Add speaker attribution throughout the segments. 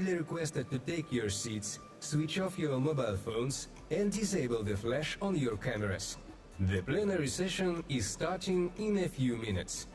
Speaker 1: kindly requested to take your seats, switch off your mobile phones, and disable the flash on your cameras. The plenary session is starting in a few minutes.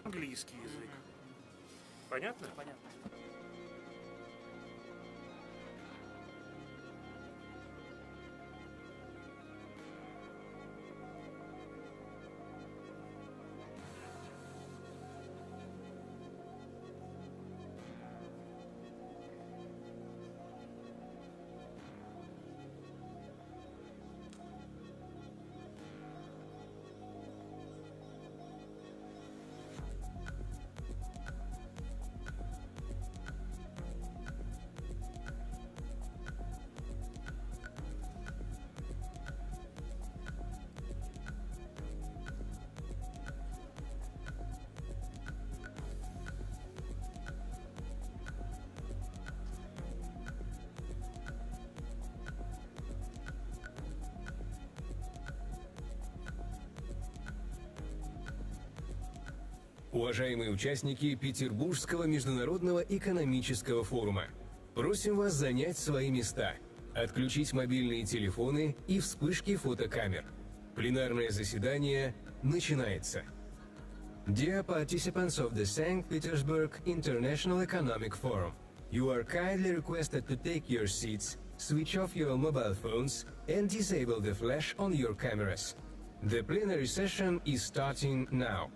Speaker 2: Английский язык. Понятно?
Speaker 3: Понятно.
Speaker 1: Уважаемые участники Петербургского международного экономического форума, просим вас занять свои места, отключить мобильные телефоны и вспышки фотокамер. Пленарное заседание начинается. Dear participants of the St. Petersburg International Economic Forum, you are kindly requested to take your seats, switch off your mobile phones, and disable the flash on your cameras. The plenary session is starting now.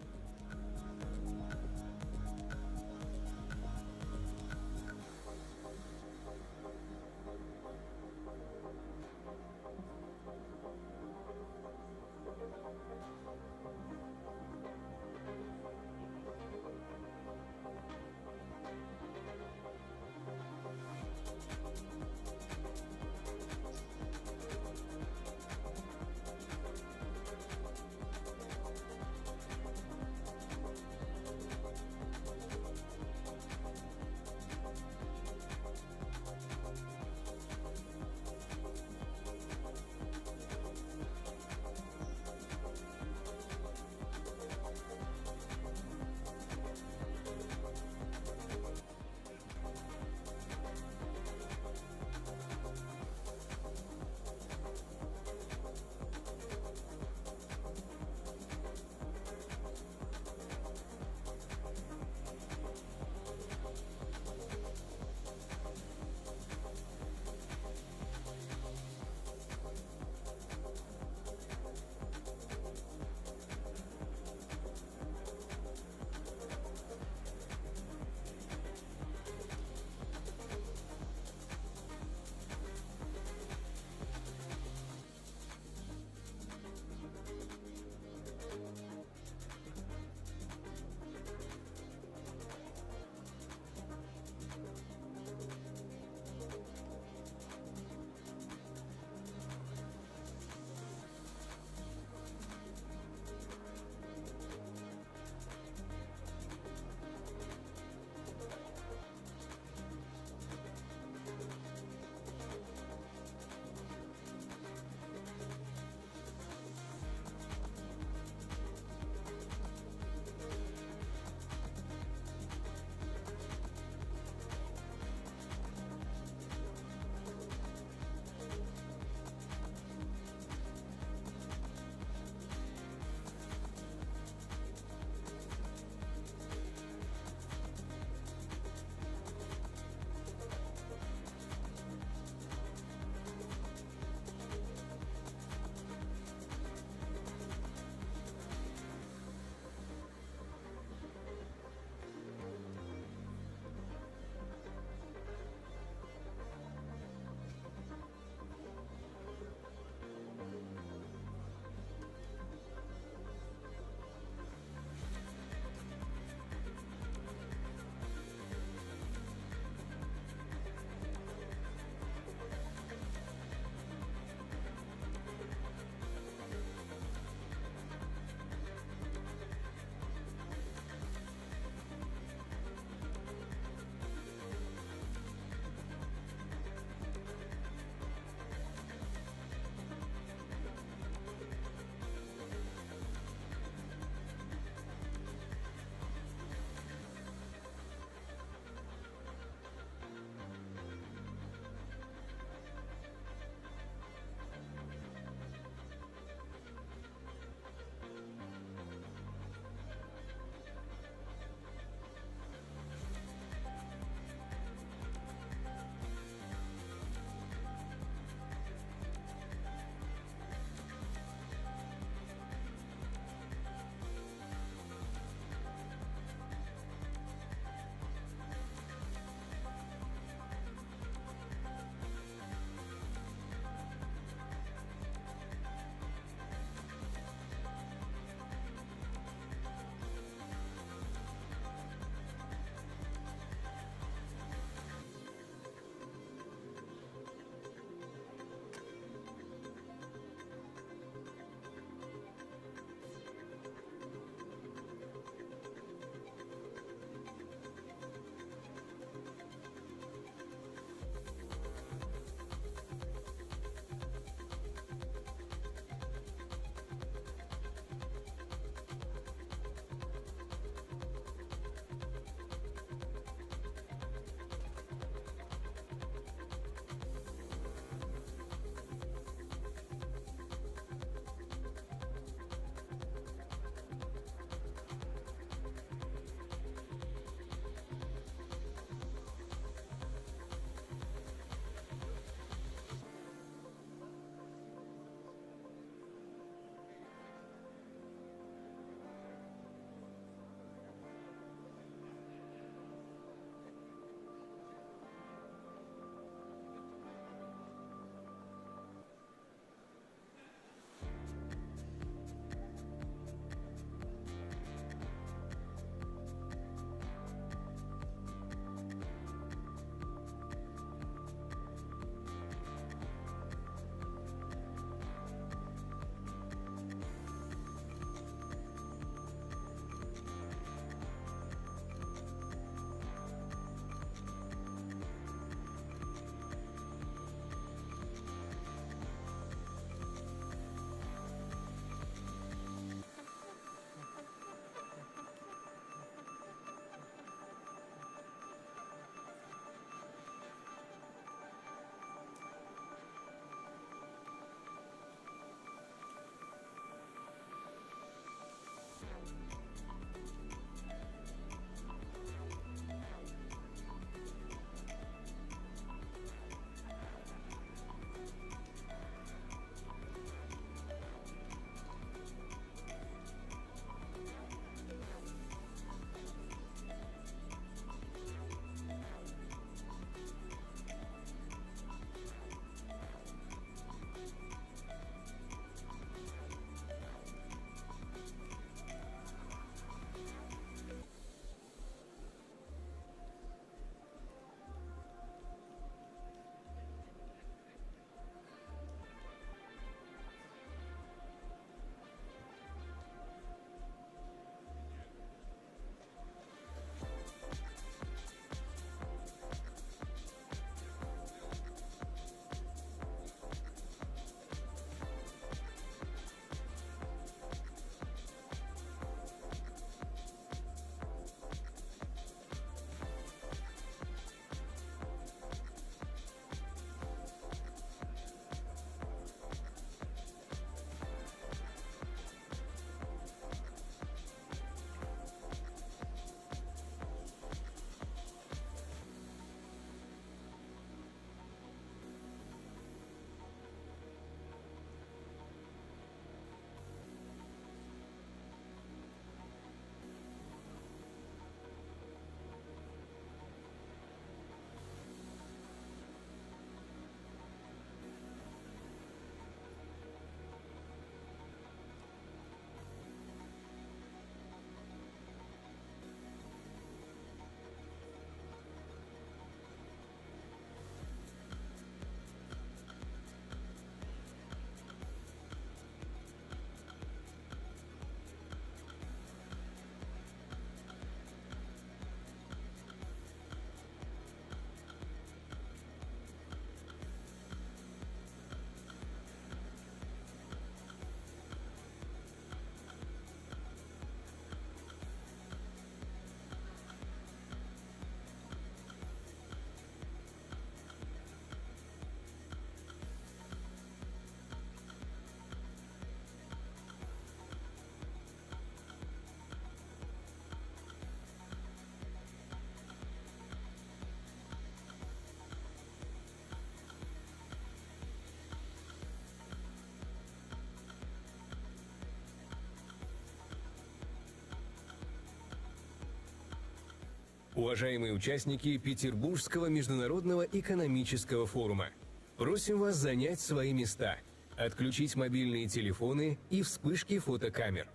Speaker 1: Уважаемые участники Петербургского международного экономического форума, просим вас занять свои места, отключить мобильные телефоны и вспышки фотокамер.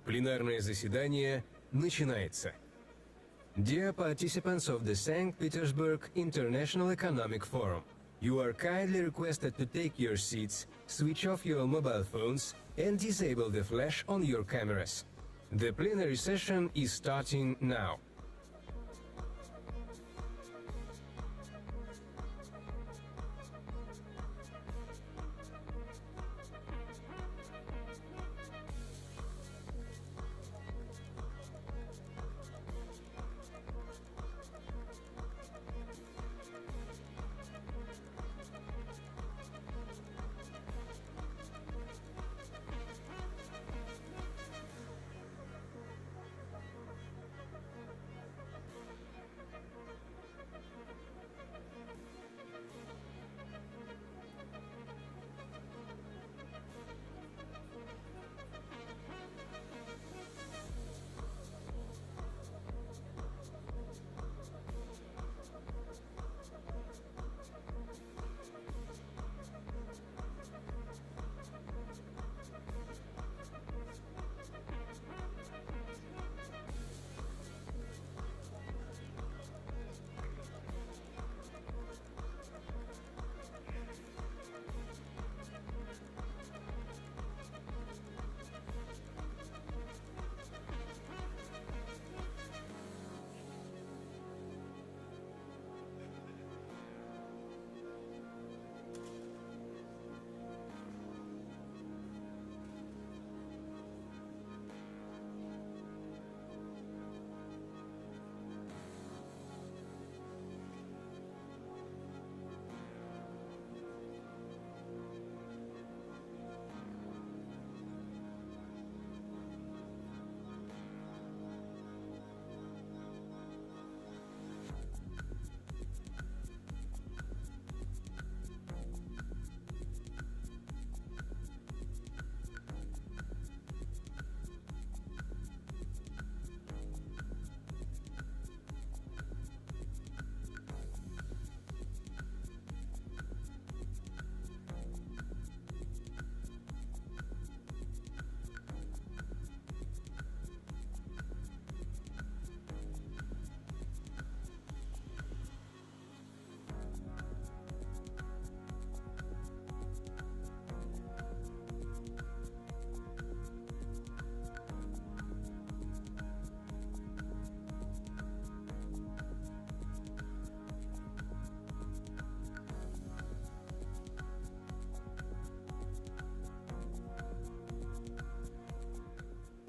Speaker 1: Пленарное заседание начинается. Dear participants of the St. Petersburg International Economic Forum, you are kindly requested to take your seats, switch off your mobile phones, and disable the flash on your cameras. The plenary session is starting now.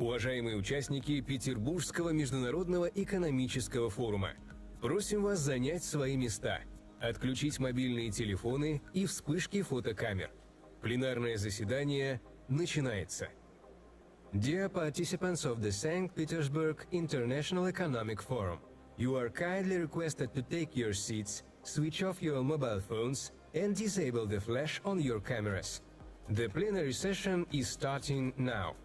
Speaker 1: Уважаемые участники Петербургского международного экономического форума, просим вас занять свои места, отключить мобильные телефоны и вспышки фотокамер. Пленарное заседание начинается. Dear participants of the St. Petersburg International Economic Forum, you are kindly requested to take your seats, switch off your mobile phones, and disable the flash on your cameras. The plenary session is starting now.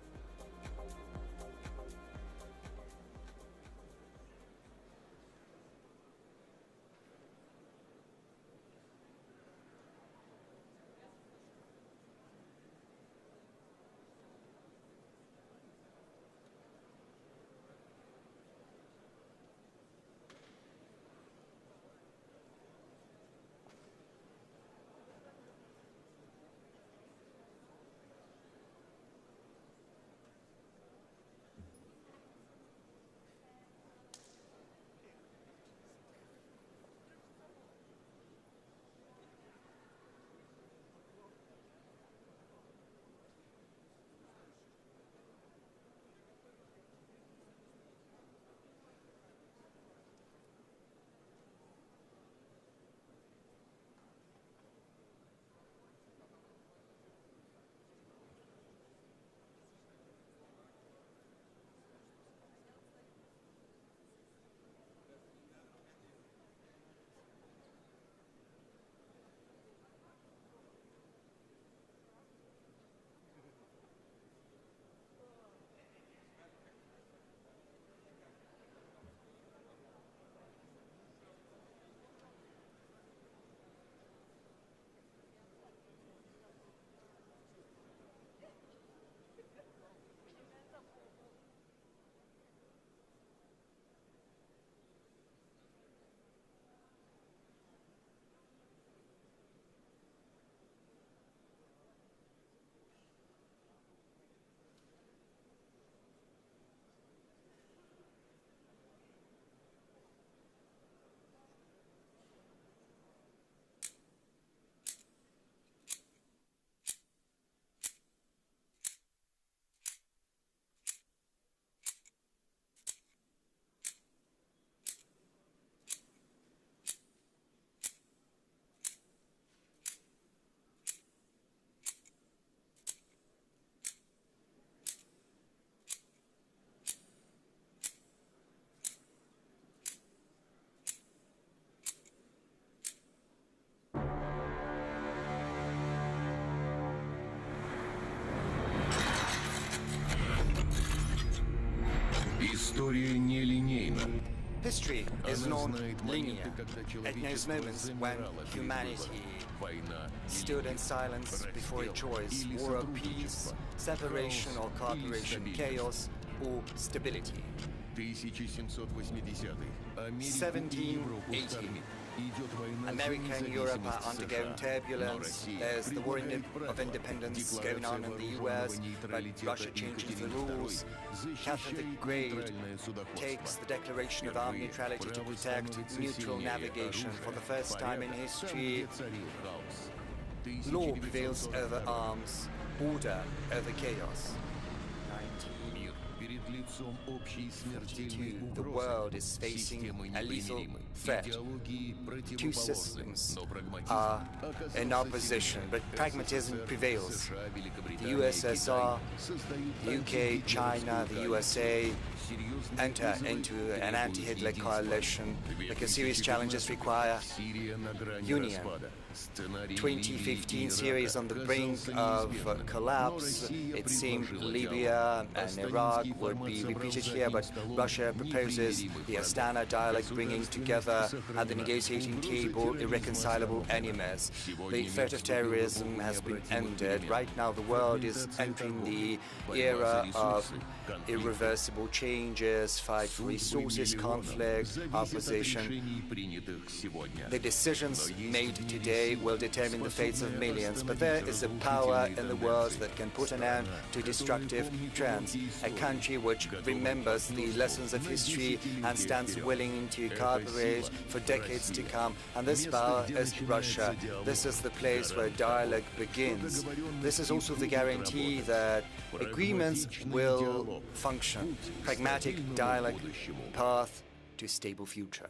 Speaker 3: История нелинейна.
Speaker 4: History is non-linear. It knows moments when humanity stood in silence before a choice, war or peace, separation or cooperation, chaos or stability. 1780. America and Europe are undergoing turbulence. There's the war of independence going on in the US, but Russia changes the rules. Catherine the Great takes the declaration of armed neutrality to protect neutral navigation. For the first time in history, law prevails over arms, order over chaos. 1942, the world is facing a lethal threat. Two systems are in opposition, but pragmatism prevails. The USSR, the UK, China, the USA enter into an anti-Hitler coalition because serious challenges require union. 2015 Syria is on the brink of collapse. It seemed Libya and Iraq would be repeated here, but Russia proposes the Astana dialogue, bringing together at the negotiating table irreconcilable enemies. The threat of terrorism has been ended. Right now the world is entering the era of irreversible changes, fight for resources, conflict, opposition. The decisions made today will determine the fates of millions, but there is a power in the world that can put an end to destructive trends. A country which remembers the lessons of history and stands willing to cooperate for decades to come. And this power is Russia. This is the place where dialogue begins. This is also the guarantee that agreements will function. Pragmatic dialogue, path to stable future.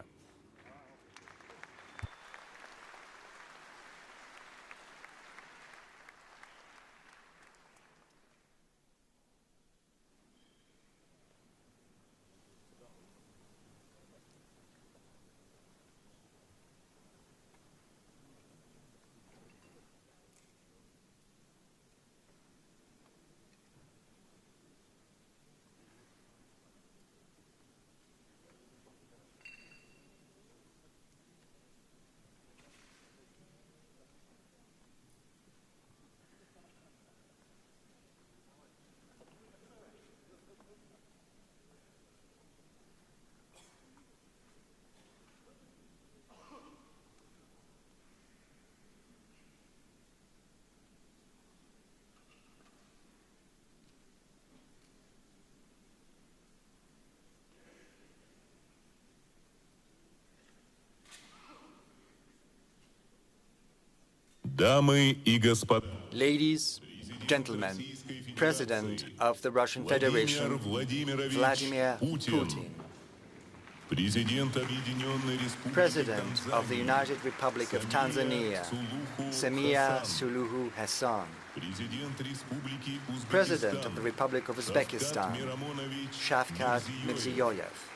Speaker 4: Ladies, gentlemen, President of the Russian Federation, Vladimir Putin, President of the United Republic of Tanzania, Samia Suluhu Hassan, President of the Republic of Uzbekistan, Shavkat Mirziyoyev,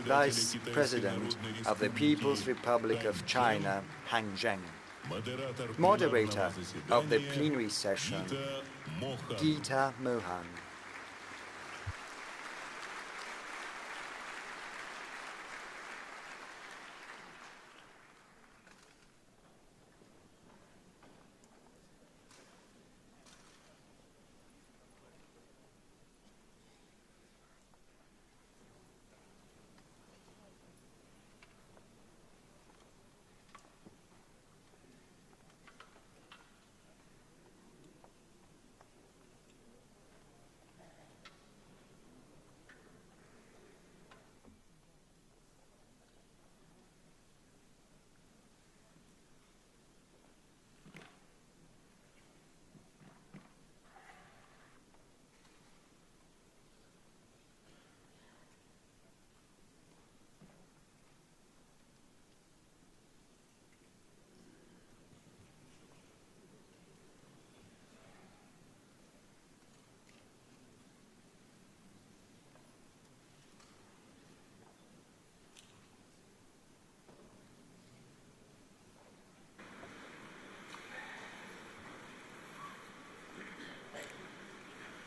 Speaker 4: Vice President of the People's Republic of China, Han Zheng, Moderator of the plenary session, Gita Mohan.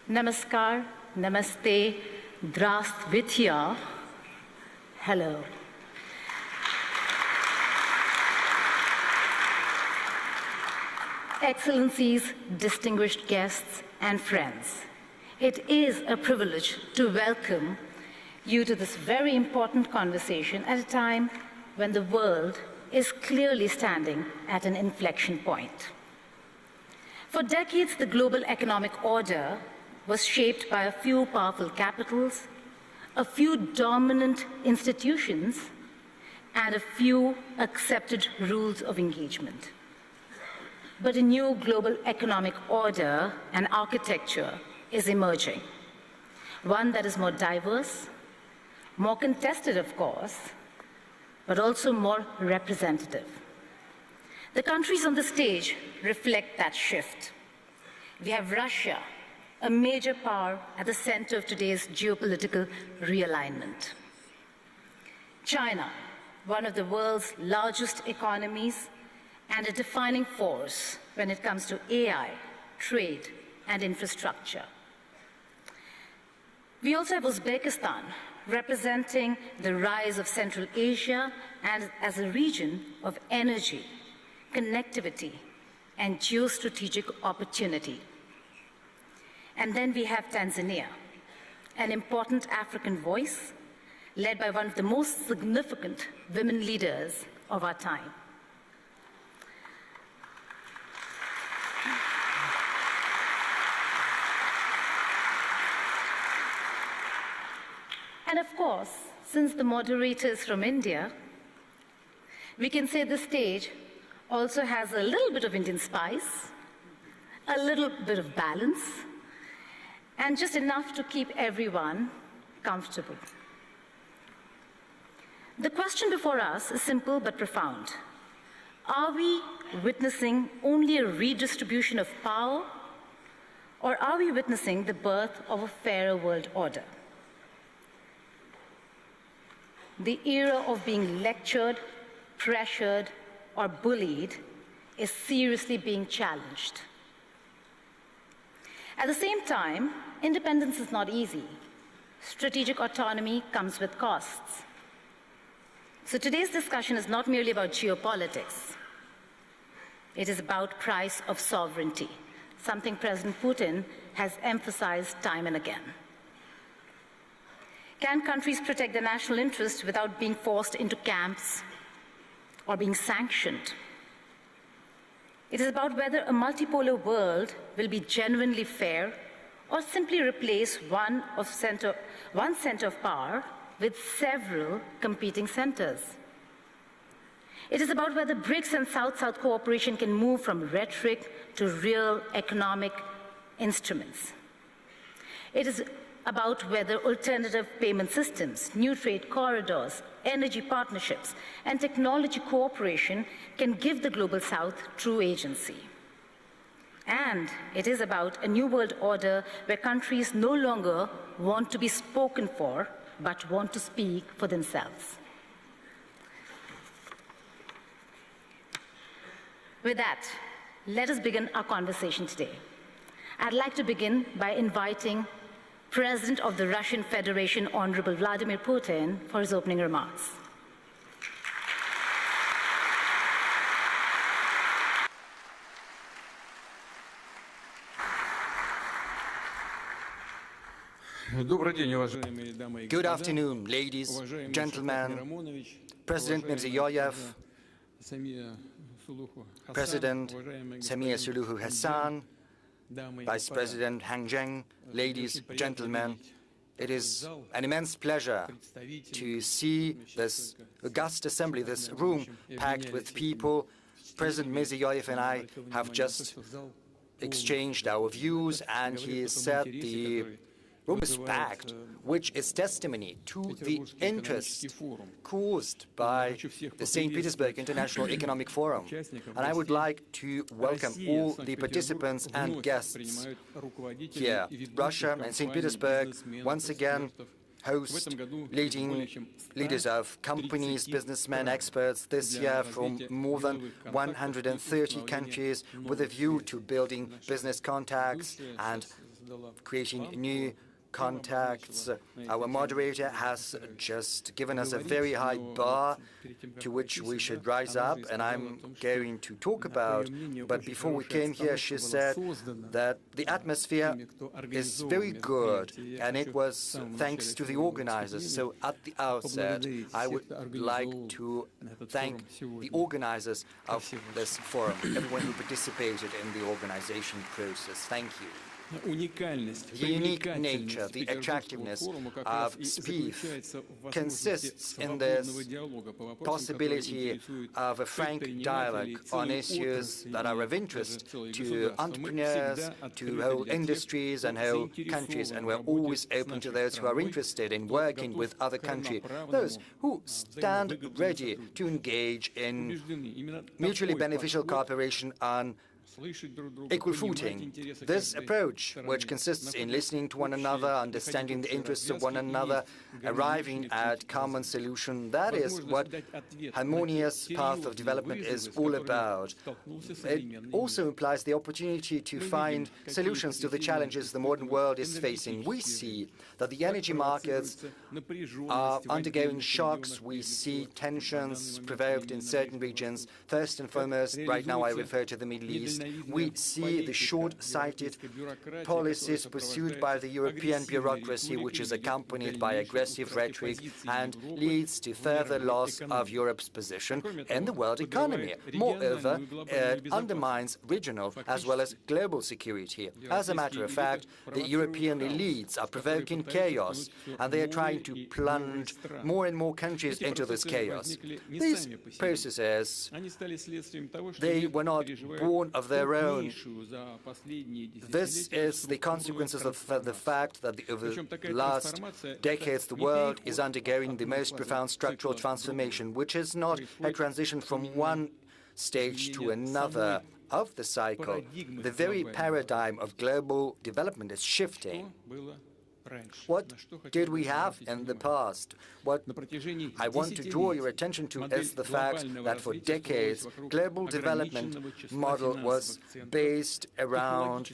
Speaker 5: Namaskar, Namaste,
Speaker 3: Здравствуйте. Hello. Excellencies, distinguished guests, and friends, it is a privilege to welcome you to this very important conversation at a time when the world is clearly standing at an inflection point. For decades, the global economic order was shaped by a few powerful capitals, a few dominant institutions, and a few accepted rules of engagement. But a new global economic order and architecture is emerging, one that is more diverse, more contested, of course, but also more representative. The countries on the stage reflect that shift. We have Russia, a major power at the center of today's geopolitical realignment. China, one of the world's largest economies and a defining force when it comes to AI, trade, and infrastructure. We also have Uzbekistan, representing the rise of Central Asia and as a region of energy, connectivity, and geostrategic opportunity. And then we have Tanzania, an important African voice led by one of the most significant women leaders of our time. And of course, since the moderator is from India, we can say the stage also has a little bit of Indian spice, a little bit of balance, and just enough to keep everyone comfortable. The question before us is simple but profound. Are we witnessing only a redistribution of power, or are we witnessing the birth of a fairer world order? The era of being lectured, pressured, or bullied is seriously being challenged. At the same time, independence is not easy. Strategic autonomy comes with costs. So today's discussion is not merely about geopolitics. It is about price of sovereignty, something President Putin has emphasized time and again. Can countries protect their national interest without being forced into camps or being sanctioned? It is about whether a multipolar world will be genuinely fair or simply replace one center of power with several competing centers. It is about whether BRICS and South-South cooperation can move from rhetoric to real economic instruments. It is about whether alternative payment systems, new trade corridors, energy partnerships, and technology cooperation can give the Global South true agency. And it is about a new world order where countries no longer want to be spoken for, but want to speak for themselves. With that, let us begin our conversation today. I'd like to begin by inviting President of the Russian Federation, Honorable Vladimir Putin, for his opening remarks.
Speaker 4: Good afternoon, ladies, gentlemen, President Mirziyoyev, President Samia Suluhu Hassan, Vice President Han Zheng, ladies, gentlemen, it is an immense pleasure to see this august assembly, this room packed with people. President Mirziyoyev and I have just exchanged our views, and he said the room is packed, which is testimony to the interest caused by the St. Petersburg International Economic Forum. And I would like to welcome all the participants and guests here. Russia and St. Petersburg once again host leaders of companies, businessmen, experts this year from more than 130 countries with a view to building business contacts and creating new contacts. Our moderator has just given us a very high bar to which we should rise up, and I'm going to talk about. But before we came here, she said that the atmosphere is very good, and it was thanks to the organizers. So at the outset, I would like to thank the organizers of this forum, everyone who participated in the organization process. Thank you. The unique nature, the attractiveness of SPIEF consists in this possibility of a frank dialogue on issues that are of interest to entrepreneurs, to whole industries and whole countries, and we're always open to those who are interested in working with other countries, those who stand ready to engage in mutually beneficial cooperation on equal footing. This approach, which consists in listening to one another, understanding the interests of one another, arriving at common solution, that is what harmonious path of development is all about. It also implies the opportunity to find solutions to the challenges the modern world is facing. We see that the energy markets are undergoing shocks. We see tensions provoked in certain regions. First and foremost, right now I refer to the Middle East. We see the short-sighted policies pursued by the European bureaucracy, which is accompanied by aggressive rhetoric and leads to further loss of Europe's position in the world economy. Moreover, it undermines regional as well as global security. As a matter of fact, the European elites are provoking chaos, and they are trying to plunge more and more countries into this chaos. These processes, they were not born of their own. This is the consequences of the fact that over the last decades the world is undergoing the most profound structural transformation, which is not a transition from one stage to another of the cycle. The very paradigm of global development is shifting. What did we have in the past? What I want to draw your attention to is the fact that for decades, global development model was based around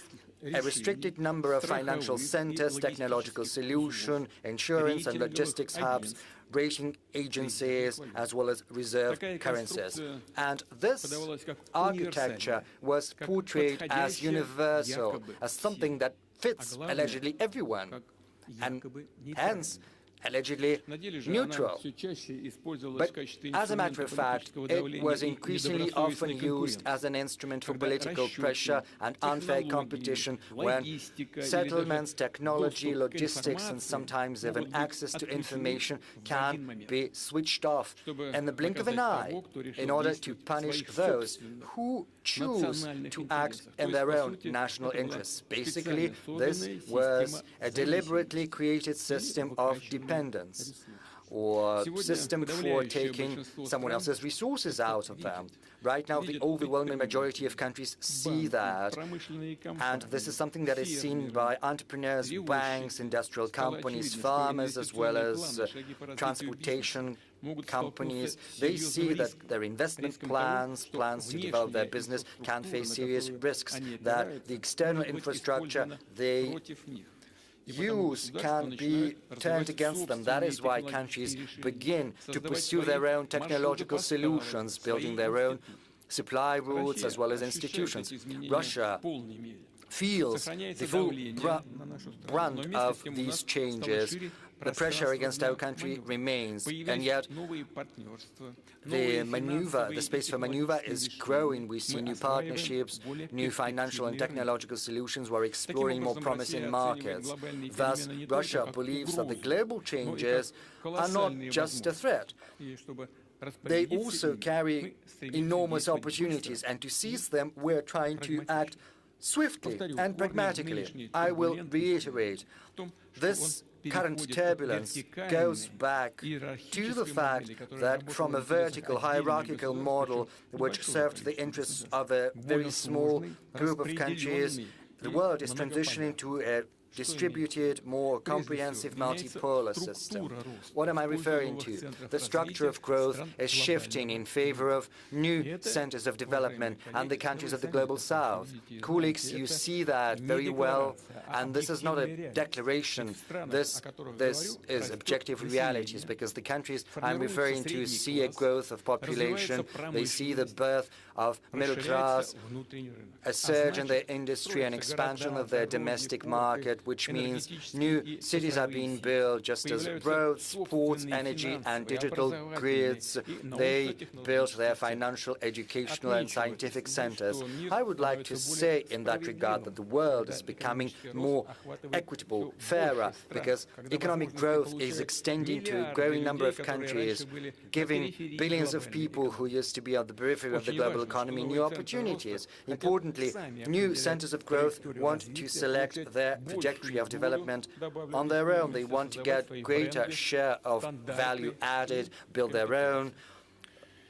Speaker 4: a restricted number of financial centers, technological solution, insurance and logistics hubs, rating agencies, as well as reserve currencies. And this architecture was portrayed as universal, as something that fits allegedly everyone, and hence allegedly neutral. But as a matter of fact, it was increasingly often used as an instrument for political pressure and unfair competition when settlements, technology, logistics, and sometimes even access to information can be switched off in the blink of an eye in order to punish those who choose to act in their own national interests. Basically, this was a deliberately created system of dependence, or system for taking someone else's resources out of them. Right now, the overwhelming majority of countries see that, and this is something that is seen by entrepreneurs, banks, industrial companies, farmers, as well as transportation companies. They see that their investment plans to develop their business can face serious risks, that the external infrastructure they use can be turned against them. That is why countries begin to pursue their own technological solutions, building their own supply routes as well as institutions. Russia feels the full brunt of these changes. The pressure against our country remains, and yet the space for maneuver is growing. We see new partnerships, new financial and technological solutions. We're exploring more promising markets. Thus, Russia believes that the global changes are not just a threat. They also carry enormous opportunities, and to seize them, we're trying to act swiftly and pragmatically. I will reiterate, this current turbulence goes back to the fact that from a vertical hierarchical model which served the interests of a very small group of countries, the world is transitioning to a distributed, more comprehensive multipolar system. What am I referring to? The structure of growth is shifting in favor of new centers of development and the countries of the global south. Colleagues, you see that very well, and this is not a declaration. This is objective realities, because the countries I'm referring to see a growth of population, they see the birth of middle class, a surge in their industry and expansion of their domestic market, which means new cities are being built, just as roads, ports, energy and digital grids. They built their financial, educational and scientific centers. I would like to say in that regard that the world is becoming more equitable, fairer, because economic growth is extending to a growing number of countries, giving billions of people who used to be at the periphery of the global economy new opportunities. Importantly, new centers of growth want to select their trajectory of development on their own. They want to get greater share of value added, build their own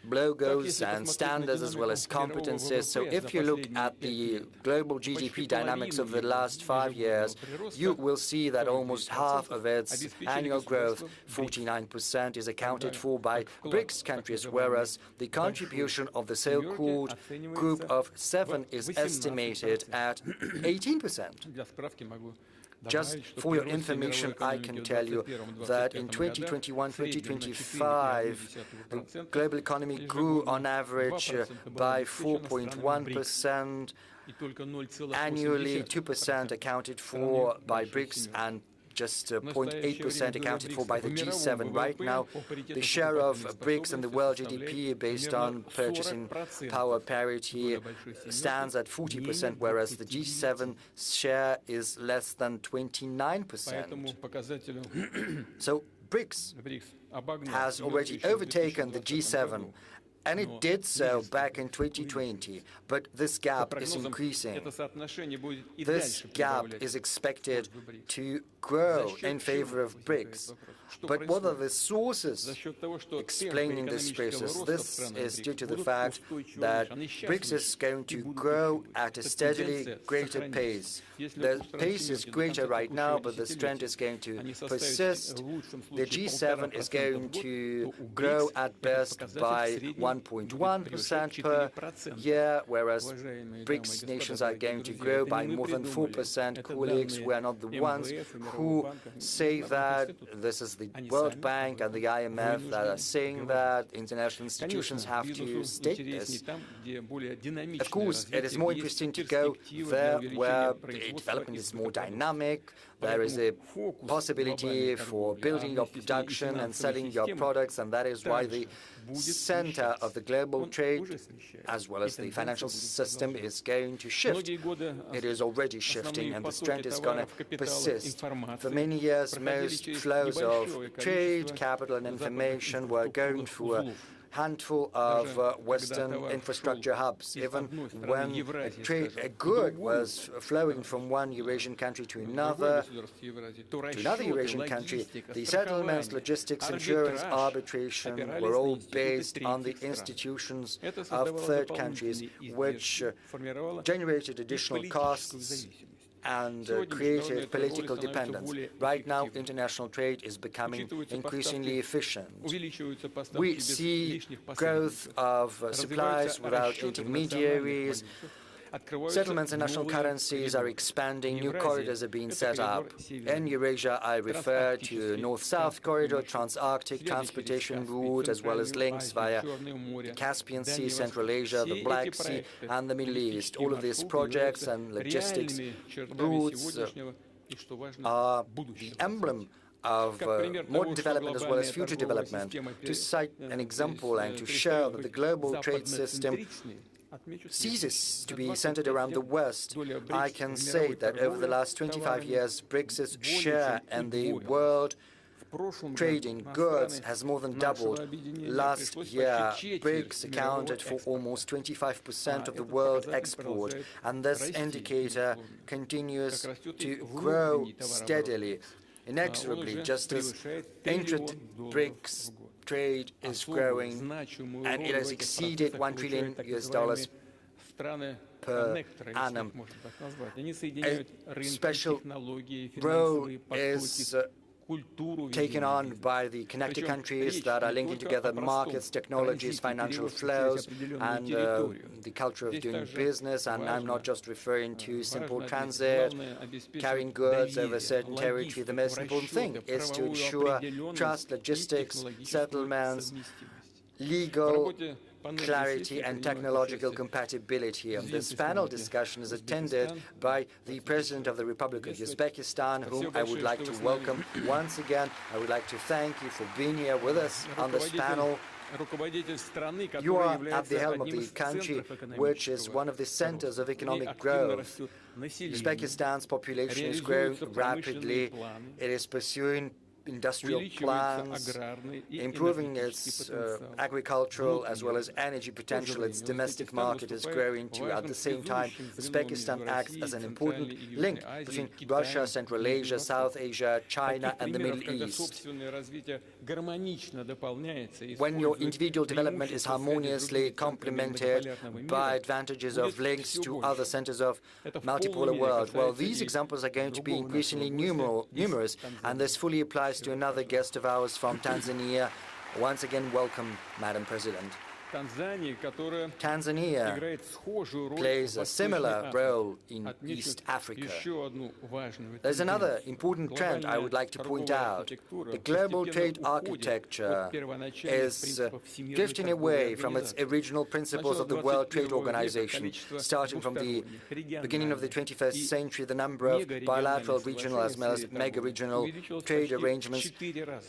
Speaker 4: logos and standards as well as competences. So if you look at the global GDP dynamics of the last 5 years, you will see that almost half of its annual growth, 49%, is accounted for by BRICS countries, whereas the contribution of the so-called Group of Seven is estimated at 18%. Just for your information, I can tell you that in 2021-2025, the global economy grew on average by 4.1%, annually 2% accounted for by BRICS and just 0.8% accounted for by the G7. Right now, the share of BRICS in the world GDP based on purchasing power parity stands at 40%, whereas the G7 share is less than 29%. So BRICS has already overtaken the G7. And it did so back in 2020, but this gap is increasing. This gap is expected to grow in favor of BRICS. But what are the sources explaining this process? This is due to the fact that BRICS is going to grow at a steadily greater pace. The pace is greater right now, but this trend is going to persist. The G7 is going to grow at best by 1.1% per year, whereas BRICS nations are going to grow by more than 4%. Colleagues, we are not the ones who say that. This is the World Bank and the IMF that are saying that. International institutions have to state this. Of course, it is more interesting to go there where the development is more dynamic. There is a possibility for building your production and selling your products, and that is why the center of the global trade, as well as the financial system, is going to shift. It is already shifting, and this trend is going to persist. For many years, most flows of trade, capital, and information were going through a handful of Western infrastructure hubs. Even when a good was flowing from one Eurasian country to another Eurasian country, the settlements, logistics, insurance, arbitration were all based on the institutions of third countries, which generated additional costs and created political dependence. Right now, international trade is becoming increasingly efficient. We see growth of supplies without intermediaries. Settlements in national currencies are expanding, new corridors are being set up. In Eurasia, I refer to North-South corridor, Trans-Arctic transportation route, as well as links via the Caspian Sea, Central Asia, the Black Sea, and the Middle East. All of these projects and logistics routes are the emblem of modern development as well as future development. To cite an example and to show that the global trade system ceases to be centered around the West, I can say that over the last 25 years, BRICS' share in the world trade in goods has more than doubled. Last year, BRICS accounted for almost 25% of the world export, and this indicator continues to grow steadily, inexorably, just as intra-BRICS trade is growing, and it has exceeded $1 trillion per annum. A special role is taken on by the connected countries that are linking together markets, technologies, financial flows, and the culture of doing business. And I'm not just referring to simple transit, carrying goods over a certain territory. The most important thing is to ensure trust, logistics, settlements, legal clarity and technological compatibility. And this panel discussion is attended by the President of the Republic of Uzbekistan, whom I would like to welcome once again. I would like to thank you for being here with us on this panel. You are at the helm of the country, which is one of the centers of economic growth. Uzbekistan's population is growing rapidly. It is pursuing industrial plans, improving its agricultural as well as energy potential. Its domestic market is growing too. At the same time, Uzbekistan acts as an important link between Russia, Central Asia, South Asia, China, and the Middle East. When your individual development is harmoniously complemented by advantages of links to other centers of multipolar world, well, these examples are going to be increasingly numerous, and this fully applies to another guest of ours from Tanzania. Once again, welcome, Madam President. Tanzania plays a similar role in East Africa. There's another important trend I would like to point out. The global trade architecture is drifting away from its original principles of the World Trade Organization. Starting from the beginning of the 21st century, the number of bilateral, regional, as well as mega-regional trade arrangements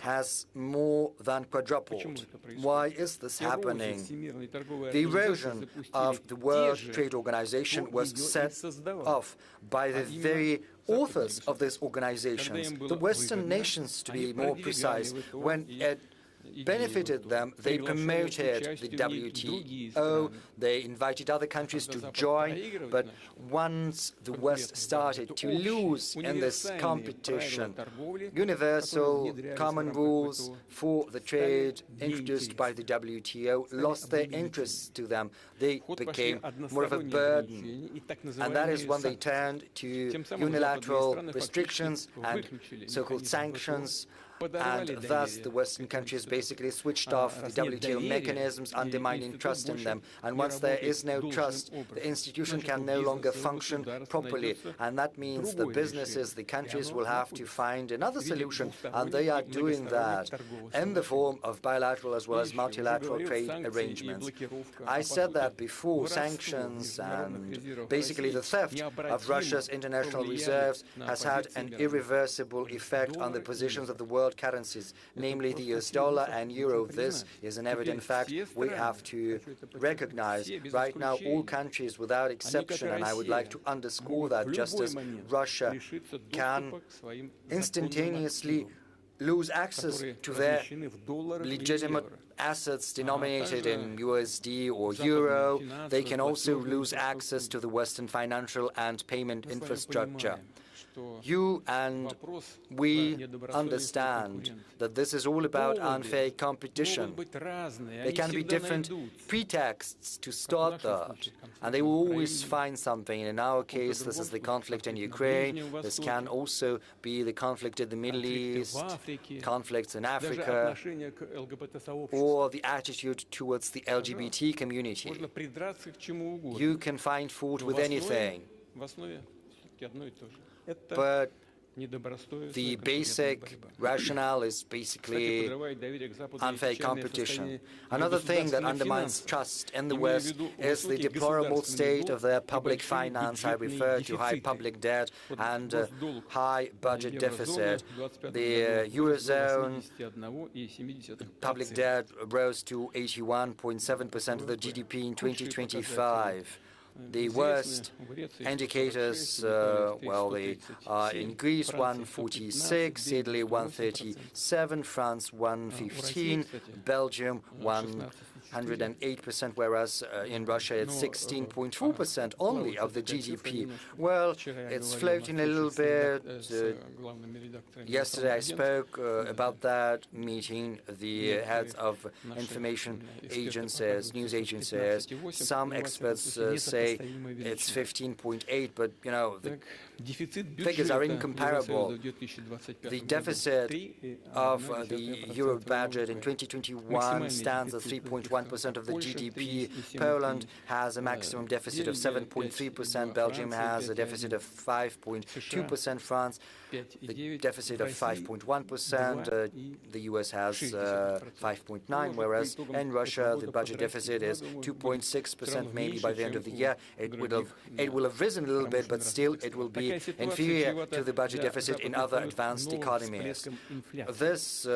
Speaker 4: has more than quadrupled. Why is this happening? The erosion of the World Trade Organization was set off by the very authors of these organizations, the Western nations to be more precise. When it benefited them, they promoted the WTO, they invited other countries to join, but once the West started to lose in this competition, universal common rules for the trade introduced by the WTO lost their interests to them. They became more of a burden, and that is when they turned to unilateral restrictions and so-called sanctions, and thus the Western countries basically switched off the WTO mechanisms, undermining trust in them. And once there is no trust, the institution can no longer function properly, and that means the businesses, the countries will have to find another solution, and they are doing that in the form of bilateral as well as multilateral trade arrangements. I said that before, sanctions and basically the theft of Russia's international reserves has had an irreversible effect on the positions of the world currencies, namely the US dollar and euro. This is an evident fact we have to recognize. Right now, all countries without exception, and I would like to underscore that, just as Russia can instantaneously lose access to their legitimate assets denominated in USD or euro, they can also lose access to the Western financial and payment infrastructure. You and we understand that this is all about unfair competition. There can be different pretexts to start that, and they will always find something. In our case, this is the conflict in Ukraine. This can also be the conflict in the Middle East, conflicts in Africa, or the attitude towards the LGBT community. You can find fault with anything, but the basic rationale is basically unfair competition. Another thing that undermines trust in the West is the deplorable state of their public finance. I refer to high public debt and high budget deficit. The Eurozone public debt rose to 81.7% of the GDP in 2025. The worst indicators, well, they are in Greece 146, Italy 137, France 115, Belgium 108%, whereas in Russia it's 16.4% only of the GDP. Well, it's floating a little bit. Yesterday I spoke about that, meeting the heads of information agencies, news agencies. Some experts say it's 15.8, but you know, the figures are incomparable. The deficit of the Euro budget in 2021 stands at 3.1% of the GDP. Poland has a maximum deficit of 7.3%. Belgium has a deficit of 5.2%. France, the deficit of 5.1%. The US has 5.9%, whereas in Russia the budget deficit is 2.6%. Maybe by the end of the year it will have risen a little bit, but still it will be inferior to the budget deficit in other advanced economies. This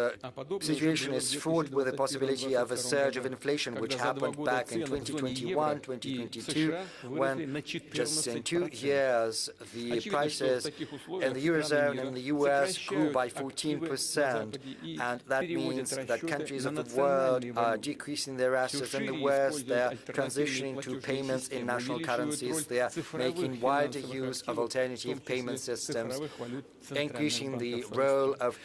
Speaker 4: situation is fraught with the possibility of a surge of inflation, which happened back in 2021, 2022, when just in 2 years the prices in the Eurozone and the US grew by 14%, and that means that countries of the world are decreasing their assets. In the West, they are transitioning to payments in national currencies. They are making wider use of alternative payment systems, increasing the role of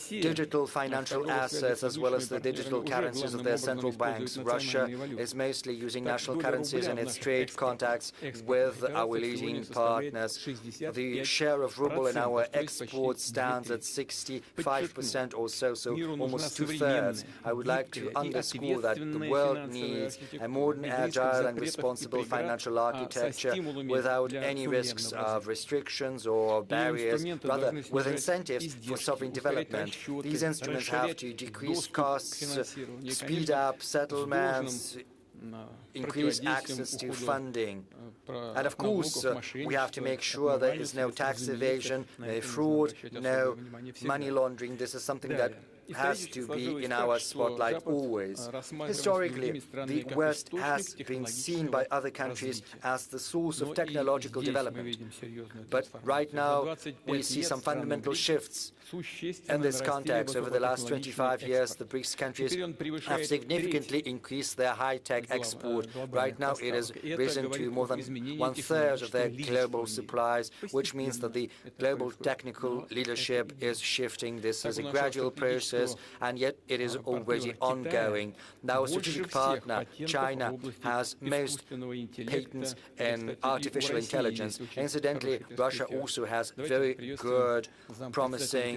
Speaker 4: digital financial assets as well as the digital currencies of their central banks. Russia is mostly using national currencies in its trade contacts with our leading partners. The share of ruble in our exports stands at 65% or so almost 2/3. I would like to underscore that the world needs a modern, agile and responsible financial architecture without any risks of restrictions or barriers, rather with incentives for sovereign development. These instruments have to decrease costs, speed up settlements, increase access to funding. And of course, we have to make sure there is no tax evasion, no fraud, no money laundering. This is something that has to be in our spotlight always. Historically, the West has been seen by other countries as the source of technological development. But right now, we see some fundamental shifts. In this context, over the last 25 years, the BRICS countries have significantly increased their high-tech export. Right now, it has risen to more than 1/3 of their global supplies, which means that the global technical leadership is shifting. This is a gradual process, and yet it is already ongoing. Our strategic partner, China, has most patents in artificial intelligence. Incidentally, Russia also has very good, promising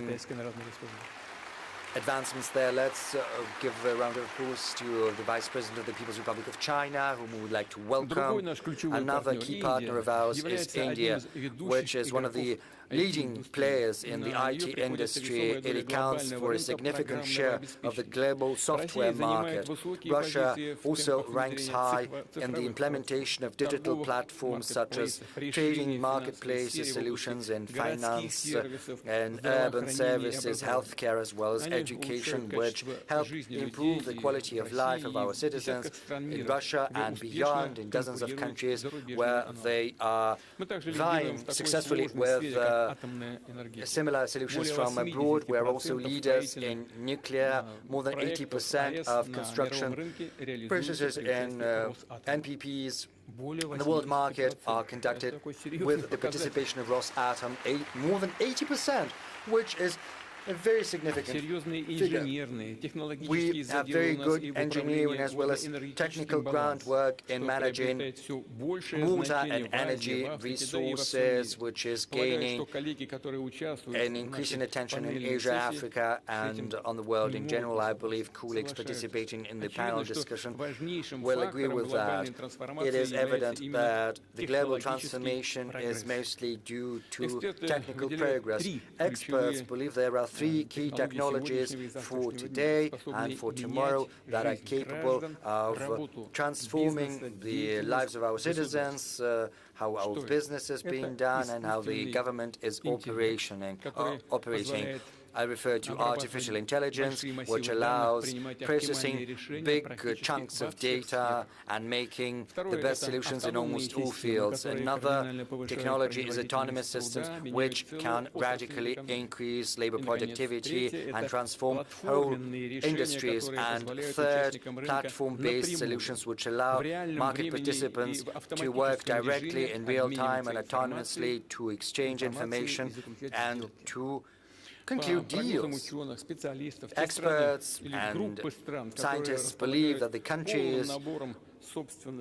Speaker 4: advancements there. Let's give a round of applause to the Vice President of the People's Republic of China, whom we would like to welcome. Another key partner of ours is India, which is one of the leading players in the IT industry. It accounts for a significant share of the global software market. Russia also ranks high in the implementation of digital platforms such as trading, marketplaces, solutions in finance and urban services, healthcare, as well as education, which help improve the quality of life of our citizens in Russia and beyond, in dozens of countries where they are vying successfully with similar solutions from abroad. We are also leaders in nuclear. More than 80% of construction processes in NPPs in the world market are conducted with the participation of Rosatom, more than 80%, which is a very significant figure. We have very good engineering as well as technical groundwork in managing water and energy resources, which is gaining an increasing attention in Asia, Africa, and on the world in general. I believe colleagues participating in the panel discussion will agree with that. It is evident that the global transformation is mostly due to technical progress. Experts believe there are 3 key technologies for today and for tomorrow that are capable of transforming the lives of our citizens, how our business is being done, and how the government is operating. I refer to artificial intelligence, which allows processing big chunks of data and making the best solutions in almost all fields. Another technology is autonomous systems, which can radically increase labor productivity and transform whole industries. And third, platform-based solutions, which allow market participants to work directly in real time and autonomously to exchange information and to conclude deals. Experts and scientists believe that the countries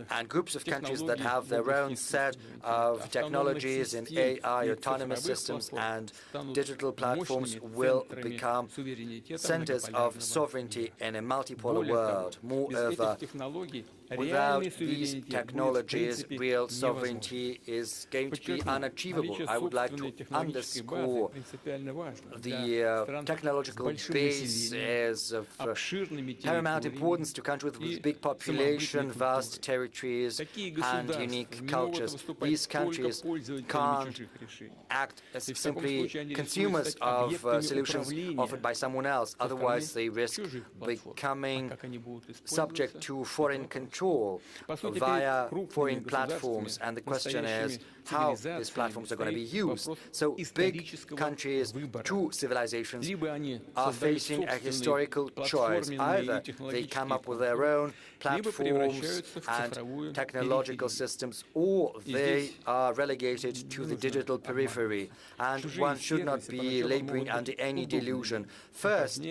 Speaker 4: and groups of countries that have their own set of technologies in AI, autonomous systems, and digital platforms will become centers of sovereignty in a multipolar world. Moreover, without these technologies, real sovereignty is going to be unachievable. I would like to underscore the technological base is of paramount importance to countries with big population, vast territories, and unique cultures. These countries can't act as simply consumers of solutions offered by someone else. Otherwise, they risk becoming subject to foreign control via foreign platforms. And the question is how these platforms are going to be used. So big countries, two civilizations, are facing a historical choice. Either they come up with their own platforms and technological systems, or they are relegated to the digital periphery. And one should not be laboring under any delusion. First,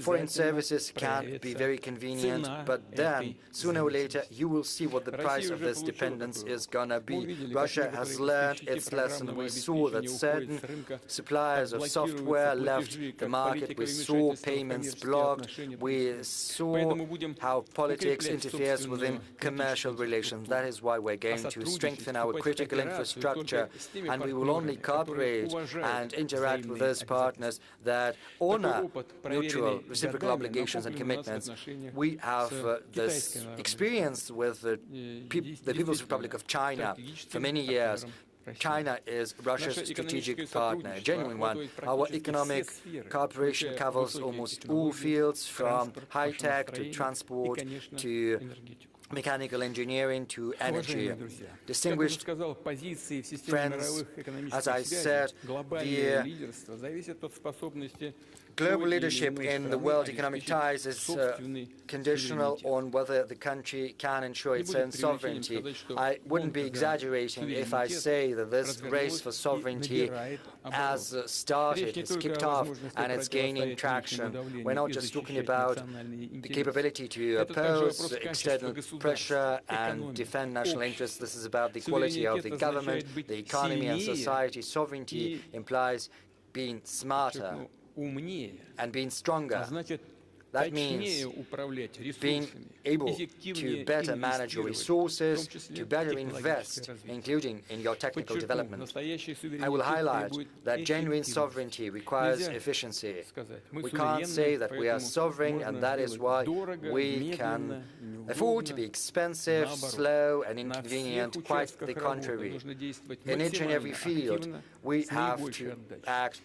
Speaker 4: foreign services can be very convenient, but then sooner or later you will see what the price of this dependence is gonna be. Russia has learned its lesson. We saw that certain suppliers of software left the market. We saw payments blocked. We saw how politics interferes within commercial relations. That is why we're going to strengthen our critical infrastructure, and we will only cooperate and interact with those partners that honor mutual reciprocal obligations and commitments. We have this experience with the People's Republic of China for many years. China is Russia's strategic partner, a genuine one. Our economic cooperation covers almost all fields, from high-tech to transport to mechanical engineering to energy. Distinguished friends, as I said, the global leadership in the world economic ties is conditional on whether the country can ensure its own sovereignty. I wouldn't be exaggerating if I say that this race for sovereignty has started, has kicked off, and it's gaining traction. We're not just talking about the capability to oppose external pressure and defend national interests. This is about the quality of the government, the economy, and society. Sovereignty implies being smarter and being stronger. That means being able to better manage your resources, to better invest, including in your technical development. I will highlight that genuine sovereignty requires efficiency. We can't say that we are sovereign, and that is why we can afford to be expensive, slow, and inconvenient. Quite the contrary. In each and every field, we have to act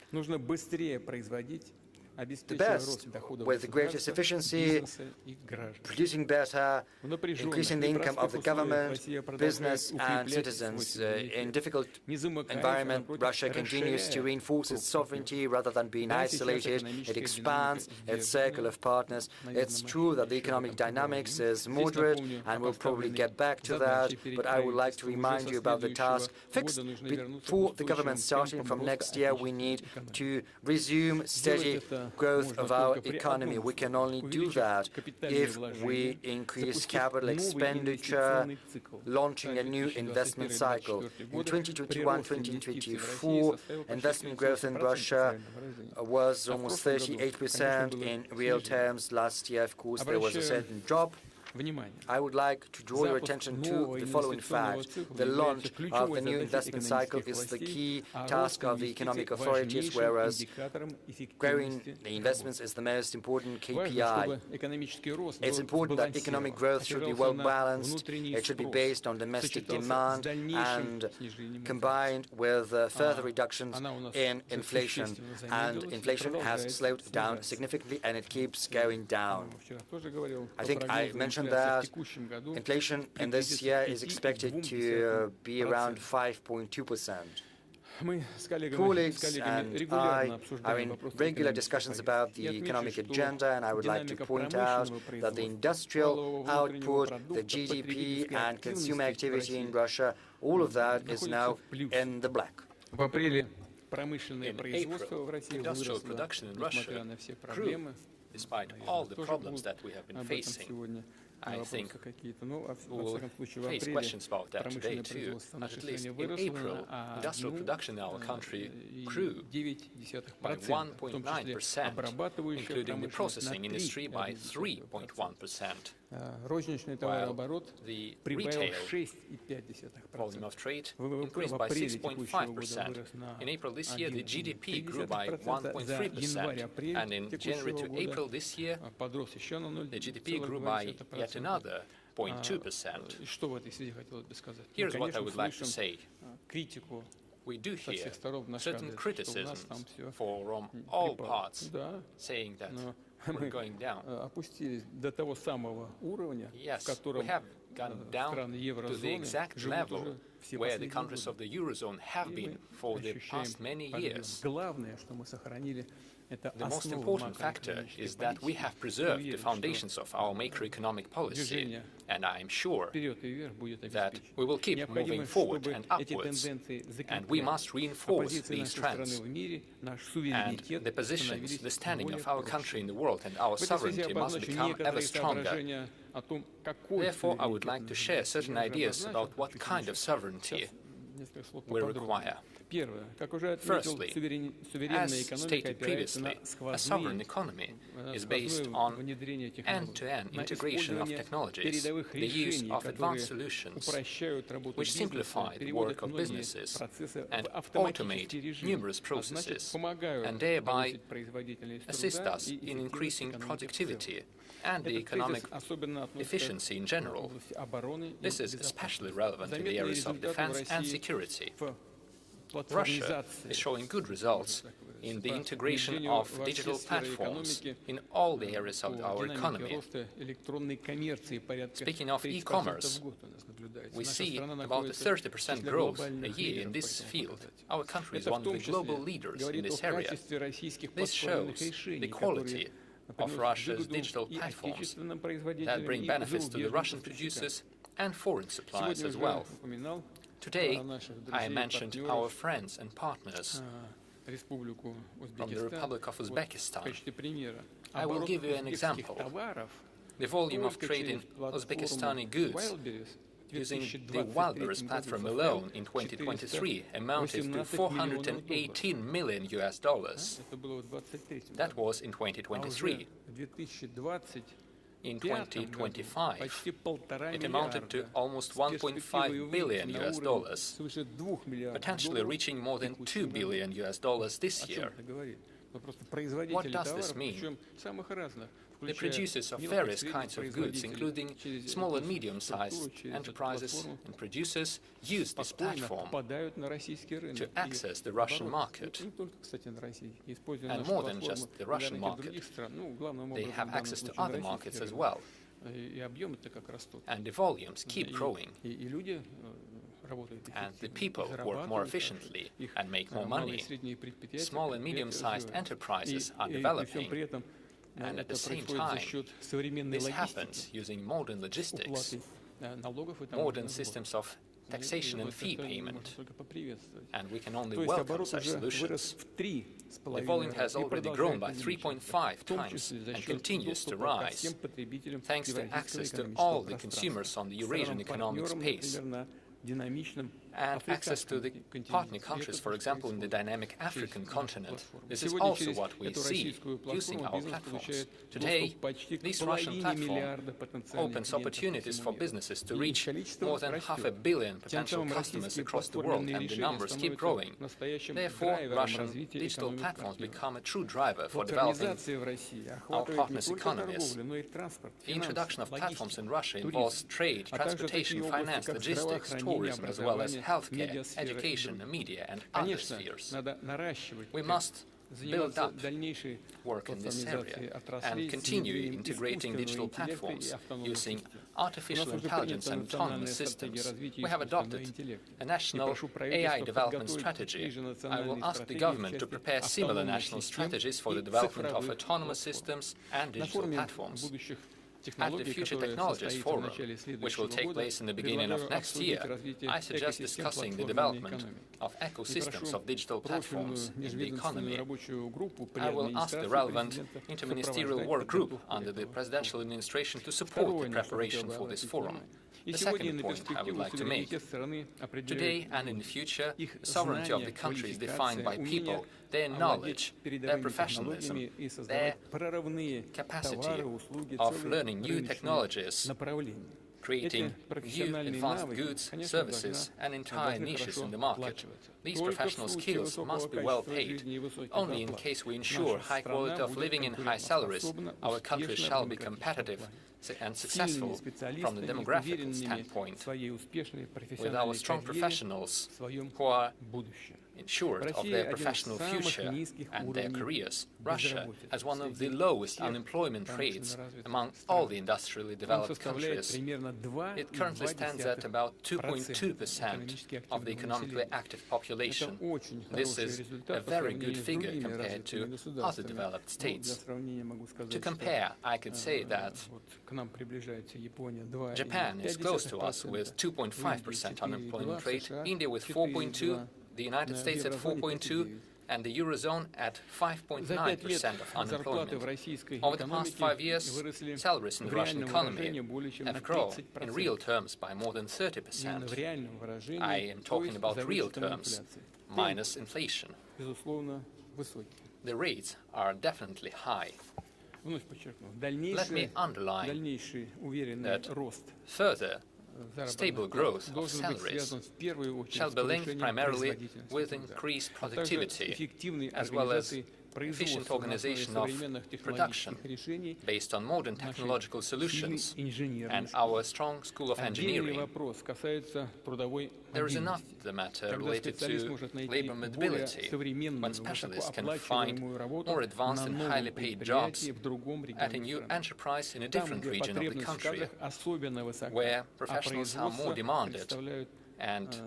Speaker 4: the best, with the greatest efficiency, producing better, increasing the income of the government, business, and citizens. In difficult environment, Russia continues to reinforce its sovereignty rather than being isolated. It expands its circle of partners. It's true that the economic dynamics is moderate, and we'll probably get back to that, but I would like to remind you about the task fixed before the government starting from next year. We need to resume steady growth of our economy. We can only do that if we increase capital expenditure, launching a new investment cycle. In 2021-2024, investment growth in Russia was almost 38% in real terms. Last year, of course, there was a certain drop. I would like to draw your attention to the following fact. The launch of the new investment cycle is the key task of the economic authorities, whereas growing the investments is the most important KPI. It's important that economic growth should be well balanced, it should be based on domestic demand and combined with further reductions in inflation. And inflation has slowed down significantly and it keeps going down. I think I mentioned that inflation in this year is expected to be around 5.2%. Colleagues and I are in regular discussions about the economic agenda, and I would like to point out that the industrial output, the GDP and consumer activity in Russia, all of that is now in the black.
Speaker 2: In April, industrial production in Russia grew despite all the problems that we have been facing. I think we'll face questions about that today too. At least in April, industrial production in our country grew by 1.9%, including the processing industry by 3.1%. While the retail volume of trade increased by 6.5%. In April this year, the GDP grew by 1.3%, and in January to April this year, the GDP grew by yet another 0.2%. Here's what I would like to say. We do hear certain criticisms from all parts, saying that we're going down. Yes, we have gone down to the exact level where the countries of the Eurozone have been for the past many years. The most important factor is that we have preserved the foundations of our macroeconomic policy, and I am sure that we will keep moving forward and upwards, and we must reinforce these trends. And the positions, the standing of our country in the world and our sovereignty must become ever stronger. Therefore, I would like to share certain ideas about what kind of sovereignty we require. Firstly, as stated previously, a sovereign economy is based on end-to-end integration of technologies, the use of advanced solutions, which simplify the work of businesses and automate numerous processes, and thereby assist us in increasing productivity and the economic efficiency in general. This is especially relevant in the areas of defense and security. Russia is showing good results in the integration of digital platforms in all the areas of our economy. Speaking of e-commerce, we see about a 30% growth a year in this field. Our country is one of the global leaders in this area. This shows the quality of Russia's digital platforms that bring benefits to the Russian producers and foreign suppliers as well. Today, I mentioned our friends and partners from the Republic of Uzbekistan. I will give you an example. The volume of trade in Uzbekistani goods using the Wildberries platform alone in 2023 amounted to $418 million. That was in 2023. In 2025, it amounted to almost $1.5 billion, potentially reaching more than $2 billion this year. What does this mean? The producers of various kinds of goods, including small and medium-sized enterprises and producers, use this platform to access the Russian market. And more than just the Russian market, they have access to other markets as well. And the volumes keep growing. And the people work more efficiently and make more money. Small and medium-sized enterprises are developing. And at the same time, this happens using modern logistics, modern systems of taxation and fee payment, and we can only welcome such solutions. The volume has already grown by 3.5 times and continues to rise, thanks to access to all the consumers on the Eurasian economic space. and access to the partner countries, for example, in the dynamic African continent. This is also what we see using our platforms. Today, this Russian platform opens opportunities for businesses to reach more than 500 million potential customers across the world, and the numbers keep growing. Therefore, Russian digital platforms become a true driver for developing our partners' economies. The introduction of platforms in Russia involves trade, transportation, finance, logistics, tourism, as well as healthcare, education, media, and other spheres. We must build up work in this area and continue integrating digital platforms using artificial intelligence and autonomous systems. We have adopted a national AI development strategy. I will ask the government to prepare similar national strategies for the development of autonomous systems and digital platforms. At the Future Technologies Forum, which will take place in the beginning of next year, I suggest discussing the development of ecosystems of digital platforms in the economy. I will ask the relevant interministerial work group under the presidential administration to support the preparation for this forum. The second point I would like to make. Today and in the future, the sovereignty of the country is defined by people, their knowledge, their professionalism, their capacity of learning new technologies, creating new advanced goods, services, and entire niches in the market. These professional skills must be well paid. Only in case we ensure high quality of living and high salaries, our country shall be competitive and successful from the demographic standpoint. With our strong professionals who are ensured of their professional future and their careers, Russia has one of the lowest unemployment rates among all the industrially developed countries. It currently stands at about 2.2% of the economically active population. This is a very good figure compared to other developed states. To compare, I could say that Japan is close to us with 2.5% unemployment rate, India with 4.2%, the United States at 4.2%, and the Eurozone at 5.9% of unemployment. Over the past 5 years, salaries in the Russian economy have grown in real terms by more than 30%. I am talking about real terms, minus inflation. The rates are definitely high. Let me underline that further stable growth of salaries shall be linked primarily with increased productivity, as well as efficient organization of production based on modern technological solutions and our strong school of engineering. There is another matter related to labor mobility, when specialists can find more advanced and highly paid jobs at a new enterprise in a different region of the country, where professionals are more demanded and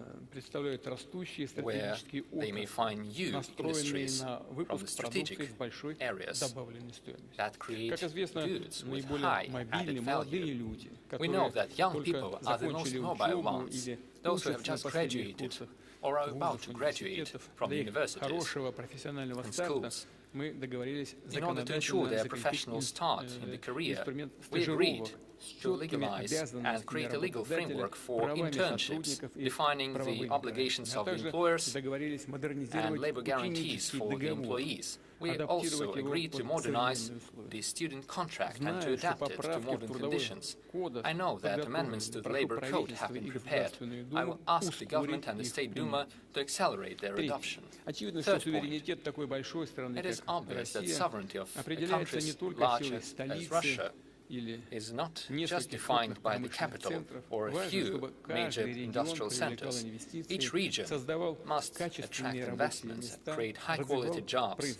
Speaker 2: where they may find new industries from the strategic areas that create goods with high added value. We know that young people are the most mobile ones, those who have just graduated or are about to graduate from universities and schools. In order to ensure their professional start in the career, we agreed to legalize and create a legal framework for internships, defining the obligations of the employers and labor guarantees for the employees. We also agreed to modernize the student contract and to adapt it to modern conditions. I know that amendments to the labor code have been prepared. I will ask the government and the State Duma to accelerate their adoption. Third point, it is obvious that sovereignty of a country as large as Russia is not just defined by the capital or a few major industrial centers. Each region must attract investments, create high-quality jobs,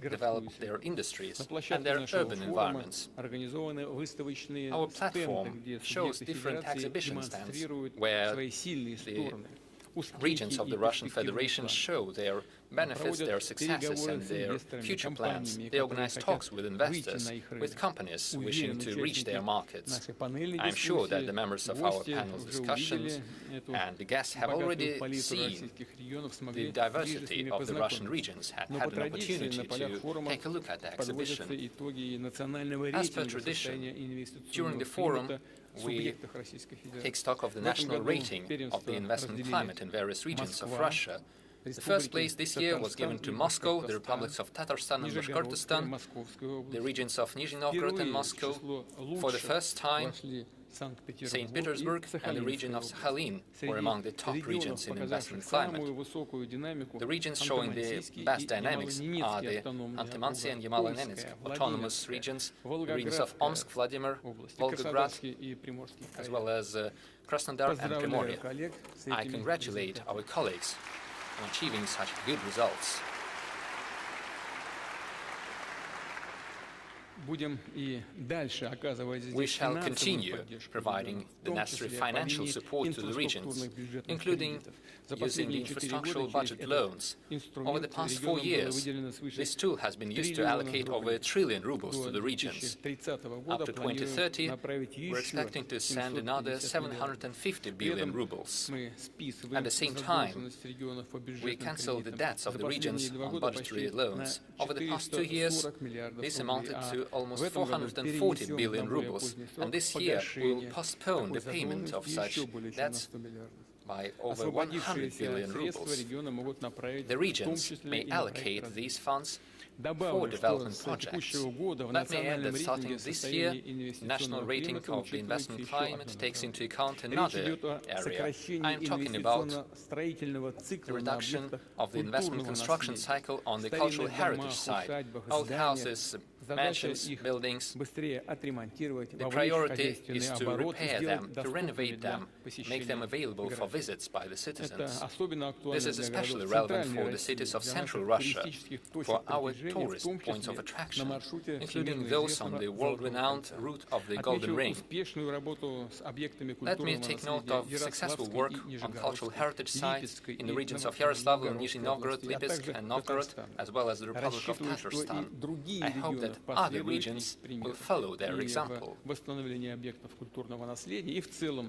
Speaker 2: develop their industries and their urban environments. Our platform shows different exhibition stands where the regions of the Russian Federation show their benefits, their successes and their future plans. They organize talks with investors, with companies wishing to reach their markets. I'm sure that the members of our panel's discussions and the guests have already seen the diversity of the Russian regions and had an opportunity to take a look at the exhibition. As per tradition, during the forum, we take stock of the national rating of the investment climate in various regions of Russia. The first place this year was given to Moscow, the republics of Tatarstan and Bashkortostan, the regions of Nizhny Novgorod and Moscow. For the first time, St. Petersburg and the region of Sakhalin were among the top regions in investment climate. The regions showing the best dynamics are the Antimansy and Yamal-Nenetsk autonomous regions, the regions of Omsk, Vladimir, Volgograd, as well as Krasnodar and Primorye. I congratulate our colleagues on achieving such good results. We shall continue providing the necessary financial support to the regions, including using the infrastructural budget loans. Over the past 4 years, this tool has been used to allocate over 1 trillion rubles to the regions. Up to 2030, we're expecting to send another 750 billion rubles. At the same time, we cancelled the debts of the regions on budgetary loans. Over the past 2 years, this amounted to almost 440 billion rubles, and this year we will postpone the payment of such debts by over 100 billion rubles. The regions may allocate these funds for development projects. Let me add that starting this year, the national rating of the investment climate takes into account another area. I am talking about the reduction of the investment construction cycle on the cultural heritage side. Old houses, mansions, buildings. The priority is to repair them, to renovate them, make them available for visits by the citizens. This is especially relevant for the cities of central Russia, for our tourist points of attraction, including those on the world-renowned route of the Golden Ring. Let me take note of successful work on cultural heritage sites in the regions of Yaroslavl, Nizhny Novgorod, Lipetsk and Novgorod, as well as the Republic of Tatarstan. I hope that other regions will follow their example.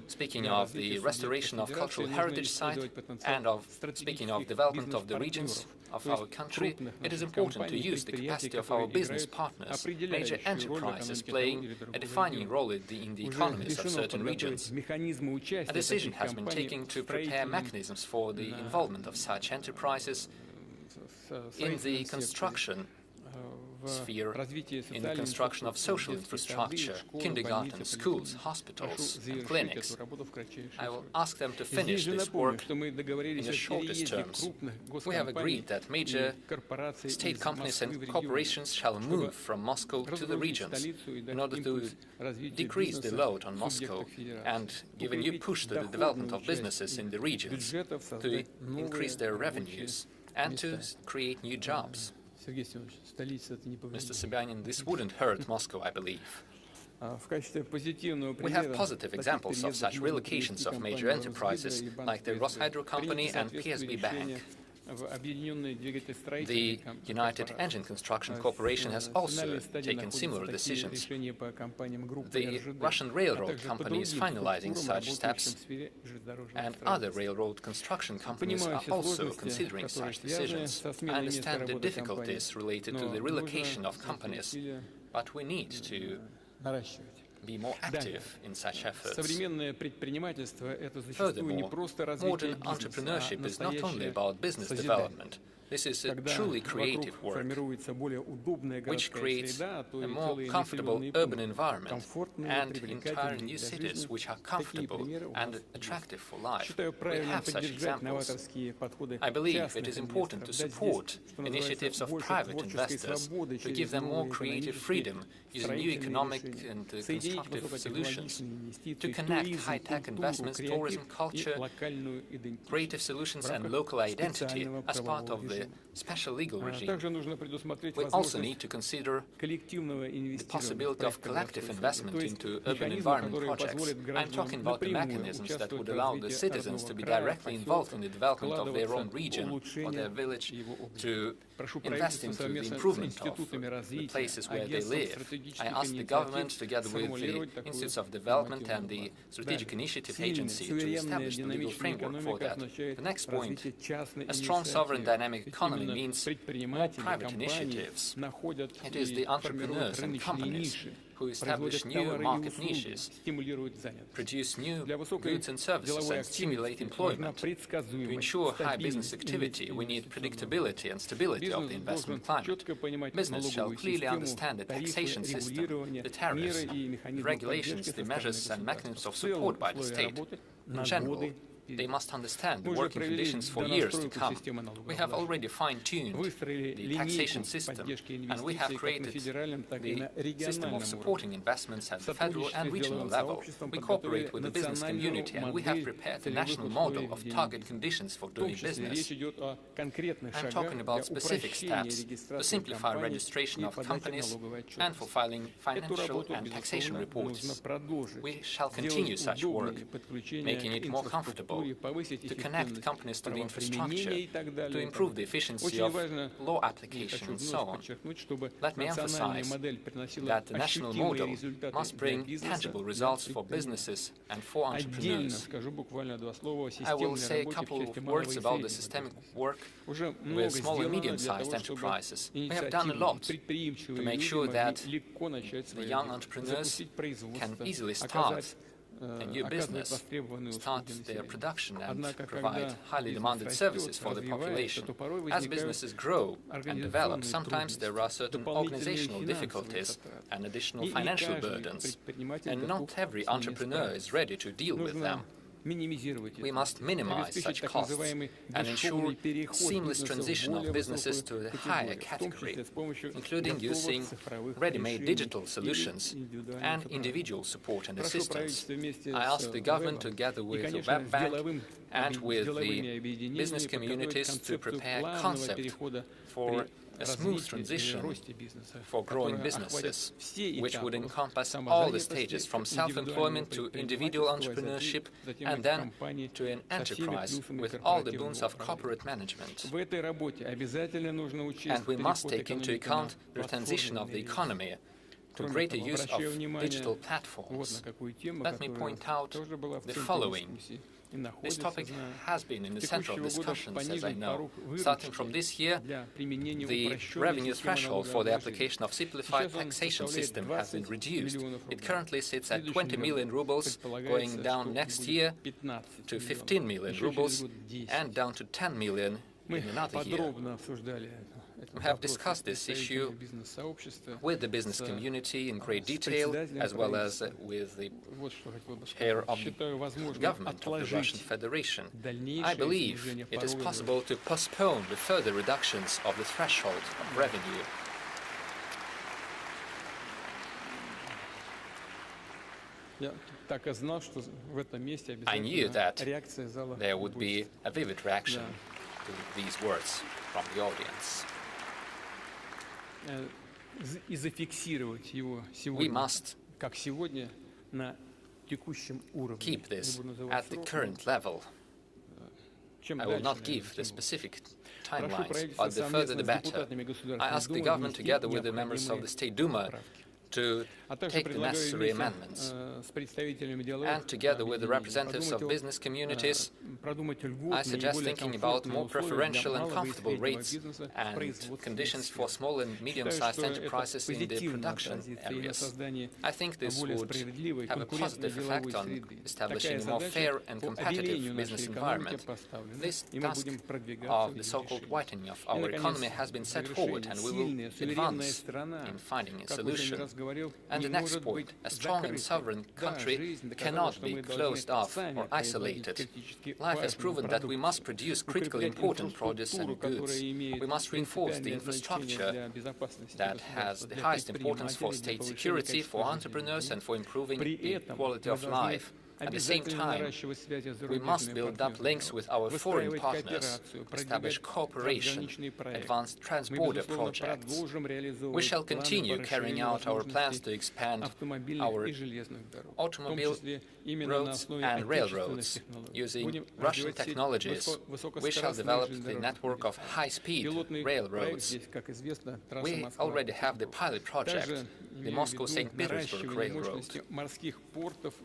Speaker 2: Speaking of the restoration of cultural heritage sites and speaking of development of the regions of our country, it is important to use the capacity of our business partners, major enterprises playing a defining role in the economies of certain regions. A decision has been taken to prepare mechanisms for the involvement of such enterprises in the construction sphere, in the construction of social infrastructure, kindergartens, schools, hospitals and clinics. I will ask them to finish this work in the shortest terms. We have agreed that major state companies and corporations shall move from Moscow to the regions in order to decrease the load on Moscow and give a new push to the development of businesses in the regions, to increase their revenues and to create new jobs. Mr. Sobyanin, this wouldn't hurt Moscow, I believe. We have positive examples of such relocations of major enterprises, like the Roshydro Company and PSB Bank. The United Engine Construction Corporation has also taken similar decisions. The Russian railroad company is finalizing such steps, and other railroad construction companies are also considering such decisions. I understand the difficulties related to the relocation of companies, but we need to be more active in such efforts. Furthermore, modern entrepreneurship is not only about business development. This is a truly creative work, which creates a more comfortable urban environment and entire new cities which are comfortable and attractive for life. We have such examples. I believe it is important to support initiatives of private investors, to give them more creative freedom, using new economic and constructive solutions, to connect high-tech investments, tourism, culture, creative solutions and local identity as part of the special legal regime. We also need to consider the possibility of collective investment into urban environment projects. I'm talking about the mechanisms that would allow the citizens to be directly involved in the development of their own region or their village, to invest into the improvement of the places where they live. I asked the government, together with the Institutes of Development and the Strategic Initiative Agency, to establish the legal framework for that. The next point, a strong sovereign dynamic economy means more private initiatives. It is the entrepreneurs and companies who establish new market niches, produce new goods and services, and stimulate employment. To ensure high business activity, we need predictability and stability of the investment climate. Business shall clearly understand the taxation system, the tariffs, the regulations, the measures and mechanisms of support by the state. In general, they must understand the working conditions for years to come. We have already fine-tuned the taxation system, and we have created the system of supporting investments at the federal and regional level. We cooperate with the business community, and we have prepared a national model of target conditions for doing business. I'm talking about specific steps to simplify registration of companies and for filing financial and taxation reports. We shall continue such work, making it more comfortable to connect companies to the infrastructure, to improve the efficiency of law application and so on. Let me emphasize that the national model must bring tangible results for businesses and for entrepreneurs. I will say a couple of words about the systemic work with small and medium-sized enterprises. We have done a lot to make sure that the young entrepreneurs can easily start a new business, start their production and provide highly demanded services for the population. As businesses grow and develop, sometimes there are certain organizational difficulties and additional financial burdens, and not every entrepreneur is ready to deal with them. We must minimize such costs and ensure seamless transition of businesses to the higher category, including using ready-made digital solutions and individual support and assistance. I asked the government, together with the Web Bank and with the business communities, to prepare a concept for a smooth transition for growing businesses, which would encompass all the stages, from self-employment to individual entrepreneurship, and then to an enterprise with all the boons of corporate management. And we must take into account the transition of the economy to greater use of digital platforms. Let me point out the following. This topic has been in the center of discussions, as I know. Starting from this year, the revenue threshold for the application of simplified taxation system has been reduced. It currently sits at 20 million rubles, going down next year to 15 million rubles, and down to 10 million in another year. We have discussed this issue with the business community in great detail, as well as with the chair of the government of the Russian Federation. I believe it is possible to postpone the further reductions of the threshold of revenue. I knew that there would be a vivid reaction to these words from the audience. We must keep this at the current level. I will not give the specific timelines, but the further the better. I asked the government, together with the members of the State Duma, to take the necessary amendments, and together with the representatives of business communities, I suggest thinking about more preferential and comfortable rates and conditions for small and medium-sized enterprises in the production areas. I think this would have a positive effect on establishing a more fair and competitive business environment. This task of the so-called whitening of our economy has been set forward, and we will advance in finding a solution. And the next point, a strong and sovereign country cannot be closed off or isolated. Life has proven that we must produce critically important produce and goods. We must reinforce the infrastructure that has the highest importance for state security, for entrepreneurs, and for improving the quality of life. At the same time, we must build up links with our foreign partners, establish cooperation, advance transborder projects. We shall continue carrying out our plans to expand our automobile roads and railroads. Using Russian technologies, we shall develop the network of high-speed railroads. We already have the pilot project, the Moscow-St. Petersburg Railroad.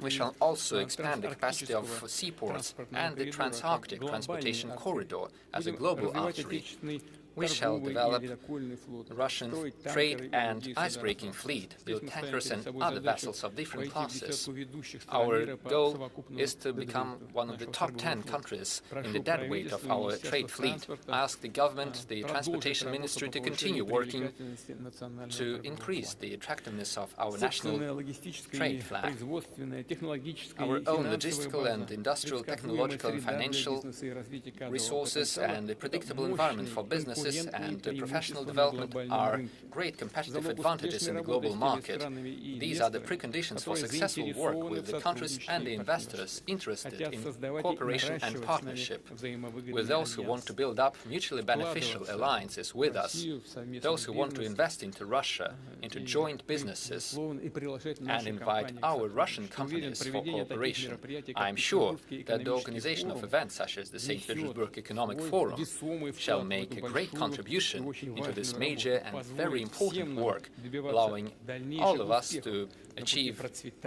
Speaker 2: We shall also expand the capacity of seaports and the Trans-Arctic Transportation Corridor as a global artery. We shall develop Russian trade and icebreaking fleet, build tankers and other vessels of different classes. Our goal is to become one of the top 10 countries in the deadweight of our trade fleet. I ask the government, the transportation ministry to continue working to increase the attractiveness of our national trade flag. Our own logistical and industrial, technological and financial resources and a predictable environment for businesses and professional development are great competitive advantages in the global market. These are the preconditions for successful work with the countries and the investors interested in cooperation and partnership, with those who want to build up mutually beneficial alliances with us, those who want to invest into Russia, into joint businesses, and invite our Russian companies for cooperation. I am sure that the organization of events such as the St. Petersburg Economic Forum shall make a great contribution into this major and very important work, allowing all of us to achieve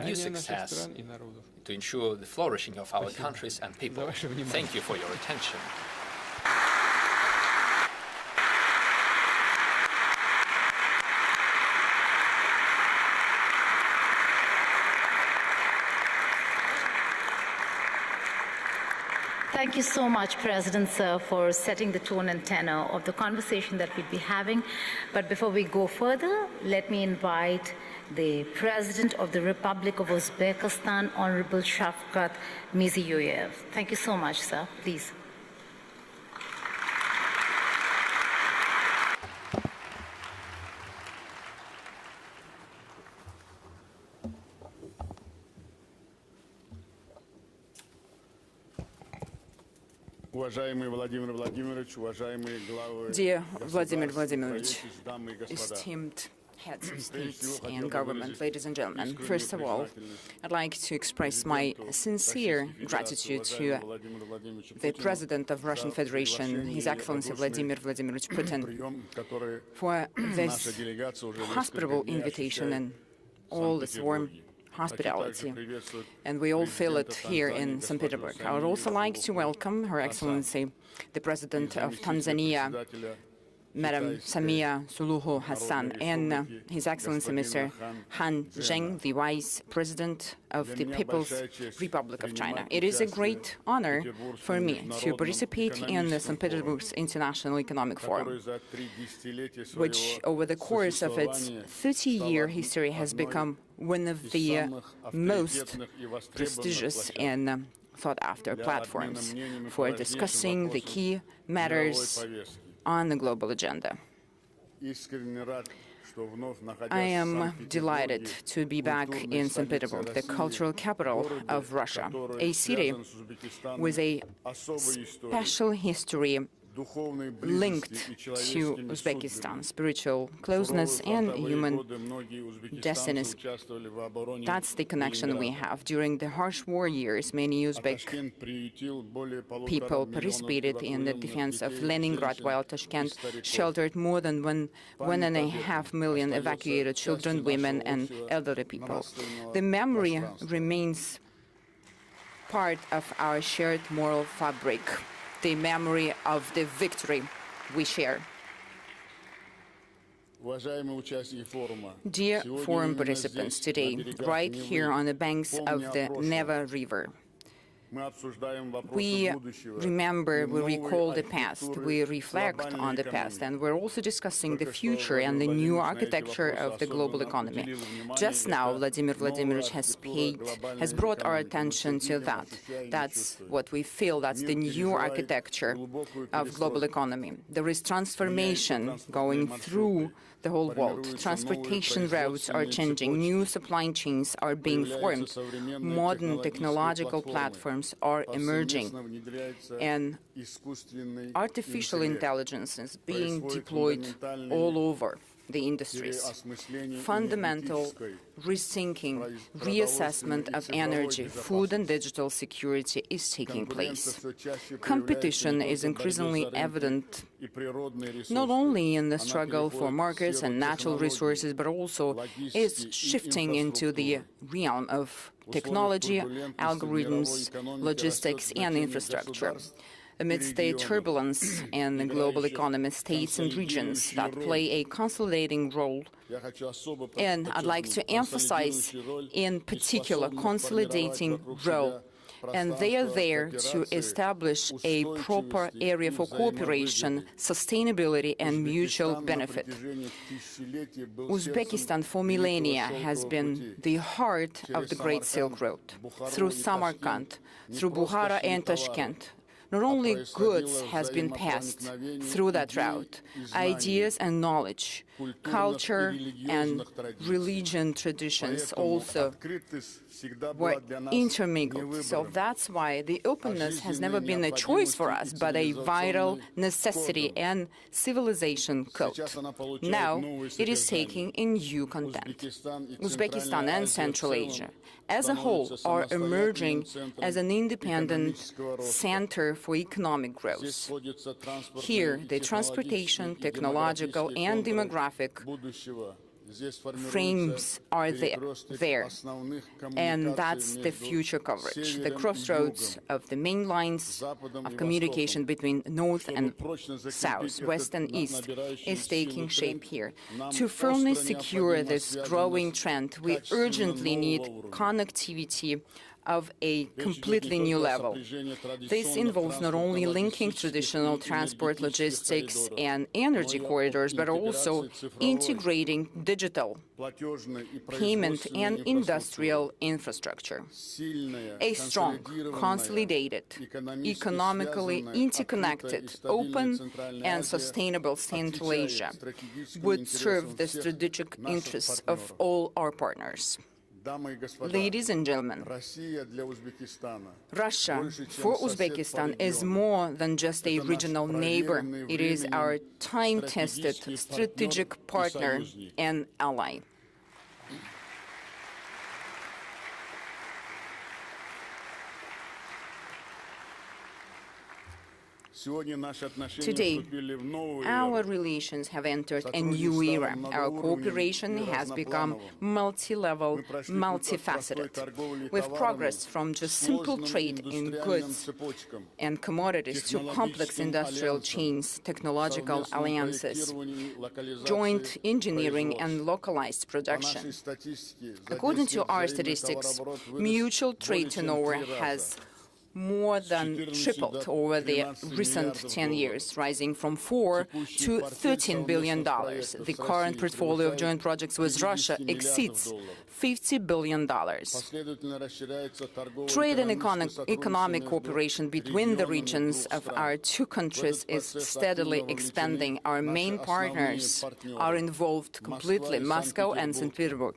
Speaker 2: new success, to ensure the flourishing of our countries and people. Thank you for your attention.
Speaker 3: Thank you so much, President, sir, for setting the tone and tenor of the conversation that we'll be having. But before we go further, let me invite the President of the Republic of Uzbekistan, Honorable Shavkat Mirziyoyev. Thank you so much, sir. Please.
Speaker 5: Dear Vladimir Vladimirovich, esteemed heads of state and government, ladies and gentlemen, first of all, I'd like to express my sincere gratitude to the President of Russian Federation, His Excellency Vladimir Vladimirovich Putin, for this hospitable invitation and all this warm hospitality, and we all feel it here in St. Petersburg. I would also like to welcome Her Excellency, the President of Tanzania, Madam Samia Suluhu Hassan, and His Excellency Mr. Han Zheng, the Vice President of the People's Republic of China. It is a great honor for me to participate in the St. Petersburg International Economic Forum, which over the course of its 30-year history has become one of the most prestigious and sought-after platforms for discussing the key matters on the global agenda. I am delighted to be back in St. Petersburg, the cultural capital of Russia, a city with a special history linked to Uzbekistan, spiritual closeness and human destinies. That's the connection we have. During the harsh war years, many Uzbek people participated in the defense of Leningrad, while Tashkent sheltered more than 1.5 million evacuated children, women, and elderly people. The memory remains part of our shared moral fabric, the memory of the victory we share. Dear forum participants, today, right here on the banks of the Neva River, We remember, we recall the past, we reflect on the past, and we're also discussing the future and the new architecture of the global economy. Just now, Vladimir Vladimirovich has brought our attention to that. That's what we feel, that's the new architecture of global economy. There is transformation going through the whole world. Transportation routes are changing, new supply chains are being formed, modern technological platforms are emerging, and artificial intelligence is being deployed all over the industries. Fundamental rethinking, reassessment of energy, food and digital security is taking place. Competition is increasingly evident not only in the struggle for markets and natural resources, but also is shifting into the realm of technology, algorithms, logistics, and infrastructure. Amidst the turbulence in the global economy, states and regions that play a consolidating role, and I'd like to emphasize in particular consolidating role, and they are there to establish a proper area for cooperation, sustainability, and mutual benefit. Uzbekistan for millennia has been the heart of the Great Silk Road. Through Samarkand, through Bukhara and Tashkent, not only goods has been passed through that route, ideas and knowledge, culture and religion traditions also were intermingled. So that's why the openness has never been a choice for us, but a vital necessity and civilization code. Now it is taking a new content. Uzbekistan and Central Asia as a whole are emerging as an independent center for economic growth. Here, the transportation, technological, and demographic frames are there, and that's the future coverage. The crossroads of the main lines of communication between North and South, West and East is taking shape here. To firmly secure this growing trend, we urgently need connectivity of a completely new level. This involves not only linking traditional transport, logistics, and energy corridors, but also integrating digital payment and industrial infrastructure. A strong, consolidated, economically interconnected, open, and sustainable Central Asia would serve the strategic interests of all our partners. Ladies and gentlemen, Russia for Uzbekistan is more than just a regional neighbor. It is our time-tested strategic partner and ally. Today, our relations have entered a new era. Our cooperation has become multi-level, multifaceted. We've progressed from just simple trade in goods and commodities to complex industrial chains, technological alliances, joint engineering, and localized production. According to our statistics, mutual trade turnover has more than tripled over the recent 10 years, rising from $4 to $13 billion. The current portfolio of joint projects with Russia exceeds $50 billion. Trade and economic cooperation between the regions of our two countries is steadily expanding. Our main partners are involved completely, Moscow and St. Petersburg.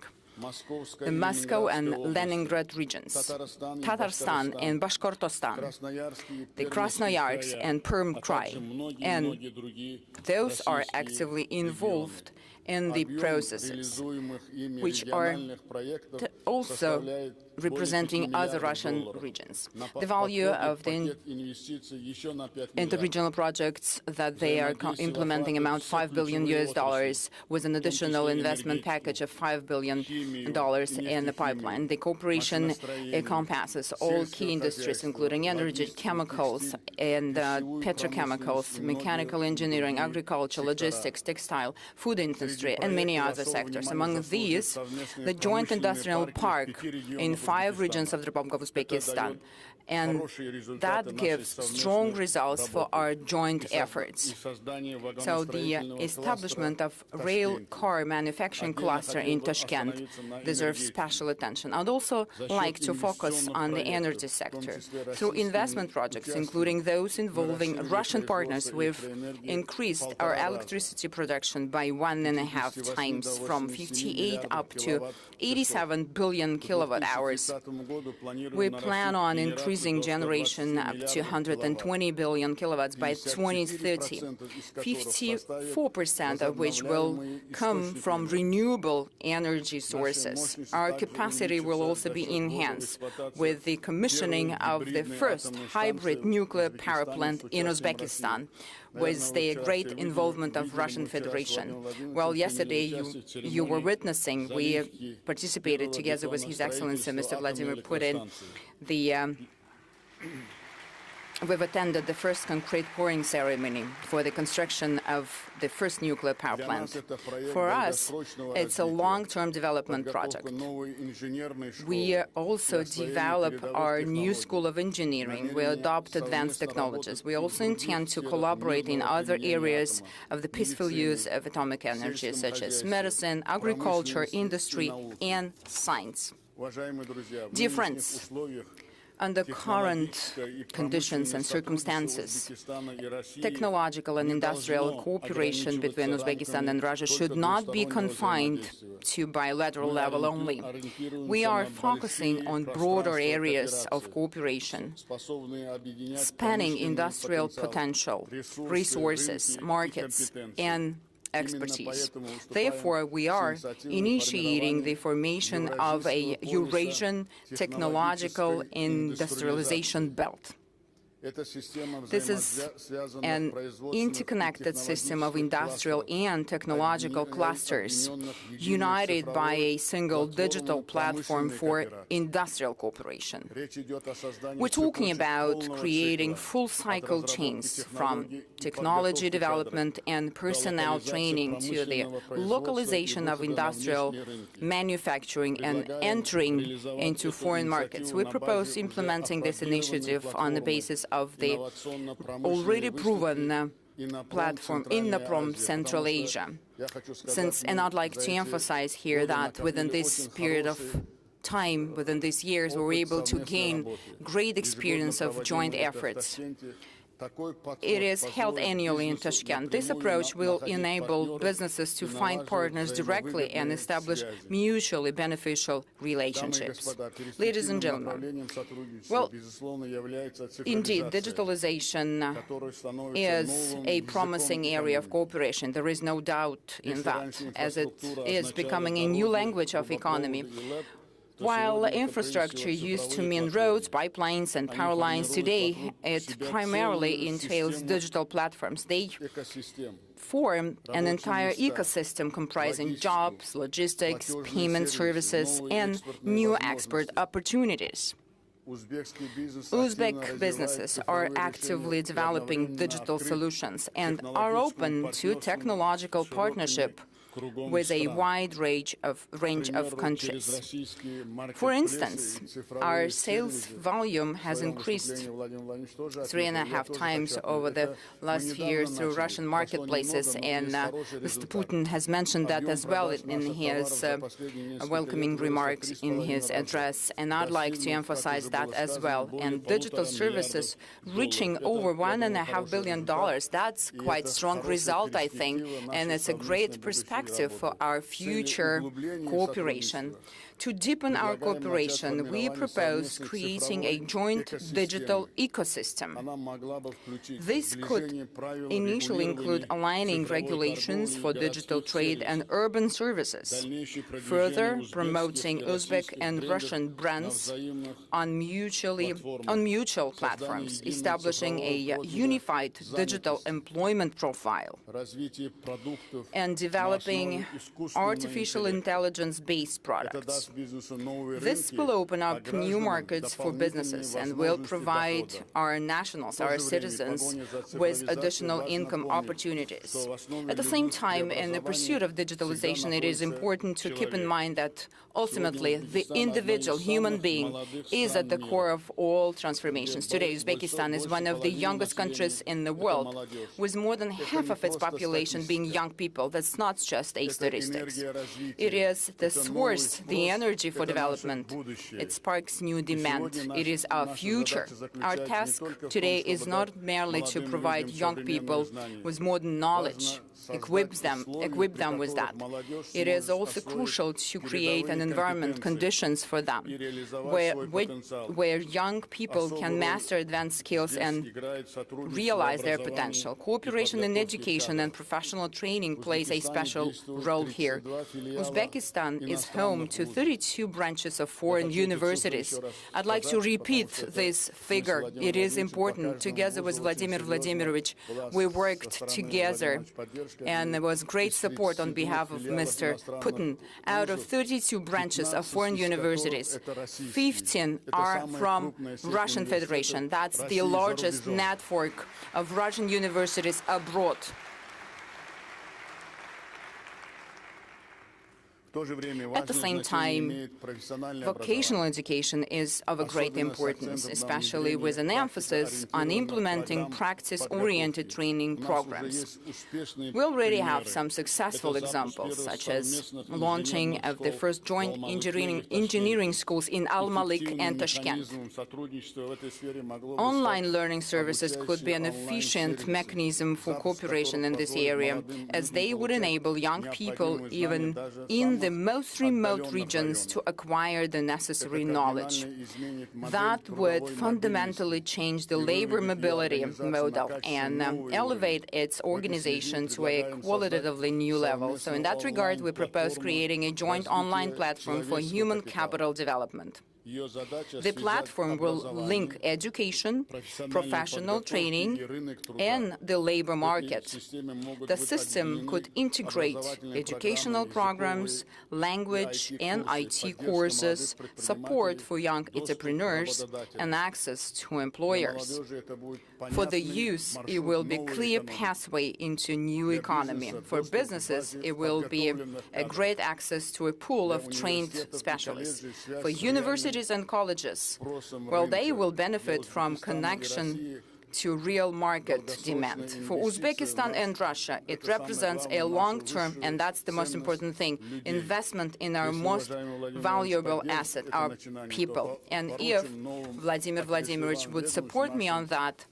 Speaker 5: The Moscow and Leningrad regions, Tatarstan and Bashkortostan, the Krasnoyarsk and Perm Krai, and those are actively involved in the processes, which are also representing other Russian regions. The value of the interregional projects that they are implementing amount $5 billion with an additional investment package of $5 billion in the pipeline. The cooperation encompasses all key industries, including energy, chemicals, and petrochemicals, mechanical engineering, agriculture, logistics, textile, food industry, and many other sectors. Among these, the joint industrial park in 5 regions of the Republic of Uzbekistan. And that gives strong results for our joint efforts. So the establishment of rail car manufacturing cluster in Tashkent deserves special attention. I'd also like to focus on the energy sector. Through investment projects, including those involving Russian partners, we've increased our electricity production by 1.5 times, from 58 up to 87 billion kilowatt hours. We plan on increasing generation up to 120 billion kilowatts by 2030, 54% of which will come from renewable energy sources. Our capacity will also be enhanced with the commissioning of the first hybrid nuclear power plant in Uzbekistan, with the great involvement of Russian Federation. Well, yesterday you were witnessing, we participated together with His Excellency Mr. Vladimir Putin. We've attended the first concrete pouring ceremony for the construction of the first nuclear power plant. For us, it's a long-term development project. We also develop our new School of Engineering. We adopt advanced technologies. We also intend to collaborate in other areas of the peaceful use of atomic energy, such as medicine, agriculture, industry, and science. Dear friends, under current conditions and circumstances, technological and industrial cooperation between Uzbekistan and Russia should not be confined to bilateral level only. We are focusing on broader areas of cooperation, spanning industrial potential, resources, markets, and expertise. Therefore, we are initiating the formation of a Eurasian technological industrialization belt. This is an interconnected system of industrial and technological clusters united by a single digital platform for industrial cooperation. We're talking about creating full-cycle chains, from technology development and personnel training to the localization of industrial manufacturing and entering into foreign markets. We propose implementing this initiative on the basis of the already proven platform Innoprom Central Asia. And I'd like to emphasize here that within this period of time, within these years, we were able to gain great experience of joint efforts. It is held annually in Tashkent. This approach will enable businesses to find partners directly and establish mutually beneficial relationships. Ladies and gentlemen, well, indeed, digitalization is a promising area of cooperation. There is no doubt in that, as it is becoming a new language of economy. While infrastructure used to mean roads, pipelines, and power lines, today it primarily entails digital platforms. They form an entire ecosystem comprising jobs, logistics, payment services, and new export opportunities. Uzbek businesses are actively developing digital solutions and are open to technological partnership with a wide range of countries. For instance, our sales volume has increased 3.5 times over the last few years through Russian marketplaces, and Mr. Putin has mentioned that as well in his welcoming remarks in his address, and I'd like to emphasize that as well. And digital services reaching over $1.5 billion, that's quite a strong result, I think, and it's a great perspective for our future cooperation. To deepen our cooperation, we propose creating a joint digital ecosystem. This could initially include aligning regulations for digital trade and urban services, further promoting Uzbek and Russian brands on mutual platforms, establishing a unified digital employment profile, and developing selling artificial intelligence-based products. This will open up new markets for businesses and will provide our nationals, our citizens, with additional income opportunities. At the same time, in the pursuit of digitalization, it is important to keep in mind that ultimately the individual human being is at the core of all transformations. Today, Uzbekistan is one of the youngest countries in the world, with more than half of its population being young people. That's not just a statistics. It is the source, the energy for development. It sparks new demand. It is our future. Our task today is not merely to provide young people with modern knowledge, equip them with that. It is also crucial to create an environment, conditions for them, where young people can master advanced skills and realize their potential. Cooperation in education and professional training plays a special role here. Uzbekistan is home to 32 branches of foreign universities. I'd like to repeat this figure. It is important. Together with Vladimir Vladimirovich, we worked together, and there was great support on behalf of Mr. Putin. Out of 32 branches of foreign universities, 15 are from Russian Federation. That's the largest network of Russian universities abroad. At the same time, vocational education is of a great importance, especially with an emphasis on implementing practice-oriented training programs. We already have some successful examples, such as launching of the first joint engineering schools in Almalyk and Tashkent. Online learning services could be an efficient mechanism for cooperation in this area, as they would enable young people, even in the most remote regions, to acquire the necessary knowledge. That would fundamentally change the labor mobility model and elevate its organization to a qualitatively new level. So in that regard, we propose creating a joint online platform for human capital development. The platform will link education, professional training, and the labor market. The system could integrate educational programs, language and IT courses, support for young entrepreneurs, and access to employers. For the youth, it will be a clear pathway into new economy. For businesses, it will be a great access to a pool of trained specialists. For universities and colleges, well, they will benefit from connection to real market demand. For Uzbekistan and Russia, it represents a long-term, and that's the most important thing, investment in our most valuable asset, our people. And if Vladimir Vladimirovich would support me on that,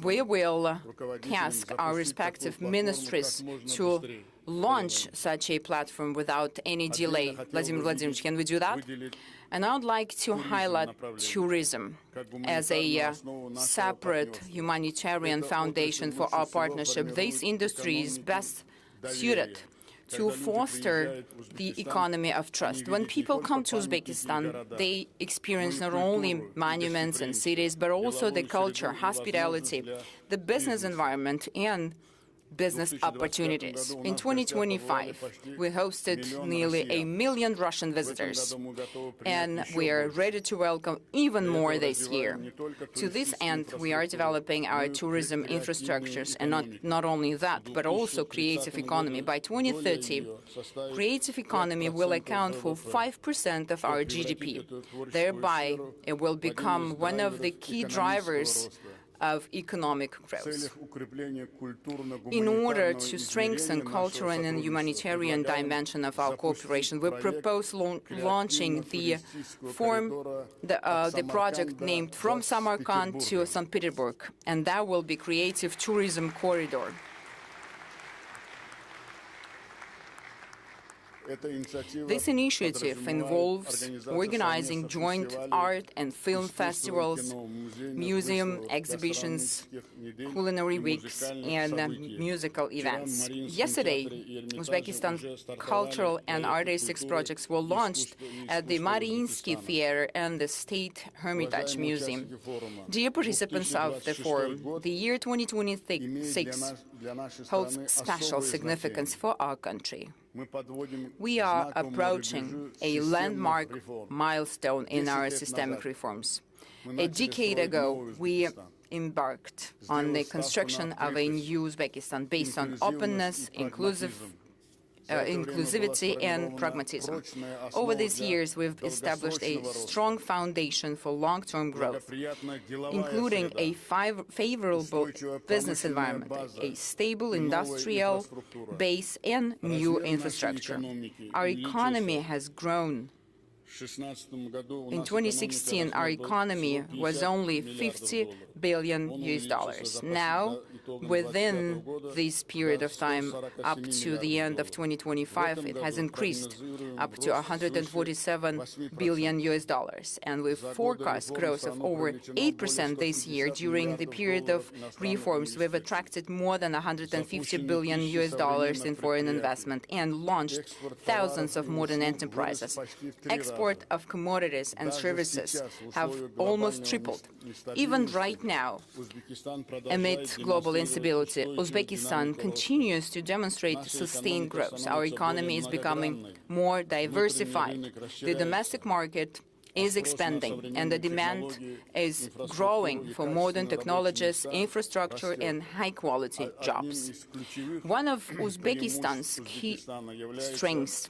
Speaker 5: we will task our respective ministries to launch such a platform without any delay. Vladimir Vladimirovich, can we do that? And I would like to highlight tourism as a separate humanitarian foundation for our partnership. This industry is best suited to foster the economy of trust. When people come to Uzbekistan, they experience not only monuments and cities, but also the culture, hospitality, the business environment, and business opportunities. In 2025, we hosted nearly 1 million Russian visitors, and we are ready to welcome even more this year. To this end, we are developing our tourism infrastructures, and not only that, but also creative economy. By 2030, creative economy will account for 5% of our GDP. Thereby, it will become one of the key drivers of economic growth. In order to strengthen cultural and humanitarian dimension of our cooperation, we propose launching the project named From Samarkand to St. Petersburg, and that will be Creative Tourism Corridor. This initiative involves organizing joint art and film festivals, museum exhibitions, culinary weeks, and musical events. Yesterday, Uzbekistan cultural and artistic projects were launched at the Mariinsky Theater and the State Hermitage Museum. Dear participants of the forum, the year 2026 holds special significance for our country. We are approaching a landmark milestone in our systemic reforms. A decade ago, we embarked on the construction of a new Uzbekistan based on openness, inclusivity and pragmatism. Over these years, we've established a strong foundation for long-term growth, including a favorable business environment, a stable industrial base, and new infrastructure. Our economy has grown. In 2016, our economy was only $50 billion. Now, within this period of time, up to the end of 2025, it has increased up to $147 billion. And we forecast growth of over 8% this year. During the period of reforms, we've attracted more than $150 billion in foreign investment and launched thousands of modern enterprises. Export of commodities and services have almost tripled. Even right now, amid global instability, Uzbekistan continues to demonstrate sustained growth. Our economy is becoming more diversified. The domestic market is expanding, and the demand is growing for modern technologies, infrastructure, and high-quality jobs. One of Uzbekistan's key strengths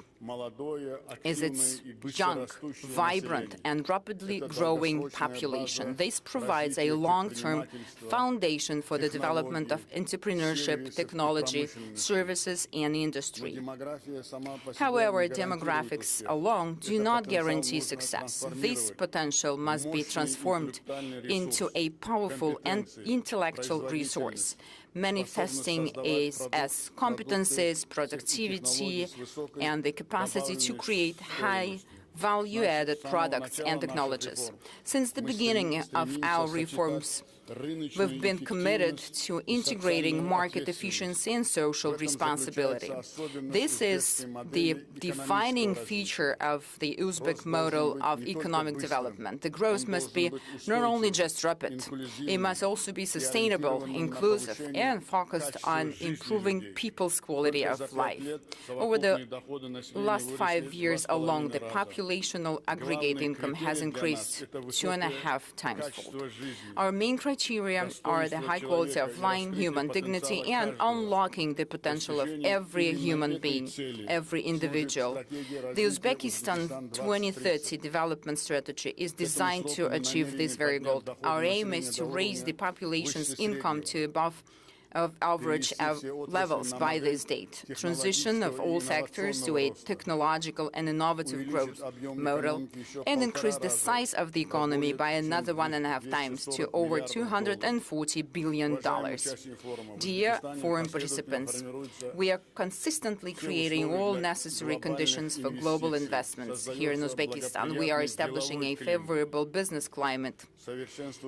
Speaker 5: is its young, vibrant, and rapidly growing population. This provides a long-term foundation for the development of entrepreneurship, technology, services, and industry. However, demographics alone do not guarantee success. This potential must be transformed into a powerful and intellectual resource, manifesting as competencies, productivity, and the capacity to create high value-added products and technologies. Since the beginning of our reforms, we've been committed to integrating market efficiency and social responsibility. This is the defining feature of the Uzbek model of economic development. The growth must be not only just rapid, it must also be sustainable, inclusive, and focused on improving people's quality of life. Over the last 5 years alone, the populational aggregate income has increased 2.5 times fold. Our main criteria are the high quality of life, human dignity, and unlocking the potential of every human being, every individual. The Uzbekistan 2030 development strategy is designed to achieve this very goal. Our aim is to raise the population's income to above average levels by this date. Transition of all sectors to a technological and innovative growth model, and increase the size of the economy by another 1.5 times to over $240 billion. Dear foreign participants, we are consistently creating all necessary conditions for global investments here in Uzbekistan. We are establishing a favorable business climate,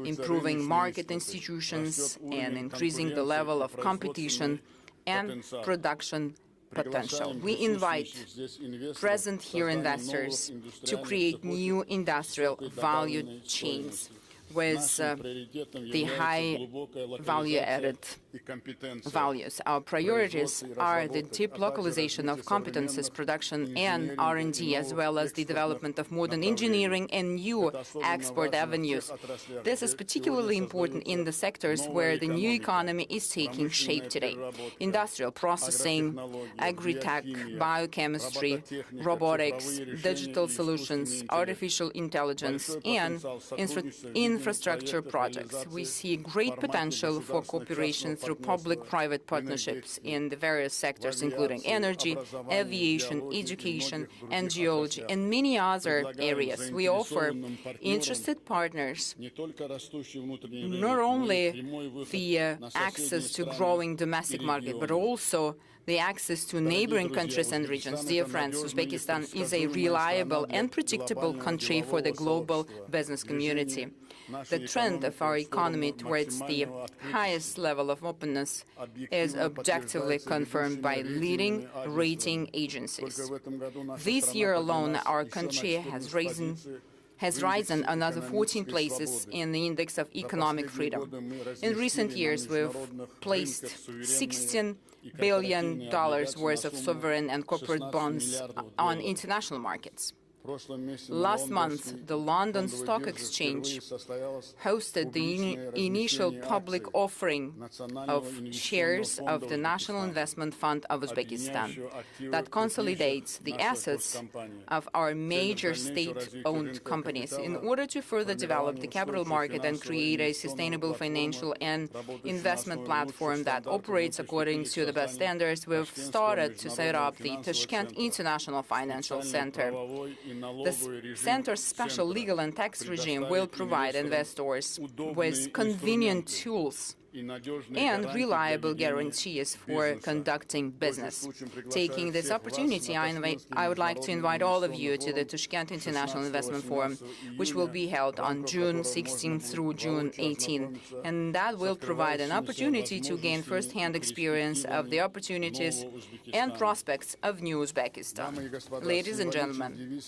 Speaker 5: improving market institutions, and increasing the level of competition and production potential. We invite present here investors to create new industrial value chains with the high value-added values. Our priorities are the deep localization of competences, production, and R&D, as well as the development of modern engineering and new export avenues. This is particularly important in the sectors where the new economy is taking shape today: industrial processing, agri-tech, biochemistry, robotics, digital solutions, artificial intelligence, and infrastructure projects. We see great potential for cooperation through public-private partnerships in the various sectors, including energy, aviation, education, and geology, and many other areas. We offer interested partners not only the access to growing domestic market, but also the access to neighboring countries and regions. Dear friends, Uzbekistan is a reliable and predictable country for the global business community. The trend of our economy towards the highest level of openness is objectively confirmed by leading rating agencies. This year alone, our country has risen another 14 places in the index of economic freedom. In recent years, we've placed $16 billion worth of sovereign and corporate bonds on international markets. Last month, the London Stock Exchange hosted the initial public offering of shares of the National Investment Fund of Uzbekistan that consolidates the assets of our major state-owned companies. In order to further develop the capital market and create a sustainable financial and investment platform that operates according to the best standards, we've started to set up the Tashkent International Financial Center. This center's special legal and tax regime will provide investors with convenient tools and reliable guarantees for conducting business. Taking this opportunity, I would like to invite all of you to the Tashkent International Investment Forum, which will be held on June 16 through June 18, and that will provide an opportunity to gain first-hand experience of the opportunities and prospects of new Uzbekistan. Ladies and gentlemen,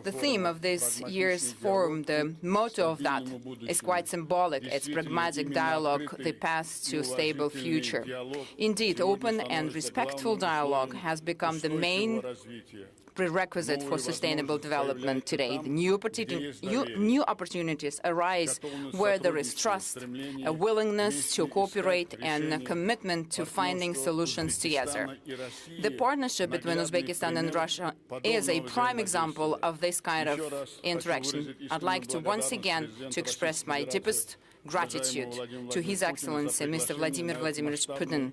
Speaker 5: the theme of this year's forum, the motto of that, is quite symbolic. It's pragmatic dialogue, the path to a stable future. Indeed, open and respectful dialogue has become the main prerequisite for sustainable development today. The new opportunities arise where there is trust, a willingness to cooperate, and a commitment to finding solutions together. The partnership between Uzbekistan and Russia is a prime example of this kind of interaction. I'd like to once again express my deepest gratitude to His Excellency Mr. Vladimir Vladimirovich Putin,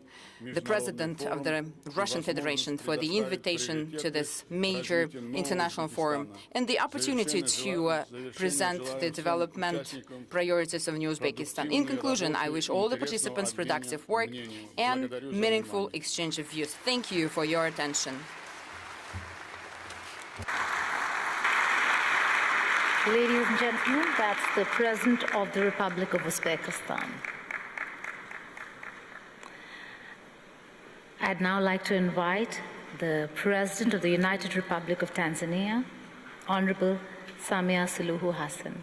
Speaker 5: the President of the Russian Federation, for the invitation to this major international forum and the opportunity to present the development priorities of New Uzbekistan. In conclusion, I wish all the participants productive work and meaningful exchange of views. Thank you for your attention.
Speaker 3: Ladies and gentlemen, that's the President of the Republic of Uzbekistan. I'd now like to invite the President of the United Republic of Tanzania, Honorable Samia Suluhu Hassan.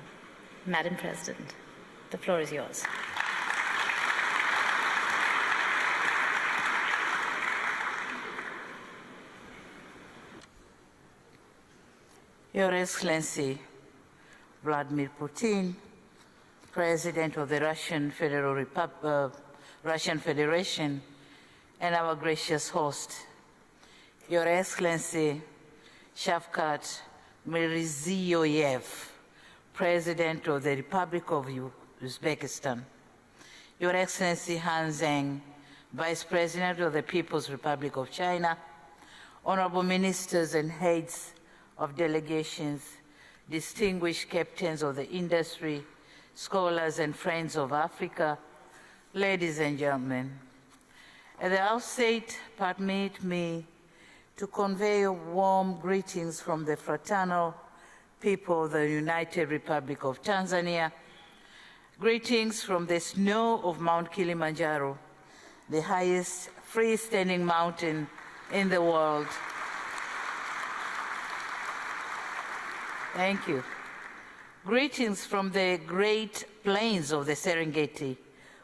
Speaker 3: Madam President, the floor is yours.
Speaker 6: Your Excellency, Vladimir Putin, President of the Russian Federation, and our gracious host, Your Excellency Shavkat Mirziyoyev, President of the Republic of Uzbekistan, Your Excellency Han Zheng, Vice President of the People's Republic of China, honorable ministers and heads of delegations, distinguished captains of the industry, scholars and friends of Africa, ladies and gentlemen. At the outset, permit me to convey warm greetings from the fraternal people of the United Republic of Tanzania, greetings from the snow of Mount Kilimanjaro, the highest freestanding mountain in the world. Thank you. Greetings from the great plains of the Serengeti,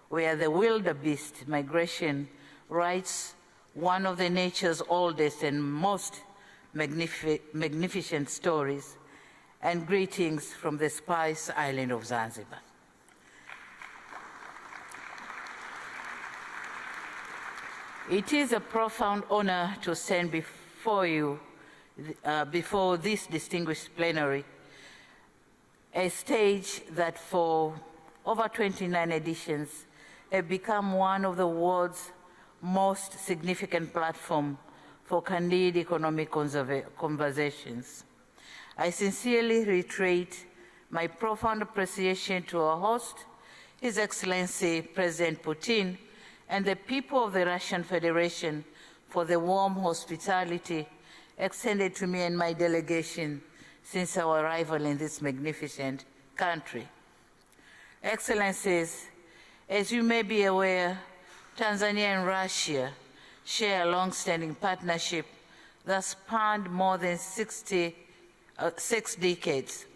Speaker 6: where the wildebeest migration writes one of nature's oldest and most magnificent stories, and greetings from the Spice Island of Zanzibar. It is a profound honor to stand before you before this distinguished plenary, a stage that for over 29 editions have become one of the world's most significant platforms for candid economic conversations. I sincerely reiterate my profound appreciation to our host, His Excellency President Putin, and the people of the Russian Federation for the warm hospitality extended to me and my delegation since our arrival in this magnificent country. Excellencies, as you may be aware, Tanzania and Russia share a long-standing partnership that spanned more than 6 decades.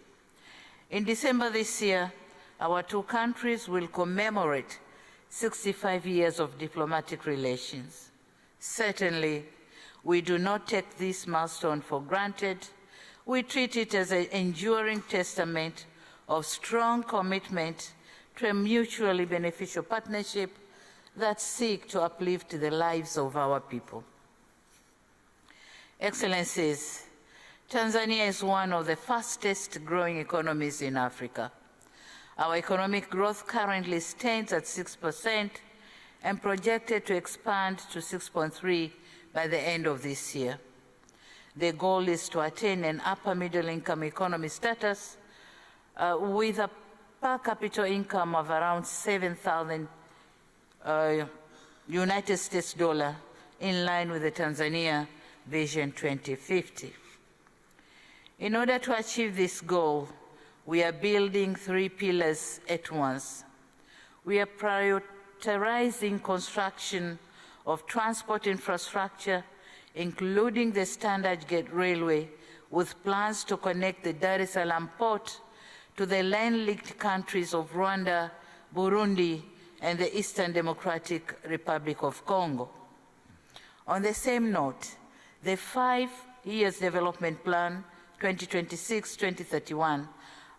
Speaker 6: In December this year, our two countries will commemorate 65 years of diplomatic relations. Certainly, we do not take this milestone for granted. We treat it as an enduring testament of strong commitment to a mutually beneficial partnership that seeks to uplift the lives of our people. Excellencies, Tanzania is one of the fastest growing economies in Africa. Our economic growth currently stands at 6% and projected to expand to 6.3% by the end of this year. The goal is to attain an upper middle income economy status with a per capita income of around 7,000 United States dollar, in line with the Tanzania Vision 2050. In order to achieve this goal, we are building 3 pillars at once. We are prioritizing construction of transport infrastructure, including the Standard Gauge Railway, with plans to connect the Dar es Salaam port to the land-linked countries of Rwanda, Burundi, and the Eastern Democratic Republic of Congo. On the same note, the 5-year development plan, 2026-2031,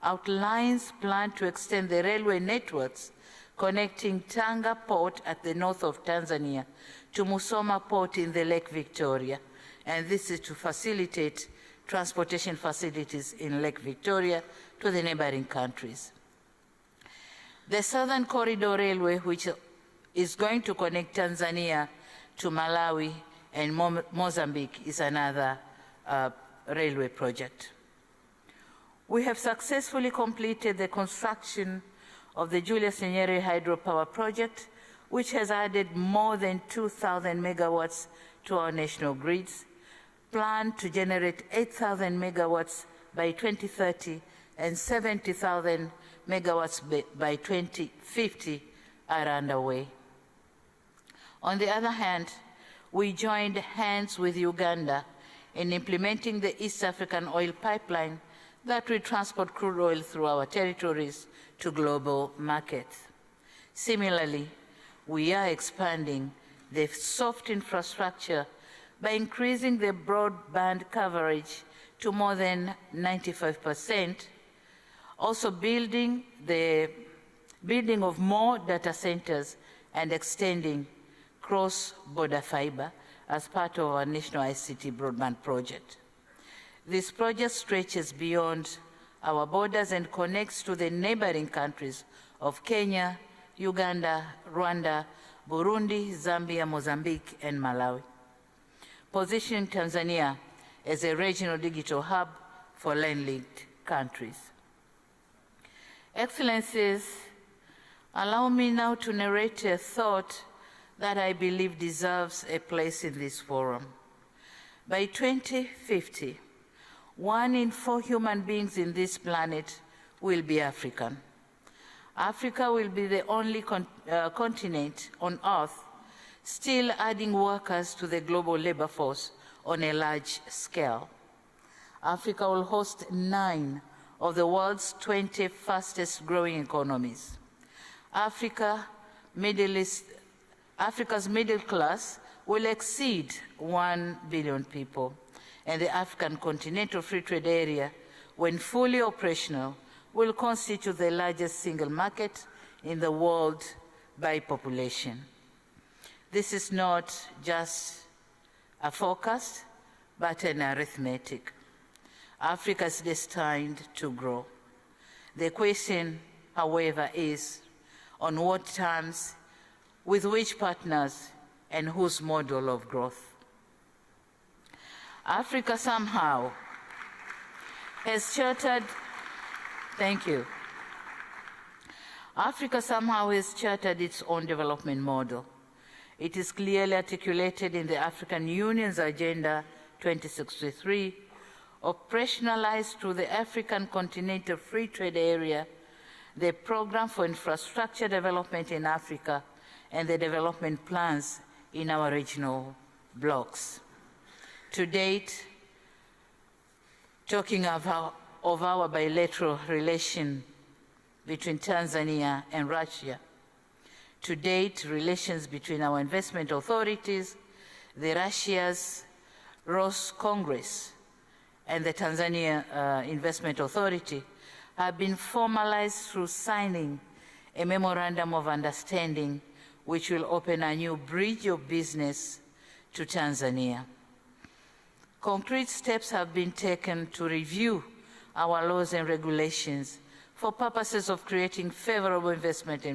Speaker 6: outlines plan to extend the railway networks connecting Tanga port at the north of Tanzania to Musoma port in the Lake Victoria, and this is to facilitate transportation facilities in Lake Victoria to the neighboring countries. The Southern Corridor Railway, which is going to connect Tanzania to Malawi and Mozambique, is another railway project. We have successfully completed the construction of the Julius Nyerere hydropower project, which has added more than 2,000 megawatts to our national grids, planned to generate 8,000 megawatts by 2030 and 70,000 megawatts by 2050 are underway. On the other hand, we joined hands with Uganda in implementing the East African oil pipeline that will transport crude oil through our territories to global markets. Similarly, we are expanding the soft infrastructure by increasing the broadband coverage to more than 95%, also building of more data centers and extending cross-border fiber as part of our national ICT broadband project. This project stretches beyond our borders and connects to the neighboring countries of Kenya, Uganda, Rwanda, Burundi, Zambia, Mozambique, and Malawi, positioning Tanzania as a regional digital hub for land-linked countries. Excellencies, allow me now to narrate a thought that I believe deserves a place in this forum. By 2050, 1 in 4 human beings in this planet will be African. Africa will be the only continent on Earth still adding workers to the global labor force on a large scale. Africa will host 9 of the world's 20 fastest growing economies. Africa's middle class will exceed 1 billion people, and the African Continental Free Trade Area, when fully operational, will constitute the largest single market in the world by population. This is not just a forecast, but an arithmetic. Africa is destined to grow. The question, however, is on what terms, with which partners, and whose model of growth. Africa somehow has chartered, Africa somehow has chartered its own development model. It is clearly articulated in the African Union's Agenda 2063, operationalized through the African Continental Free Trade Area, the Programme for Infrastructure Development in Africa, and the development plans in our regional blocs. To date, talking of our bilateral relation between Tanzania and Russia, to date, relations between our investment authorities, the Russia's Congress, and the Tanzania Investment Authority have been formalized through signing a memorandum of understanding which will open a new bridge of business to Tanzania. Concrete steps have been taken to review our laws and regulations for purposes of creating favorable investment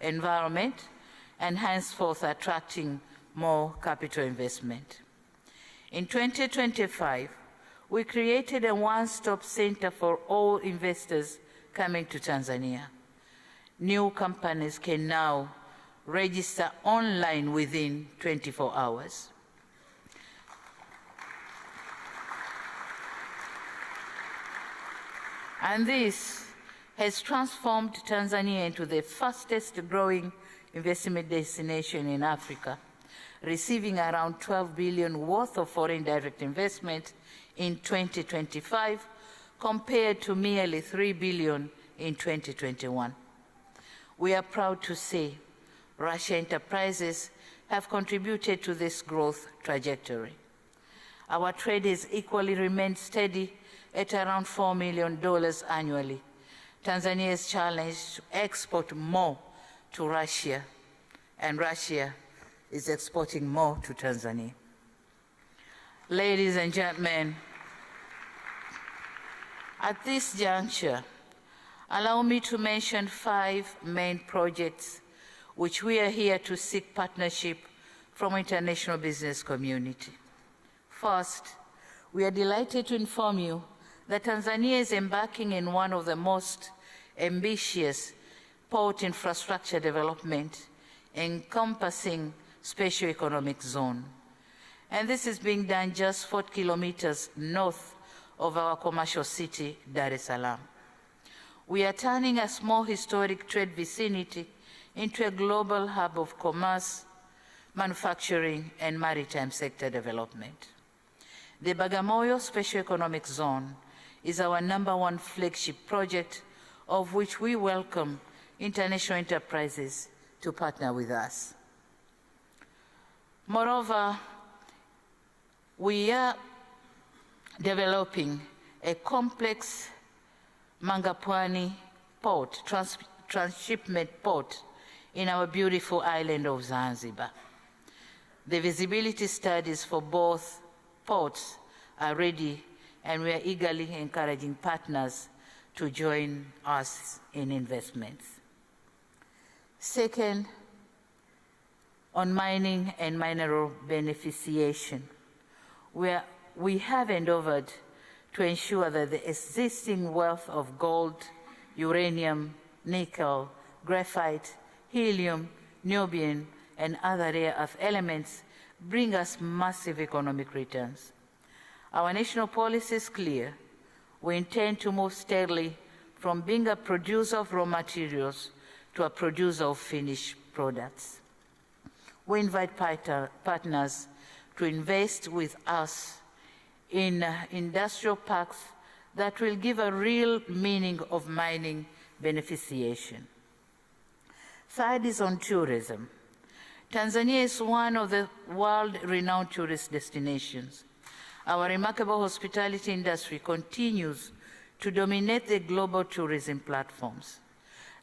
Speaker 6: environment and henceforth attracting more capital investment. In 2025, we created a one-stop center for all investors coming to Tanzania. New companies can now register online within 24 hours. And this has transformed Tanzania into the fastest growing investment destination in Africa, receiving around 12 billion worth of foreign direct investment in 2025 compared to merely 3 billion in 2021. We are proud to say Russian enterprises have contributed to this growth trajectory. Our trade has equally remained steady at around $4 million annually. Tanzania is challenged to export more to Russia, and Russia is exporting more to Tanzania. Ladies and gentlemen, at this juncture, allow me to mention 5 main projects which we are here to seek partnership from international business community. First, we are delighted to inform you that Tanzania is embarking in one of the most ambitious port infrastructure development encompassing special economic zone. And this is being done just 4 kilometers north of our commercial city, Dar es Salaam. We are turning a small historic trade vicinity into a global hub of commerce, manufacturing, and maritime sector development. The Bagamoyo Special Economic Zone is our #1 flagship project, of which we welcome international enterprises to partner with us. Moreover, we are developing a complex Mangapwani port, transshipment port in our beautiful island of Zanzibar. The visibility studies for both ports are ready, and we are eagerly encouraging partners to join us in investments. Second, on mining and mineral beneficiation, we have endeavored to ensure that the existing wealth of gold, uranium, nickel, graphite, helium, niobium, and other rare earth elements bring us massive economic returns. Our national policy is clear. We intend to move steadily from being a producer of raw materials to a producer of finished products. We invite partners to invest with us in industrial parks that will give a real meaning of mining beneficiation. Third is on tourism. Tanzania is one of the world-renowned tourist destinations. Our remarkable hospitality industry continues to dominate the global tourism platforms.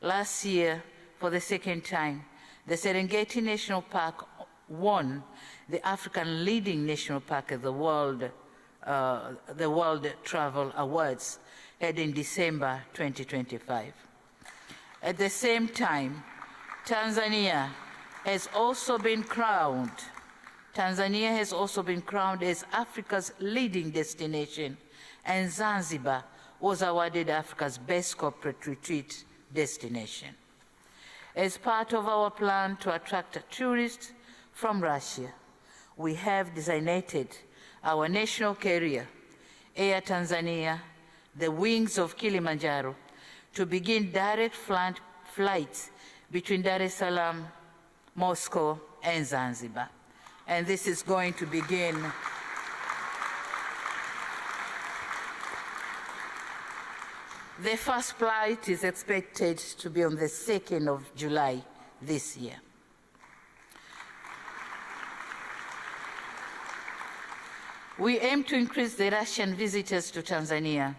Speaker 6: Last year, for the second time, the Serengeti National Park won the African Leading National Park at the World Travel Awards held in December 2025. At the same time, Tanzania has also been crowned as Africa's leading destination, and Zanzibar was awarded Africa's best corporate retreat destination. As part of our plan to attract tourists, from Russia, we have designated our national carrier, Air Tanzania, the wings of Kilimanjaro, to begin direct flights between Dar es Salaam, Moscow, and Zanzibar. And this is going to begin the first flight is expected to be on the 2nd of July this year. We aim to increase the Russian visitors to Tanzania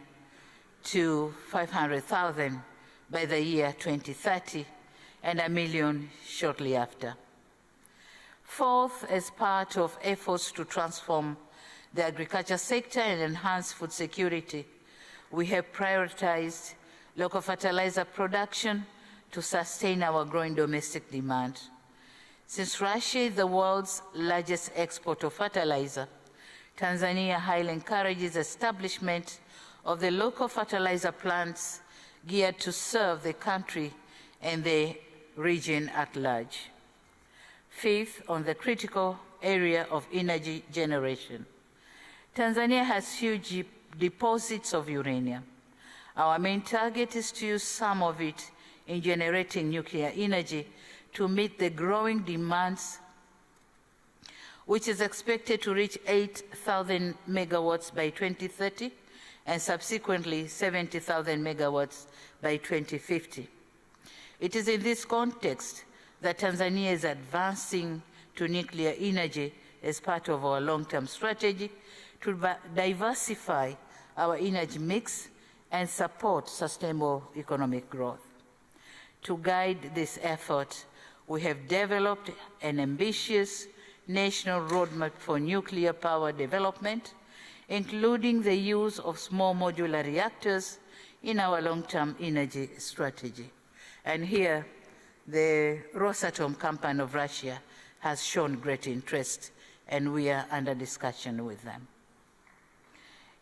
Speaker 6: to 500,000 by the year 2030 and 1 million shortly after. Fourth, as part of efforts to transform the agriculture sector and enhance food security, we have prioritized local fertilizer production to sustain our growing domestic demand. Since Russia is the world's largest exporter of fertilizer, Tanzania highly encourages establishment of the local fertilizer plants geared to serve the country and the region at large. Fifth, on the critical area of energy generation, Tanzania has huge deposits of uranium. Our main target is to use some of it in generating nuclear energy to meet the growing demands, which is expected to reach 8,000 megawatts by 2030 and subsequently 70,000 megawatts by 2050. It is in this context that Tanzania is advancing to nuclear energy as part of our long-term strategy to diversify our energy mix and support sustainable economic growth. To guide this effort, we have developed an ambitious national roadmap for nuclear power development, including the use of small modular reactors in our long-term energy strategy. And here, the Rosatom company of Russia has shown great interest, and we are under discussion with them.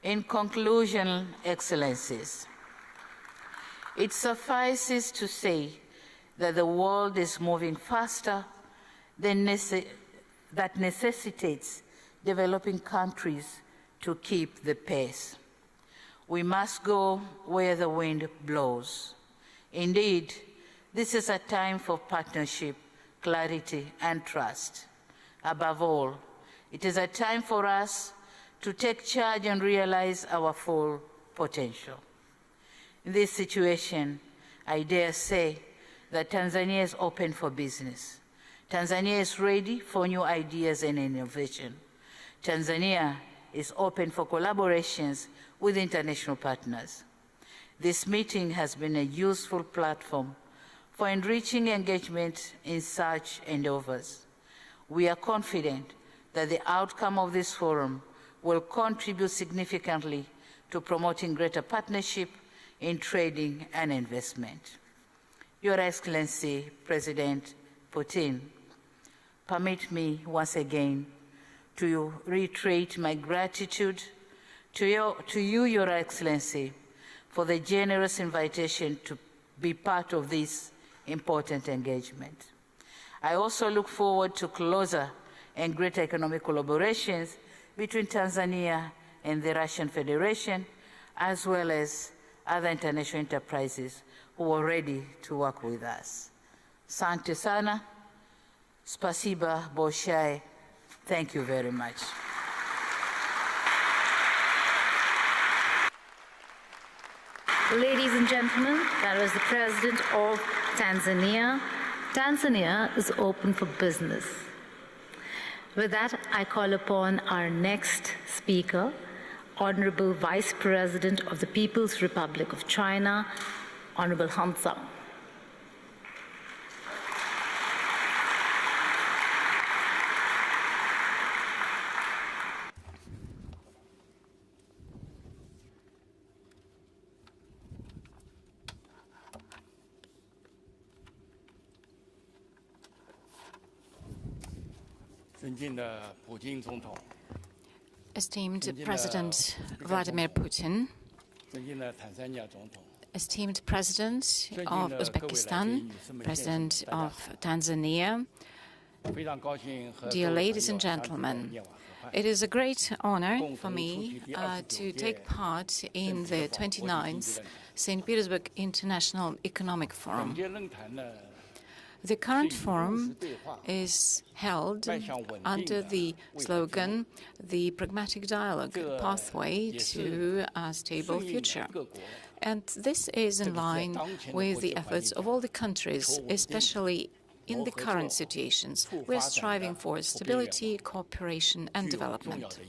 Speaker 6: In conclusion, Excellencies, it suffices to say that the world is moving faster than that necessitates developing countries to keep the pace. We must go where the wind blows. Indeed, this is a time for partnership, clarity, and trust. Above all, it is a time for us to take charge and realize our full potential. In this situation, I dare say that Tanzania is open for business. Tanzania is ready for new ideas and innovation. Tanzania is open for collaborations with international partners. This meeting has been a useful platform for enriching engagement in such endeavors. We are confident that the outcome of this forum will contribute significantly to promoting greater partnership in trading and investment. Your Excellency, President Putin, permit me once again to reiterate my gratitude to you, Your Excellency, for the generous invitation to be part of this important engagement. I also look forward to closer and greater economic collaborations between Tanzania and the Russian Federation, as well as other international enterprises who are ready to work with us. Asante sana, spasiba bolshoi. Thank you very much.
Speaker 3: Ladies and gentlemen, that was the President of Tanzania. Tanzania is open for business. With that, I call upon our next speaker, Honorable Vice President of the People's Republic of China, Honorable Han Zheng.
Speaker 5: Esteemed President Vladimir Putin, esteemed President of Uzbekistan, President of Tanzania, Dear ladies and gentlemen, it is a great honor for me to take part in the 29th St. Petersburg International Economic Forum. The current forum is held under the slogan, "The Pragmatic Dialogue Pathway to a Stable Future." And this is in line with the efforts of all the countries, especially in the current situations. We are striving for stability, cooperation, and development.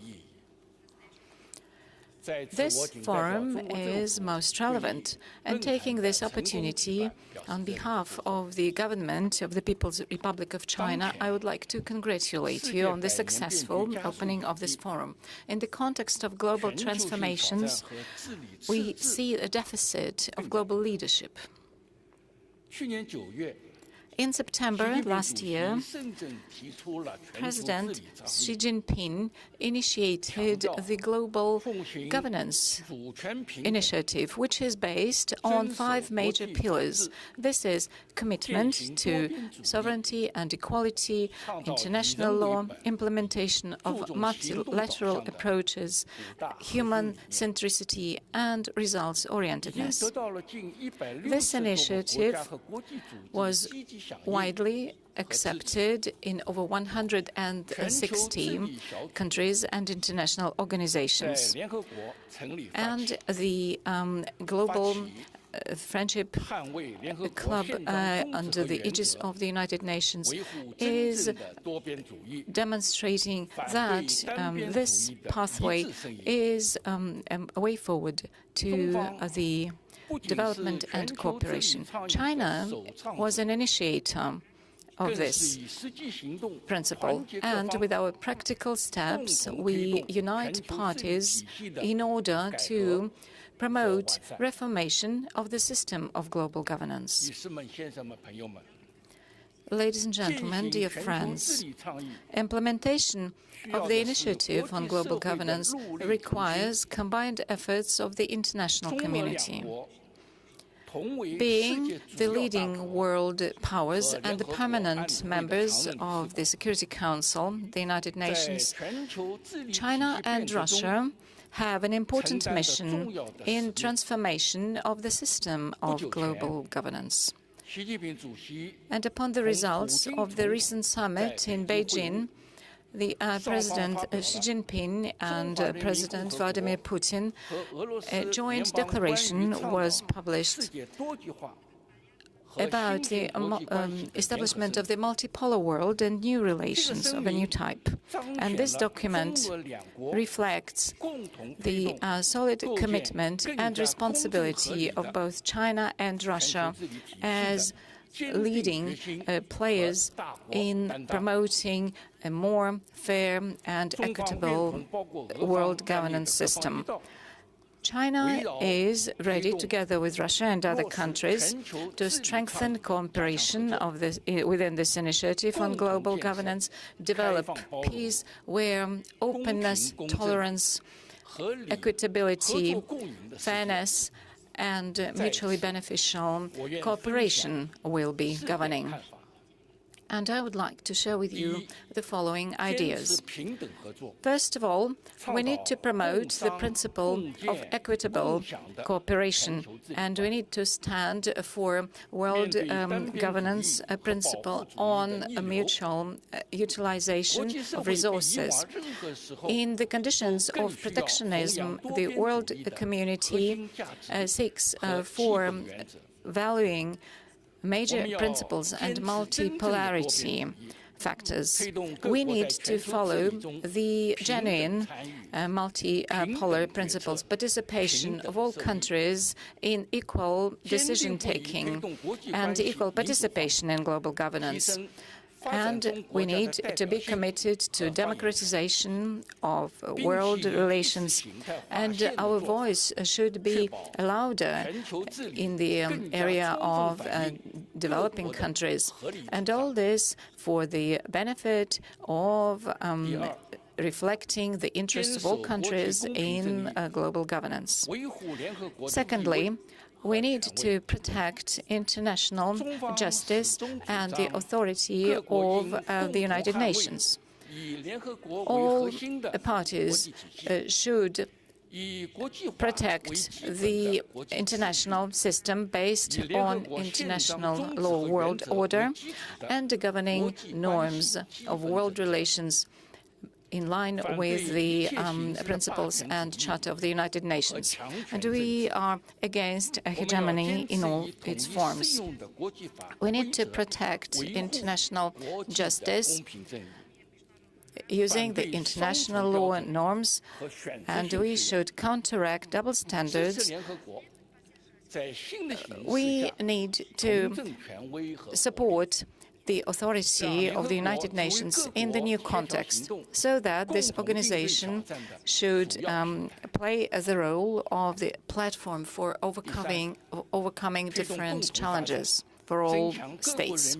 Speaker 5: This forum is most relevant, and taking this opportunity on behalf of the government of the People's Republic of China, I would like to congratulate you on the successful opening of this forum. In the context of global transformations, we see a deficit of global leadership. In September last year, President Xi Jinping initiated the Global Governance Initiative, which is based on 5 major pillars. This is commitment to sovereignty and equality, international law, implementation of multilateral approaches, human centricity, and results-orientedness. This initiative was widely accepted in over 160 countries and international organizations. And the Global Friendship Club under the aegis of the United Nations is demonstrating that this pathway is a way forward to the development and cooperation. China was an initiator of this principle, and with our practical steps, we unite parties in order to promote reformation of the system of global governance. Ladies and gentlemen, dear friends, implementation of the initiative on global governance requires combined efforts of the international community. Being the leading world powers and the permanent members of the Security Council, the United Nations, China and Russia have an important mission in transformation of the system of global governance. And upon the results of the recent summit in Beijing, the President Xi Jinping and President Vladimir Putin, a joint declaration was published about the establishment of the multipolar world and new relations of a new type. And this document reflects the solid commitment and responsibility of both China and Russia as leading players in promoting a more fair and equitable world governance system. China is ready, together with Russia and other countries, to strengthen cooperation of within this initiative on global governance, develop peace where openness, tolerance, equitability, fairness, and mutually beneficial cooperation will be governing. And I would like to share with you the following ideas. First of all, we need to promote the principle of equitable cooperation, and we need to stand for world governance principle on a mutual utilization of resources. In the conditions of protectionism, the world community seeks for valuing major principles and multipolarity factors. We need to follow the genuine multipolar principles, participation of all countries in equal decision-taking and equal participation in global governance. And we need to be committed to democratization of world relations, and our voice should be louder in the area of developing countries, and all this for the benefit of reflecting the interests of all countries in global governance. Secondly,
Speaker 7: We need to protect international justice and the authority of the United Nations. All parties should protect the international system based on international law, world order, and the governing norms of world relations in line with the principles and Charter of the United Nations. And we are against hegemony in all its forms. We need to protect international justice using the international law and norms, and we should counteract double standards. We need to support the authority of the United Nations in the new context, so that this organization should play the role of the platform for overcoming different challenges for all states.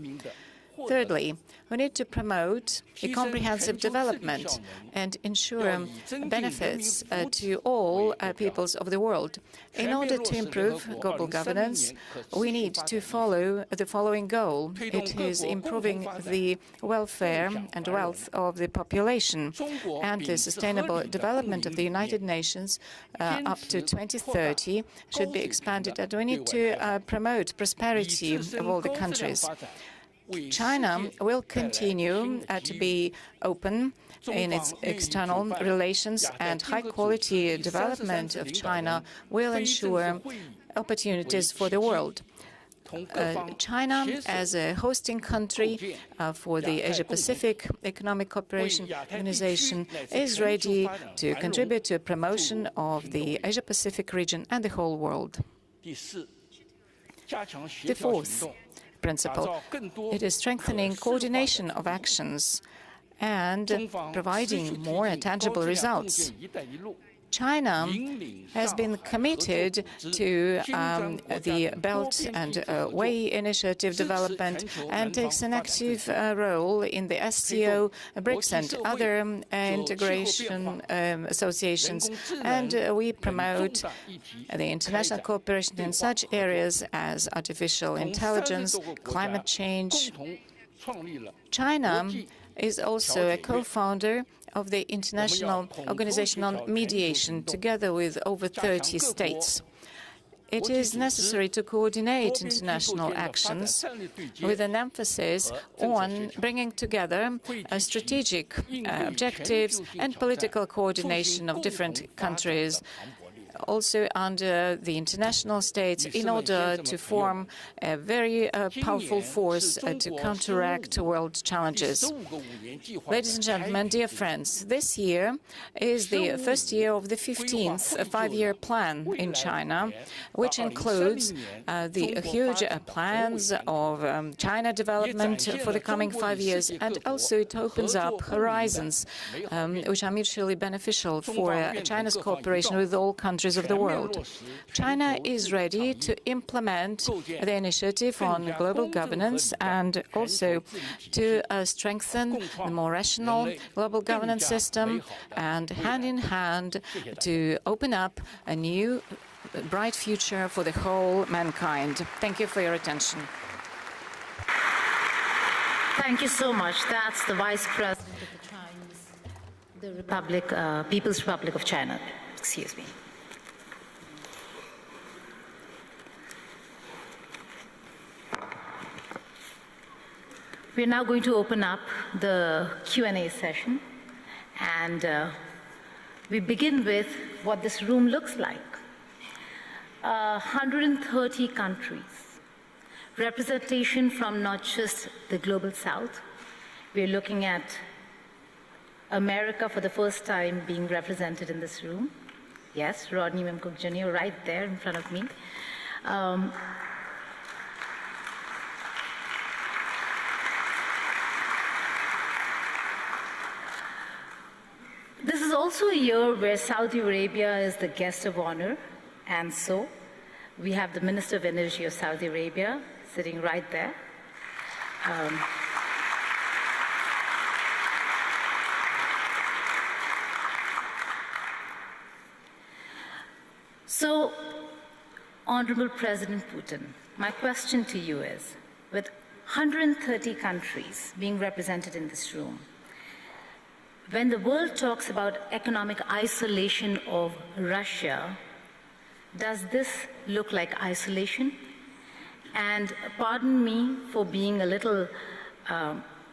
Speaker 7: Thirdly, we need to promote a comprehensive development and ensure benefits to all peoples of the world. In order to improve global governance, we need to follow the following goal. It is improving the welfare and wealth of the population, and the sustainable development of the United Nations up to 2030 should be expanded, and we need to promote prosperity of all the countries. China will continue to be open in its external relations, and high-quality development of China will ensure opportunities for the world. China, as a hosting country for the Asia-Pacific Economic Cooperation Organization, is ready to contribute to promotion of the Asia-Pacific region and the whole world. The fourth principle, it is strengthening coordination of actions and providing more tangible results. China has been committed to the Belt and Way Initiative development and takes an active role in the SCO, BRICS and other integration associations, and we promote the international cooperation in such areas as artificial intelligence, climate change. China is also a co-founder of the International Organization on Mediation, together with over 30 states. It is necessary to coordinate international actions with an emphasis on bringing together strategic objectives and political coordination of different countries, also under the international states, in order to form a very powerful force to counteract world challenges. Ladies and gentlemen, dear friends, this year is the first year of the 15th five-year plan in China, which includes the huge plans of China development for the coming 5 years, and also it opens up horizons which are mutually beneficial for China's cooperation with all countries of the world. China is ready to implement the initiative on global governance and also to strengthen the more rational global governance system, and hand in hand to open up a new bright future for the whole mankind. Thank you for your attention.
Speaker 3: Thank you so much. That's the Vice President of the People's Republic of China. Excuse me. We're now going to open up the Q&A session, and we begin with what this room looks like. 130 countries, representation from not just the global south. We're looking at America for the first time being represented in this room. Yes, Rodney Memcook Jr. right there in front of me. This is also a year where Saudi Arabia is the guest of honor, and so we have the Minister of Energy of Saudi Arabia sitting right there. So Honorable President Putin, my question to you is, with 130 countries being represented in this room, when the world talks about economic isolation of Russia, does this look like isolation? And pardon me for being a little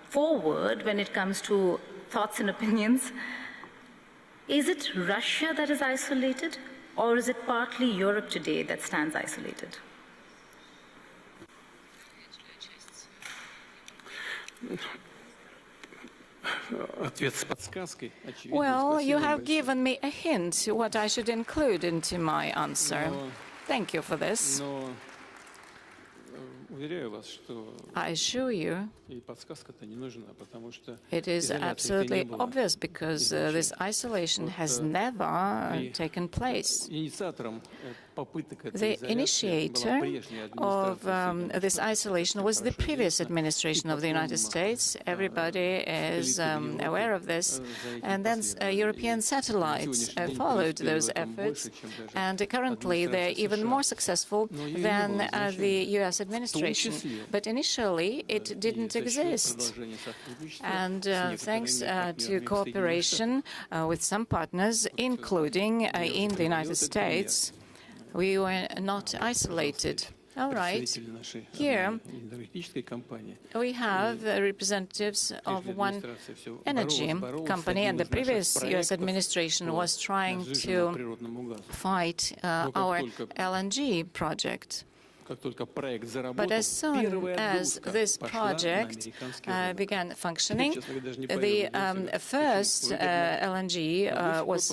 Speaker 3: forward when it comes to thoughts and opinions. Is it Russia that is isolated, or is it partly Europe today that stands isolated?
Speaker 7: Well, you have given me a hint what I should include into my answer. Thank you for this. I assure you, it is absolutely obvious because this isolation has never taken place. The initiator of this isolation was the previous administration of the United States. Everybody is aware of this. And then European satellites followed those efforts. And currently, they're even more successful than the U.S. administration. But initially, it didn't exist. And thanks to cooperation with some partners, including in the United States, we were not isolated. All right. Here, we have representatives of one energy company, and the previous U.S. administration was trying to fight our LNG project. But as soon as this project began functioning, the first LNG was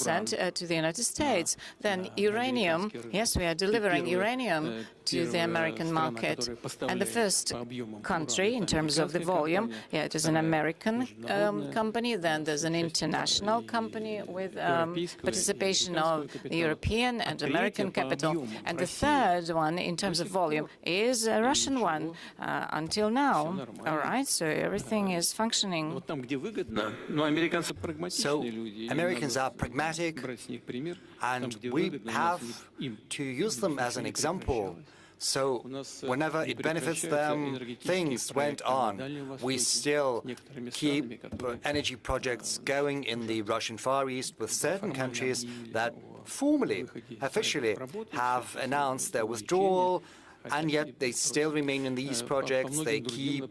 Speaker 7: sent to the United States. Then uranium, yes, we are delivering uranium to the American market. And the first country, in terms of the volume, yeah, it is an American company. Then there's an international company with participation of the European and American capital. And the third one, in terms of volume, is a Russian one until now. All right, so everything is functioning.
Speaker 4: So Americans are pragmatic, and we have to use them as an example. So whenever it benefits them, things went on. We still keep energy projects going in the Russian Far East with certain countries that formally, officially have announced their withdrawal, and yet they still remain in these projects. They keep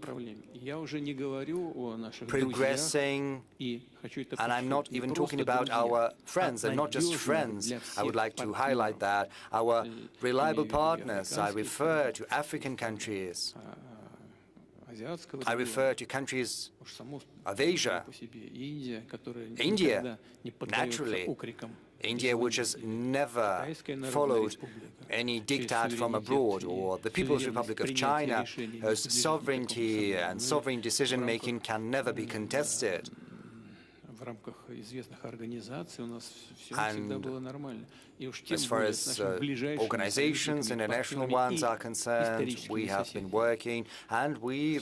Speaker 4: progressing, and I'm not even talking about our friends. They're not just friends. I would like to highlight that. Our reliable partners, I refer to African countries. I refer to countries of Asia. India, naturally. India, which has never followed any diktat from abroad, or the People's Republic of China, whose sovereignty and sovereign decision-making can never be contested. And as far as organizations, international ones are concerned, we have been working, and we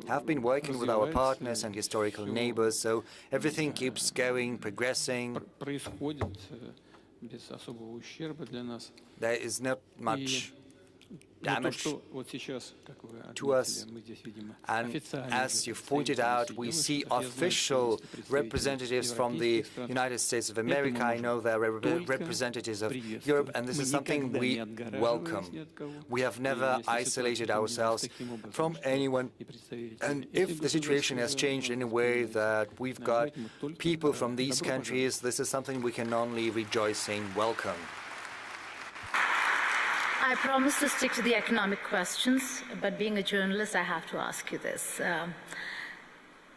Speaker 4: have been working with our partners and historical neighbors, so everything keeps going, progressing. There is not much damage to us. And as you've pointed out, we see official representatives from the United States of America. I know there are representatives of Europe, and this is something we welcome. We have never isolated ourselves from anyone. And if the situation has changed in a way that we've got people from these countries, this is something we can only rejoice in, welcome.
Speaker 3: I promise to stick to the economic questions, but being a journalist, I have to ask you this.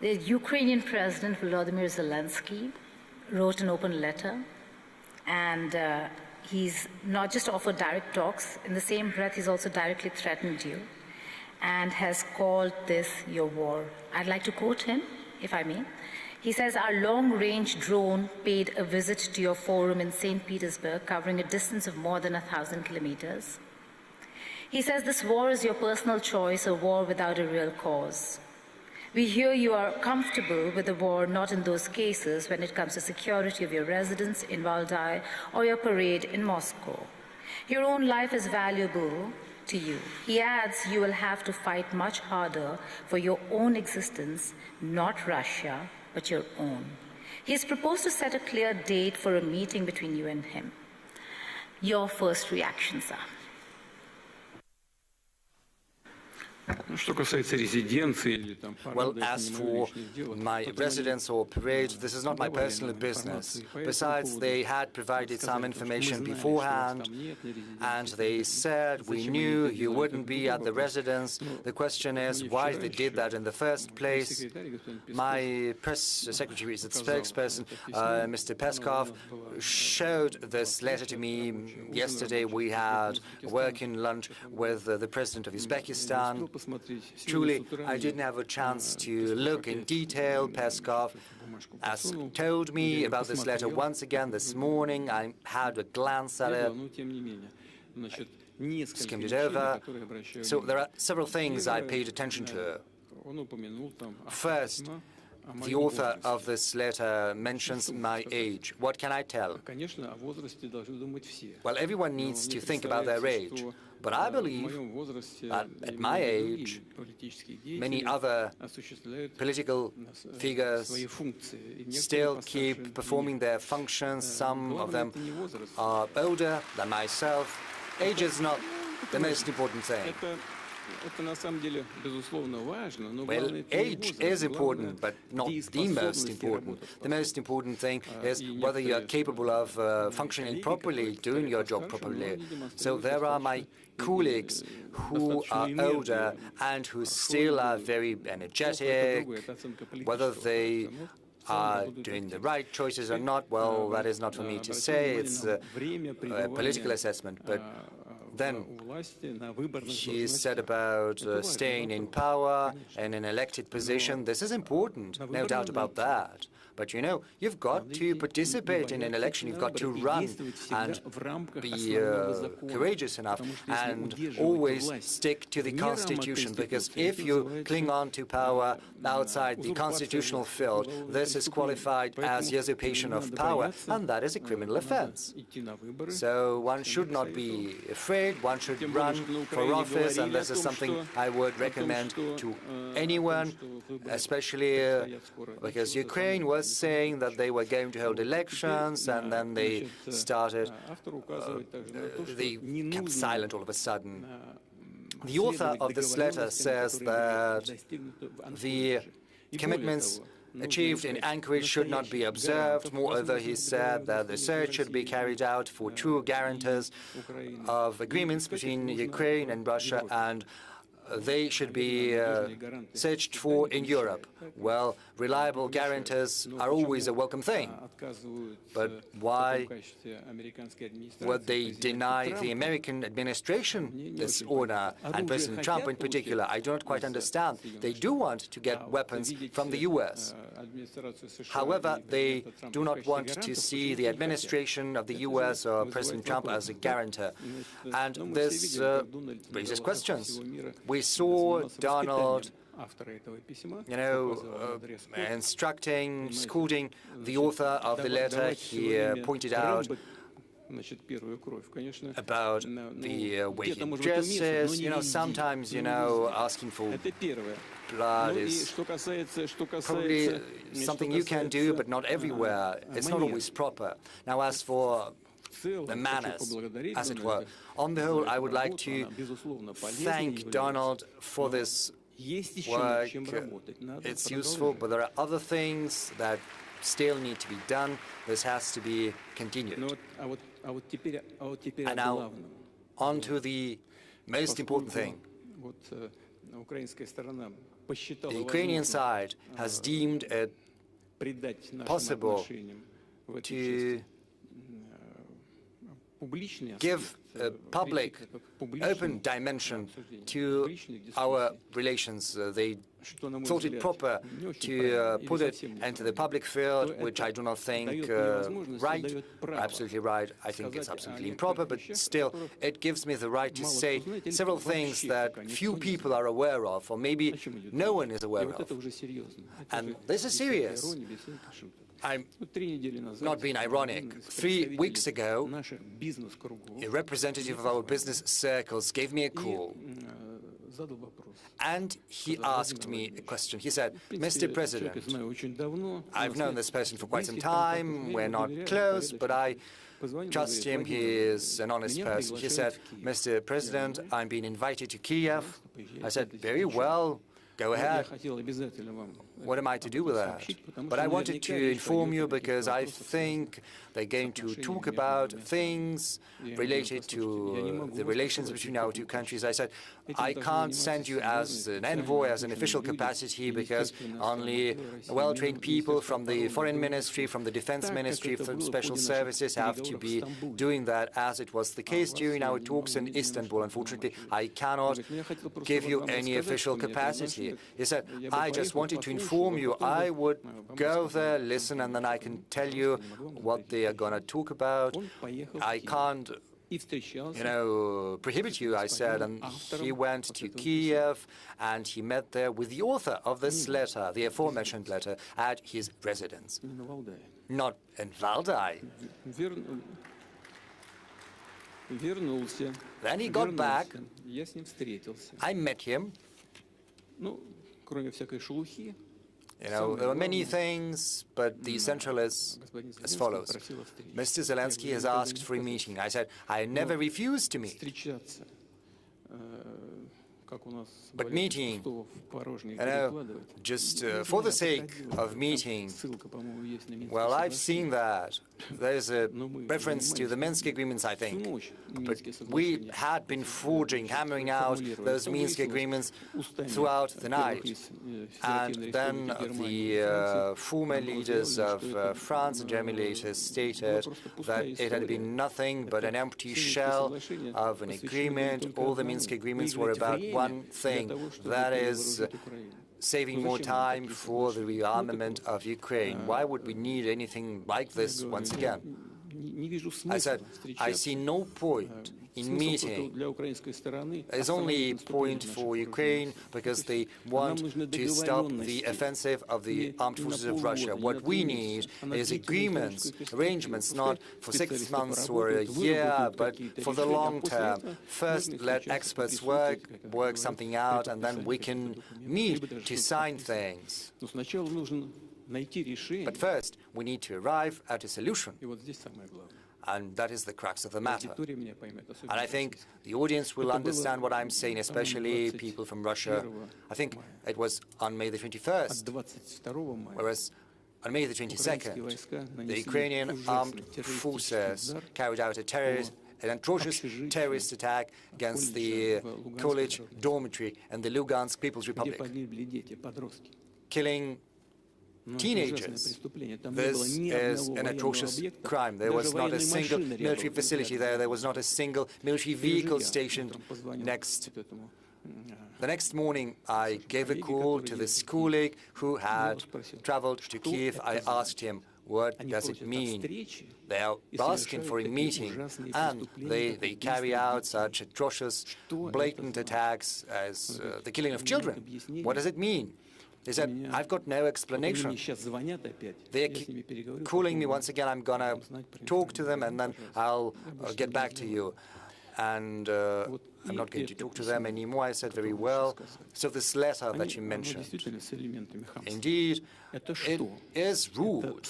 Speaker 3: The Ukrainian President Vladimir Zelensky wrote an open letter, and he's not just offered direct talks. In the same breath, he's also directly threatened you and has called this your war. I'd like to quote him, if I may. He says, "Our long-range drone paid a visit to your forum in St. Petersburg, covering a distance of more than 1,000 kilometers. He says, this war is your personal choice, a war without a real cause. We hear you are comfortable with the war, not in those cases when it comes to security of your residence in Valdai or your parade in Moscow. Your own life is valuable to you. He adds, you will have to fight much harder for your own existence, not Russia, but your own. He has proposed to set a clear date for a meeting between you and him. Your first reactions are?
Speaker 4: Well, as for my residence or parade, this is not my personal business. Besides, they had provided some information beforehand, and they said, we knew you wouldn't be at the residence. The question is why they did that in the first place. My press secretary, the spokesperson, Mr. Peskov, showed this letter to me yesterday. We had a working lunch with the president of Uzbekistan. Truly, I didn't have a chance to look in detail. Peskov has told me about this letter once again this morning. I had a glance at it, skimmed it over. So there are several things I paid attention to. First, the author of this letter mentions my age. What can I tell? Well, everyone needs to think about their age. But I believe that at my age, many other political figures still keep performing their functions. Some of them are older than myself. Age is not the most important thing. Well, age is important, but not the most important. The most important thing is whether you are capable of functioning properly, doing your job properly. So there are my colleagues who are older and who still are very energetic. Whether they are doing the right choices or not, well, that is not for me to say. It's a political assessment. But then he said about staying in power and an elected position. This is important, no doubt about that. But you know, you've got to participate in an election, you've got to run and be courageous enough and always stick to the Constitution, because if you cling on to power outside the constitutional field, this is qualified as usurpation of power, and that is a criminal offense. So one should not be afraid, one should run for office, and this is something I would recommend to anyone, especially because Ukraine was saying that they were going to hold elections, and then they started, they kept silent all of a sudden. The author of this letter says that the commitments achieved in Anchorage should not be observed. Moreover, he said that the search should be carried out for true guarantors of agreements between Ukraine and Russia, and they should be searched for in Europe. Well, reliable guarantors are always a welcome thing. But why would they deny the American administration this honor, and President Trump in particular? I do not quite understand. They do want to get weapons from the U.S. However, they do not want to see the administration of the U.S. or President Trump as a guarantor. And this raises questions. We saw Donald, you know, instructing, scolding the author of the letter. He pointed out about the way he dresses. You know, sometimes, you know, asking for blood is probably something you can do, but not everywhere. It's not always proper. Now, as for the manners, as it were, on the whole, I would like to thank Donald for this work. It's useful, but there are other things that still need to be done. This has to be continued. And now, on to the most important thing. The Ukrainian side has deemed it possible to give a public, open dimension to our relations. They thought it proper to put it into the public field, which I do not think right, absolutely right. I think it's absolutely improper, but still, it gives me the right to say several things that few people are aware of, or maybe no one is aware of. And this is serious. I'm not being ironic. 3 weeks ago, a representative of our business circles gave me a call, and he asked me a question. He said, Mr. President, I've known this person for quite some time, we're not close, but I trust him, he is an honest person. He said, Mr. President, I'm being invited to Kiev. I said, very well, go ahead. What am I to do with that? But I wanted to inform you because I think they're going to talk about things related to the relations between our two countries. I said, I can't send you as an envoy, as an official capacity, because only well-trained people from the Foreign Ministry, from the Defense Ministry, from Special Services have to be doing that, as it was the case during our talks in Istanbul. Unfortunately, I cannot give you any official capacity. He said, I just wanted to inform you. I would go there, listen, and then I can tell you what they are going to talk about. I can't, prohibit you, I said. And he went to Kiev, and he met there with the author of this letter, the aforementioned letter, at his residence. Not in Valdai. Then he got back. I met him. There were many things, but the essential is as follows. Mr. Zelensky has asked for a meeting. I said, I never refused to meet. But meeting, just for the sake of meeting, well, I've seen that. There's a reference to the Minsk agreements, I think. But we had been forging, hammering out those Minsk agreements throughout the night. And then the former leaders of France and Germany later stated that it had been nothing but an empty shell of an agreement. All the Minsk agreements were about one thing, that is saving more time for the rearmament of Ukraine. Why would we need anything like this once again? I said, I see no point in meeting. There's only a point for Ukraine because they want to stop the offensive of the armed forces of Russia. What we need is agreements, arrangements, not for 6 months or a year, but for the long term. First, let experts work something out, and then we can meet to sign things. But first, we need to arrive at a solution. And that is the crux of the matter. And I think the audience will understand what I'm saying, especially people from Russia. I think it was on May the 21st, whereas on May the 22nd, the Ukrainian armed forces carried out an atrocious terrorist attack against the college dormitory in the Lugansk People's Republic, killing teenagers. This is an atrocious crime. There was not a single military facility there. There was not a single military vehicle stationed next. The next morning, I gave a call to this colleague who had traveled to Kiev. I asked him, what does it mean? They are asking for a meeting, and they carry out such atrocious, blatant attacks as the killing of children. What does it mean? He said, I've got no explanation. They're calling me once again. I'm going to talk to them, and then I'll get back to you. And I'm not going to talk to them anymore. I said, very well. So this letter that you mentioned, indeed, it is rude.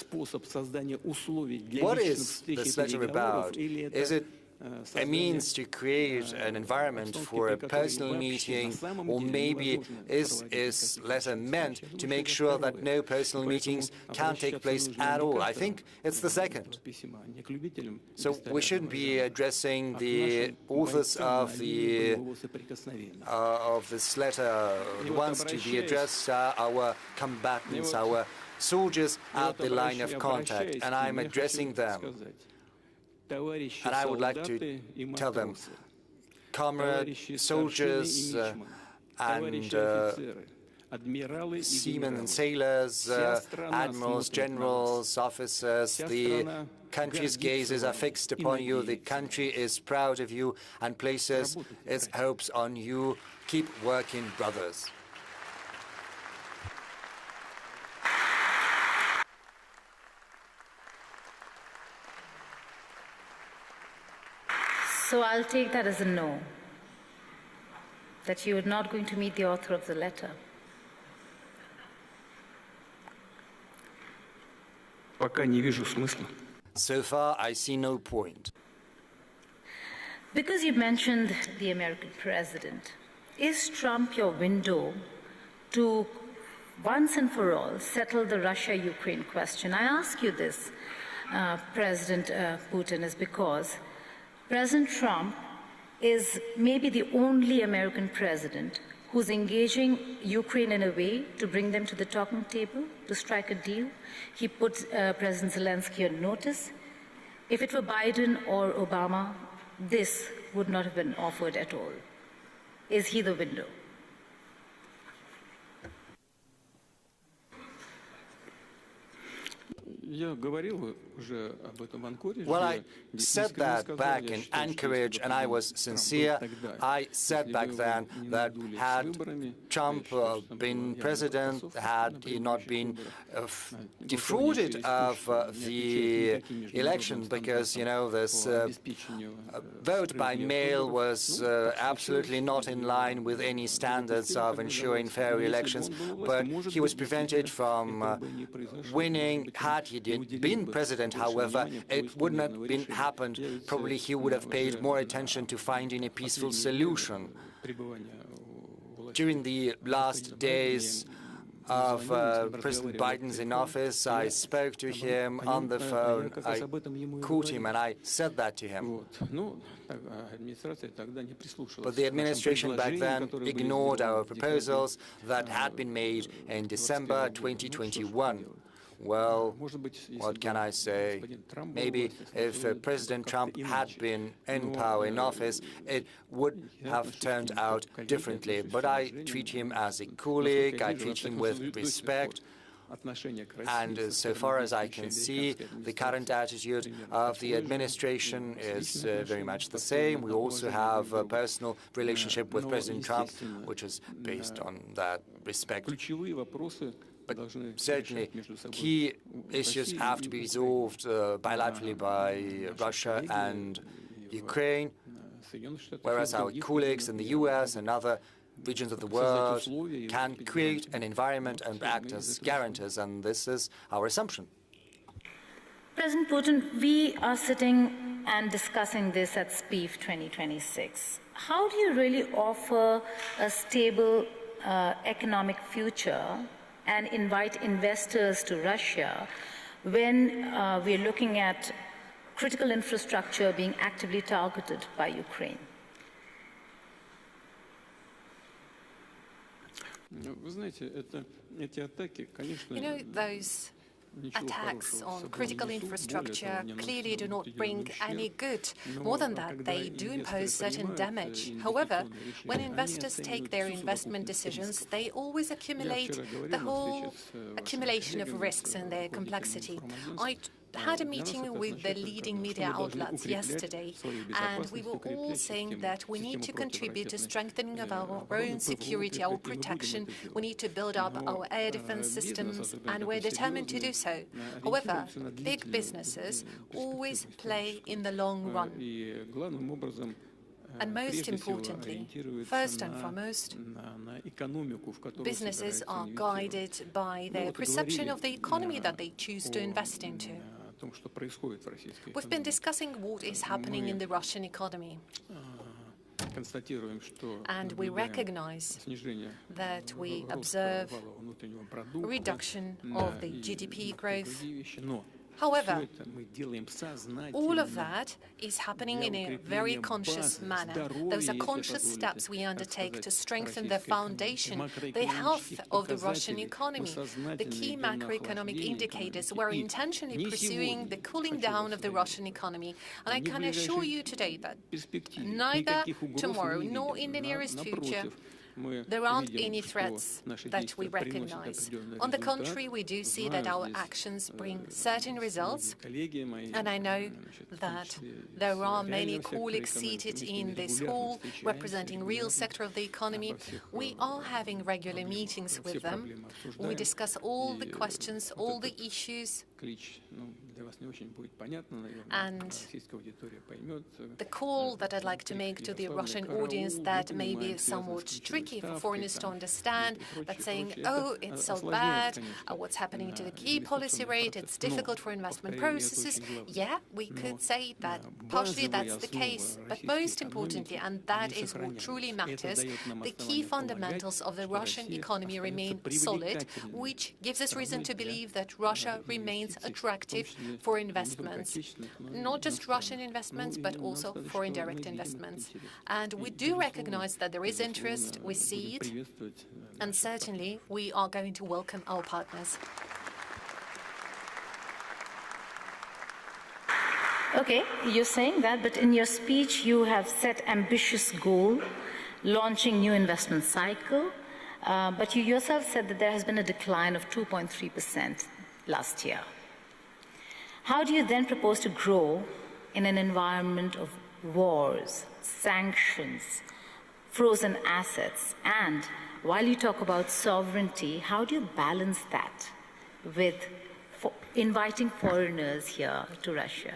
Speaker 4: What is this letter about? Is it a means to create an environment for a personal meeting, or maybe is this letter meant to make sure that no personal meetings can take place at all? I think it's the second. So we shouldn't be addressing the authors of this letter. The ones to be addressed are our combatants, our soldiers at the line of contact, and I'm addressing them. And I would like to tell them, comrade soldiers and seamen and sailors, admirals, generals, officers, the country's gazes are fixed upon you. The country is proud of you and places its hopes on you. Keep working, brothers. .
Speaker 3: So I'll take that as a no, that you're not going to meet the author of the letter.
Speaker 8: Пока не вижу смысла.
Speaker 4: So far, I see no point.
Speaker 3: Because you mentioned the American president, is Trump your window to once and for all settle the Russia-Ukraine question? I ask you this, President Putin, is because President Trump is maybe the only American president who's engaging Ukraine in a way to bring them to the talking table, to strike a deal. He put President Zelensky on notice. If it were Biden or Obama, this would not have been offered at all. Is he the window?
Speaker 4: Well, I said that back in Anchorage, and I was sincere. I said back then that had Trump been president, had he not been defrauded of the election, because, you know, this vote by mail was absolutely not in line with any standards of ensuring fair elections, but he was prevented from winning. Had he been president, however, it would not have happened. Probably he would have paid more attention to finding a peaceful solution. During the last days of President Biden's in office, I spoke to him on the phone. I called him and I said that to him. But the administration back then ignored our proposals that had been made in December 2021. Well, what can I say? Maybe if President Trump had been in power, in office, it would have turned out differently. But I treat him as a colleague, I treat him with respect. And so far as I can see, the current attitude of the administration is very much the same. We also have a personal relationship with President Trump, which is based on that respect. But certainly, key issues have to be resolved bilaterally by Russia and Ukraine, whereas our colleagues in the US and other regions of the world can create an environment and act as guarantors, and this is our assumption.
Speaker 3: President Putin, we are sitting and discussing this at SPIEF 2026. How do you really offer a stable economic future and invite investors to Russia when we're looking at critical infrastructure being actively targeted by Ukraine?
Speaker 9: You know, those attacks on critical infrastructure clearly do not bring any good. More than that, they do impose certain damage. However, when investors take their investment decisions, they always accumulate the whole accumulation of risks and their complexity. I had a meeting with the leading media outlets yesterday, and we were all saying that we need to contribute to strengthening of our own security, our protection. We need to build up our air defense systems, and we're determined to do so. However, big businesses always play in the long run. And most importantly, first and foremost, businesses are guided by their perception of the economy that they choose to invest into. We've been discussing what is happening in the Russian economy. And we recognize that we observe a reduction of the GDP growth. However, all of that is happening in a very conscious manner. Those are conscious steps we undertake to strengthen the foundation, the health of the Russian economy. The key macroeconomic indicators were intentionally pursuing the cooling down of the Russian economy. And I can assure you today that neither tomorrow nor in the nearest future there aren't any threats that we recognize. On the contrary, we do see that our actions bring certain results, and I know that there are many colleagues seated in this hall representing real sector of the economy. We are having regular meetings with them. We discuss all the questions, all the issues, And the call that I'd like to make to the Russian audience that may be somewhat tricky for foreigners to understand, that saying, oh, it's so bad, what's happening to the key policy rate, it's difficult for investment processes. Yeah, we could say that partially that's the case, but most importantly, and that is what truly matters, the key fundamentals of the Russian economy remain solid, which gives us reason to believe that Russia remains attractive for investments. Not just Russian investments, but also foreign direct investments. And we do recognize that there is interest, we see it, and certainly we are going to welcome our partners.
Speaker 3: Okay, you're saying that, but in your speech you have set ambitious goal, launching new investment cycle, but you yourself said that there has been a decline of 2.3% last year. How do you then propose to grow in an environment of wars, sanctions, frozen assets, and while you talk about sovereignty, how do you balance that with inviting foreigners here to Russia?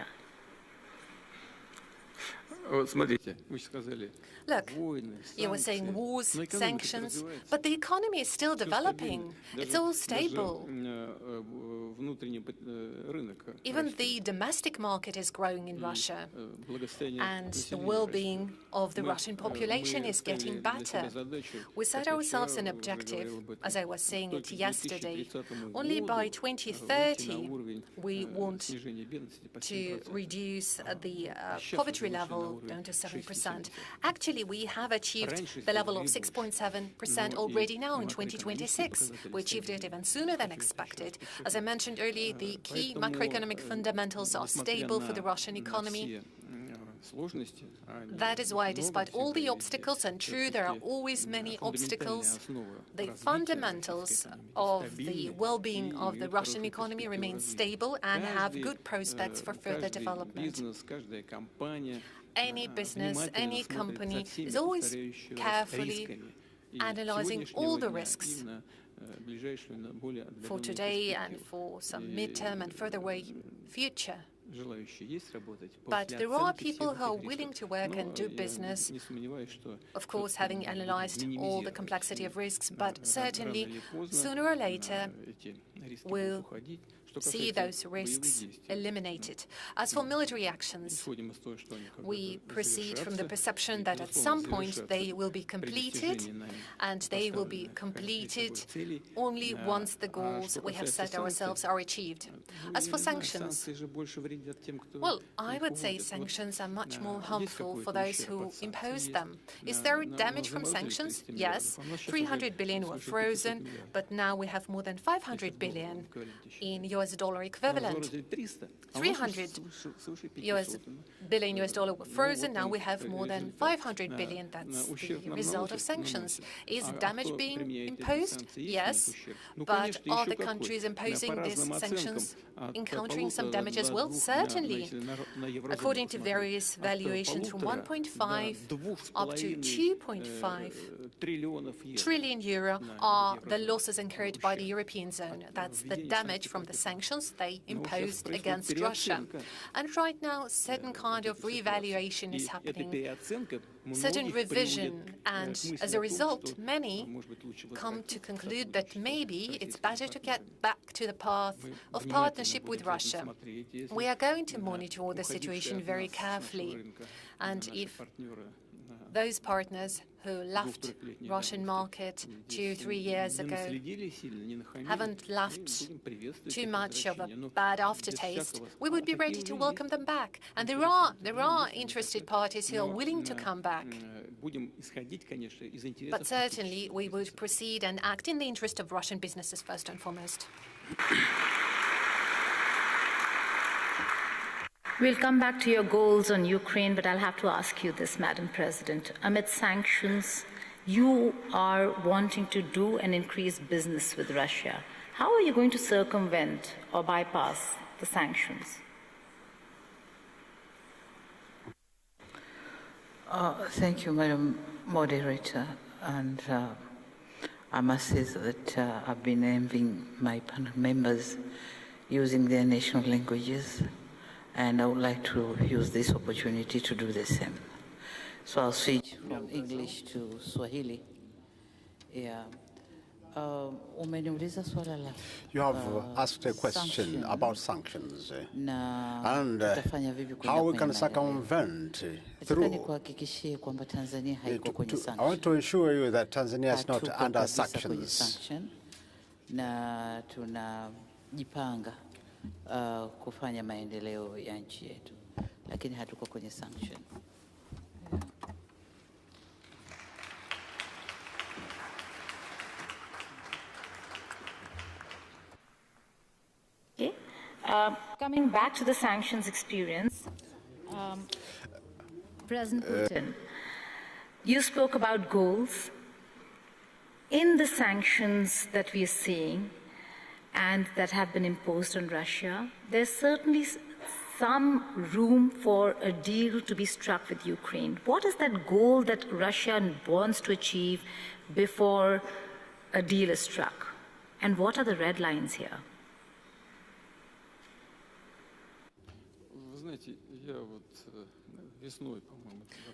Speaker 9: Look, you were saying wars, sanctions, but the economy is still developing. It's all stable. Even the domestic market is growing in Russia, and the well-being of the Russian population is getting better. We set ourselves an objective, as I was saying it yesterday. Only by 2030, we want to reduce the poverty level down to 7%. Actually, we have achieved the level of 6.7% already now in 2026. We achieved it even sooner than expected. As I mentioned earlier, the key macroeconomic fundamentals are stable for the Russian economy. That is why, despite all the obstacles, and true, there are always many obstacles, the fundamentals of the well-being of the Russian economy remain stable and have good prospects for further development. Any business, any company is always carefully analyzing all the risks for today and for some midterm and further away future. But there are people who are willing to work and do business, of course, having analyzed all the complexity of risks, but certainly, sooner or later, we'll see those risks eliminated. As for military actions, we proceed from the perception that at some point they will be completed, and they will be completed only once the goals we have set ourselves are achieved. As for sanctions, well, I would say sanctions are much more harmful for those who impose them. Is there damage from sanctions? Yes. 300 billion were frozen, but now we have more than 500 billion in US dollar equivalent. 300 billion US dollar were frozen, now we have more than 500 billion. That's the result of sanctions. Is damage being imposed? Yes. But are the countries imposing these sanctions encountering some damage as well? Certainly. According to various valuations, from 1.5 up to 2.5 trillion euro are the losses incurred by the European zone. That's the damage from the sanctions they imposed against Russia. And right now, certain kind of revaluation is happening, certain revision, and as a result, many come to conclude that maybe it's better to get back to the path of partnership with Russia. We are going to monitor the situation very carefully, and if those partners who left Russian market 2-3 years ago haven't left too much of a bad aftertaste, we would be ready to welcome them back. And there are interested parties who are willing to come back. But certainly we would proceed and act in the interest of Russian businesses first and foremost.
Speaker 3: We'll come back to your goals on Ukraine, but I'll have to ask you this, Madam President. Amid sanctions, you are wanting to do and increase business with Russia. How are you going to circumvent or bypass the sanctions?
Speaker 6: Thank you, Madam Moderator. And I must say that I've been envying my panel members using their national languages, and I would like to use this opportunity to do the same. So I'll switch from English to Swahili. Yeah.
Speaker 10: You have asked a question about sanctions and how we can circumvent through. I want to assure you that Tanzania is not under sanctions.
Speaker 6: Na tunajipanga kufanya maendeleo ya nchi yetu, lakini hatuko kwenye sanction.
Speaker 3: Okay. Coming back to the sanctions experience, President Putin, you spoke about goals. In the sanctions that we are seeing and that have been imposed on Russia, there's certainly some room for a deal to be struck with Ukraine. What is that goal that Russia wants to achieve before a deal is struck? And what are the red lines here?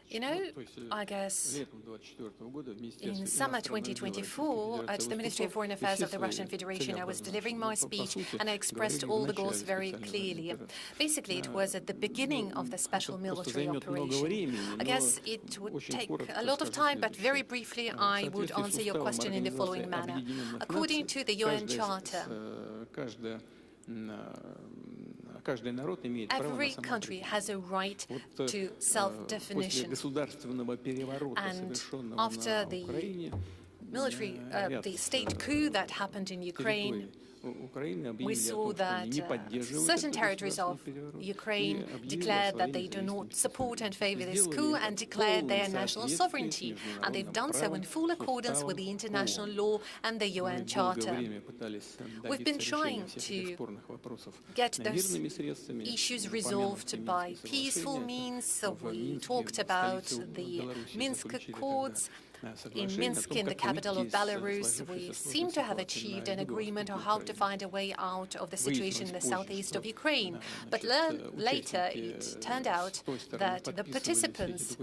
Speaker 9: You know, I guess in summer 2024, at the Ministry of Foreign Affairs of the Russian Federation, I was delivering my speech and I expressed all the goals very clearly. Basically, it was at the beginning of the special military operation. I guess it would take a lot of time, but very briefly, I would answer your question in the following manner. According to the UN Charter, every country has a right to self-definition. And after the the state coup that happened in Ukraine, we saw that certain territories of Ukraine declared that they do not support and favor this coup and declared their national sovereignty. And they've done so in full accordance with the international law and the UN Charter. We've been trying to get those issues resolved by peaceful means. So we talked about the Minsk Accords. In Minsk, in the capital of Belarus, we seem to have achieved an agreement on how to find a way out of the situation in the southeast of Ukraine. But later, it turned out that the participants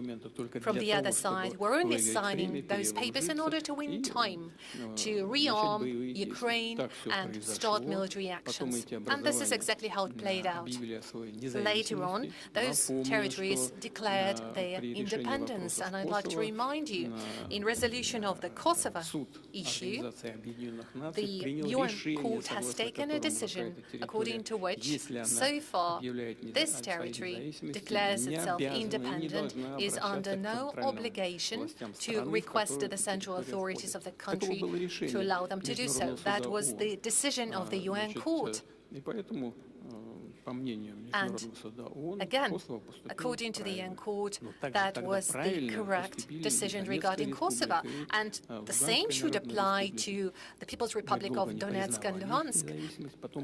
Speaker 9: from the other side were only signing those papers in order to win time to rearm Ukraine and start military actions. And this is exactly how it played out. Later on, those territories declared their independence. And I'd like to remind you, in resolution of the Kosovo issue, the UN court has taken a decision according to which, so far, this territory declares itself independent, is under no obligation to request the central authorities of the country to allow them to do so. That was the decision of the UN court. And again, according to the UN court, that was the correct decision regarding Kosovo. And the same should apply to the People's Republic of Donetsk and Luhansk.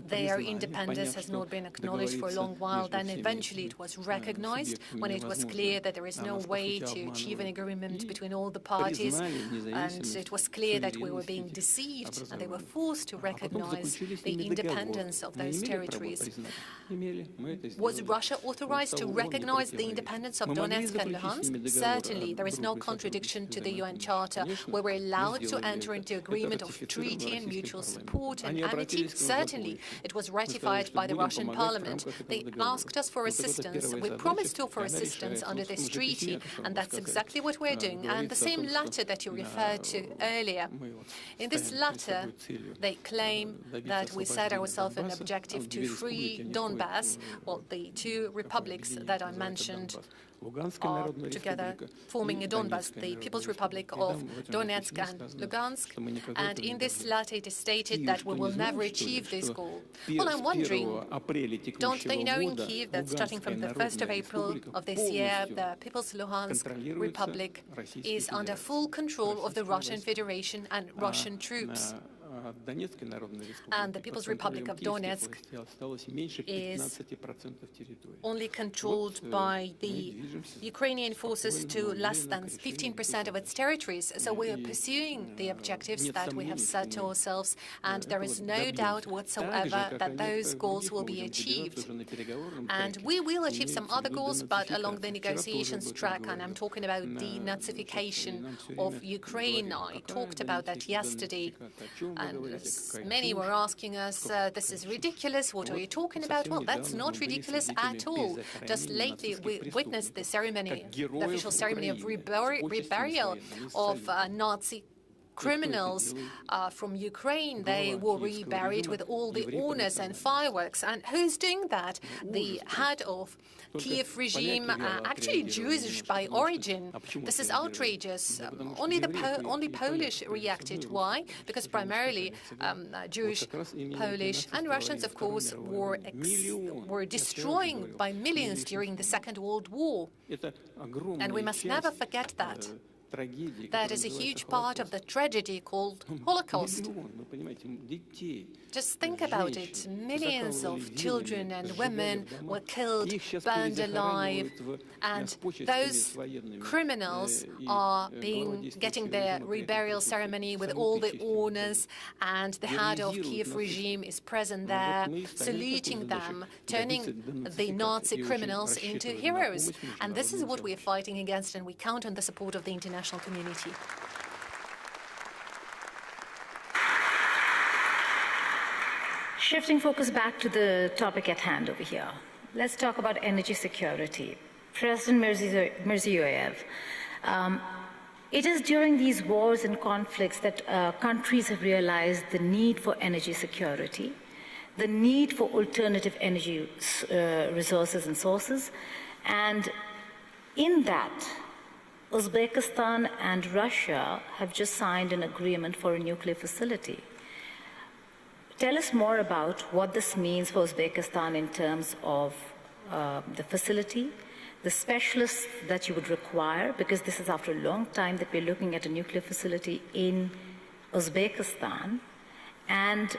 Speaker 9: Their independence has not been acknowledged for a long while. Then eventually it was recognized when it was clear that there is no way to achieve an agreement between all the parties. And it was clear that we were being deceived and they were forced to recognize the independence of those territories. Was Russia authorized to recognize the independence of Donetsk and Luhansk? Certainly, there is no contradiction to the UN Charter. We were allowed to enter into agreement of treaty and mutual support and amity. Certainly, it was ratified by the Russian parliament. They asked us for assistance. We promised to offer assistance under this treaty, and that's exactly what we're doing. And the same letter that you referred to earlier. In this letter, they claim that we set ourselves an objective to free Donbass, well, the two republics that I mentioned are together forming a Donbass, the People's Republic of Donetsk and Lugansk. And in this letter, it is stated that we will never achieve this goal. Well, I'm wondering, don't they know in Kyiv that starting from the 1st of April of this year, the People's Luhansk Republic is under full control of the Russian Federation and Russian troops? And the People's Republic of Donetsk is only controlled by the Ukrainian forces to less than 15% of its territories. So we are pursuing the objectives that we have set to ourselves, and there is no doubt whatsoever that those goals will be achieved. And we will achieve some other goals, but along the negotiations track, and I'm talking about denazification of Ukraine. I talked about that yesterday, and many were asking us, this is ridiculous, what are you talking about? Well, that's not ridiculous at all. Just lately we witnessed the ceremony, the official ceremony of reburial of Nazi criminals from Ukraine. They were reburied with all the honors and fireworks. And who's doing that? The head of Kiev regime, actually Jewish by origin. This is outrageous. Only Polish reacted. Why? Because primarily Jewish, Polish, and Russians, of course, were destroying by millions during the Second World War. And we must never forget that. That is a huge part of the tragedy called Holocaust. Just think about it. Millions of children and women were killed, burned alive, and those criminals are getting their reburial ceremony with all the honors, and the head of Kiev regime is present there, saluting them, turning the Nazi criminals into heroes. And this is what we are fighting against, and we count on the support of the international community.
Speaker 3: Shifting focus back to the topic at hand over here, let's talk about energy security. President Mirziyoyev, it is during these wars and conflicts that countries have realized the need for energy security, the need for alternative energy resources and sources, and in that, Uzbekistan and Russia have just signed an agreement for a nuclear facility. Tell us more about what this means for Uzbekistan in terms of the facility, the specialists that you would require, because this is after a long time that we're looking at a nuclear facility in Uzbekistan, and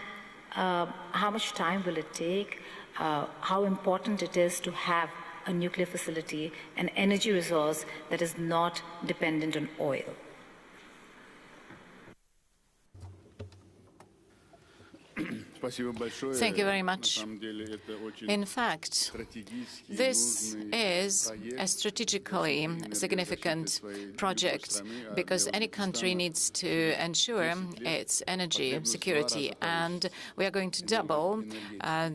Speaker 3: how much time will it take, how important it is to have a nuclear facility, an energy resource that is not dependent on oil.
Speaker 7: Thank you very much. In fact, this is a strategically significant project because any country needs to ensure its energy security, and we are going to double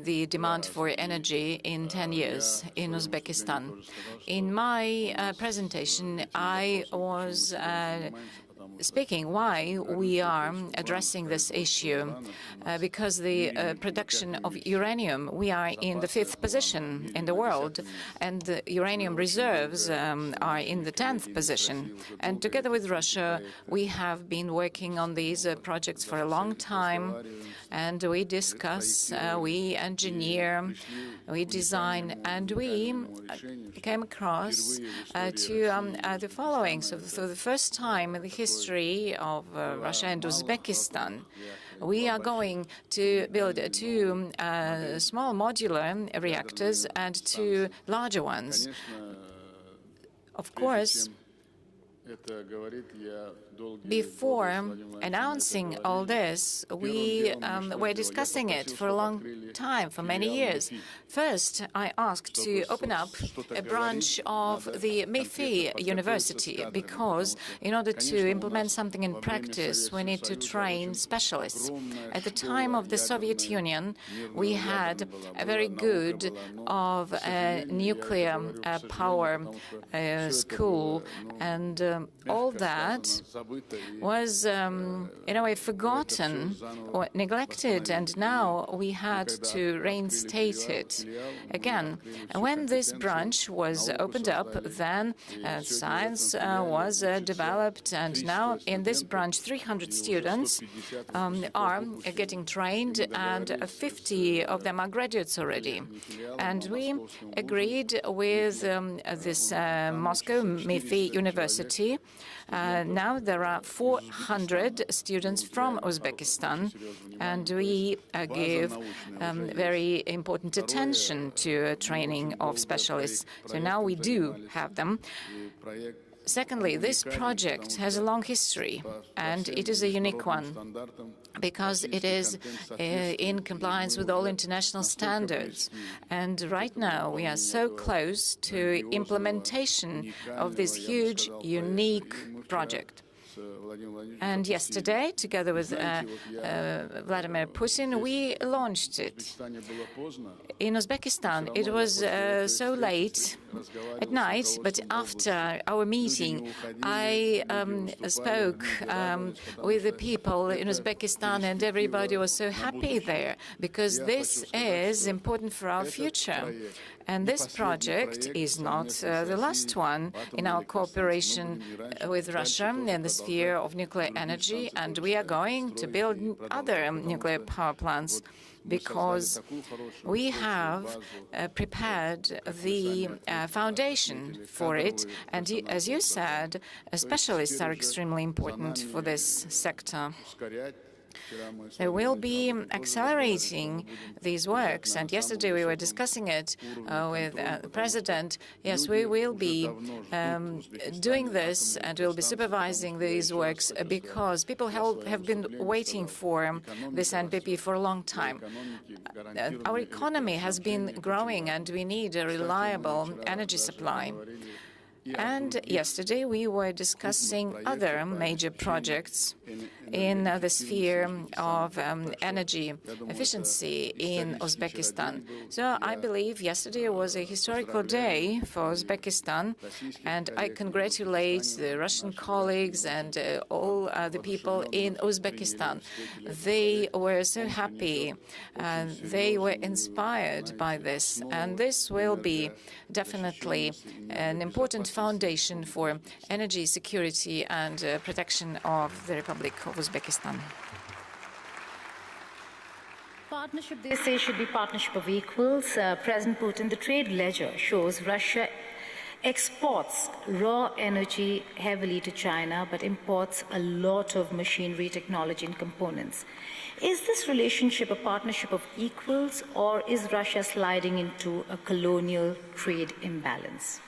Speaker 7: the demand for energy in 10 years in Uzbekistan. In my presentation, I was speaking why we are addressing this issue, because the production of uranium, we are in the 5th position in the world, and the uranium reserves are in the 10th position. And together with Russia, we have been working on these projects for a long time, and we discuss, we engineer, we design, and we came across to the following. So for the first time in the history of Russia and Uzbekistan, we are going to build 2 small modular reactors and 2 larger ones. Of course, before announcing all this, we were discussing it for a long time, for many years. First, I asked to open up a branch of the MIFI University, because in order to implement something in practice, we need to train specialists. At the time of the Soviet Union, we had a very good nuclear power school, and all that was, in a way, forgotten or neglected, and now we had to reinstate it again. And when this branch was opened up, then science was developed, and now in this branch 300 students are getting trained, and 50 of them are graduates already. And we agreed with this Moscow MIFI University university. Now there are 400 students from Uzbekistan, and we give very important attention to training of specialists. So now we do have them. Secondly, this project has a long history, and it is a unique one because it is in compliance with all international standards. And right now, we are so close to implementation of this huge, unique project. And yesterday, together with Vladimir Putin, we launched it. In Uzbekistan, it was so late at night, but after our meeting, I spoke with the people in Uzbekistan, and everybody was so happy there, because this is important for our future. And this project is not the last one in our cooperation with Russia in the sphere of nuclear energy, and we are going to build other nuclear power plants because we have prepared the foundation for it. And as you said, specialists are extremely important for this sector. They will be accelerating these works, and yesterday we were discussing it with the President. Yes, we will be doing this, and we'll be supervising these works because people have been waiting for this NPP for a long time. Our economy has been growing, and we need a reliable energy supply. And yesterday we were discussing other major projects in the sphere of energy efficiency in Uzbekistan. So I believe yesterday was a historical day for Uzbekistan, and I congratulate the Russian colleagues and all the people in Uzbekistan. They were so happy, they were inspired by this, and this will be definitely an important foundation for energy security and protection of the Republic of Uzbekistan.
Speaker 3: Partnership, they say, should be partnership of equals. President Putin, the trade ledger shows Russia exports raw energy heavily to China, but imports a lot of machinery, technology, and components. Is this relationship a partnership of equals, or is Russia sliding into a colonial trade imbalance?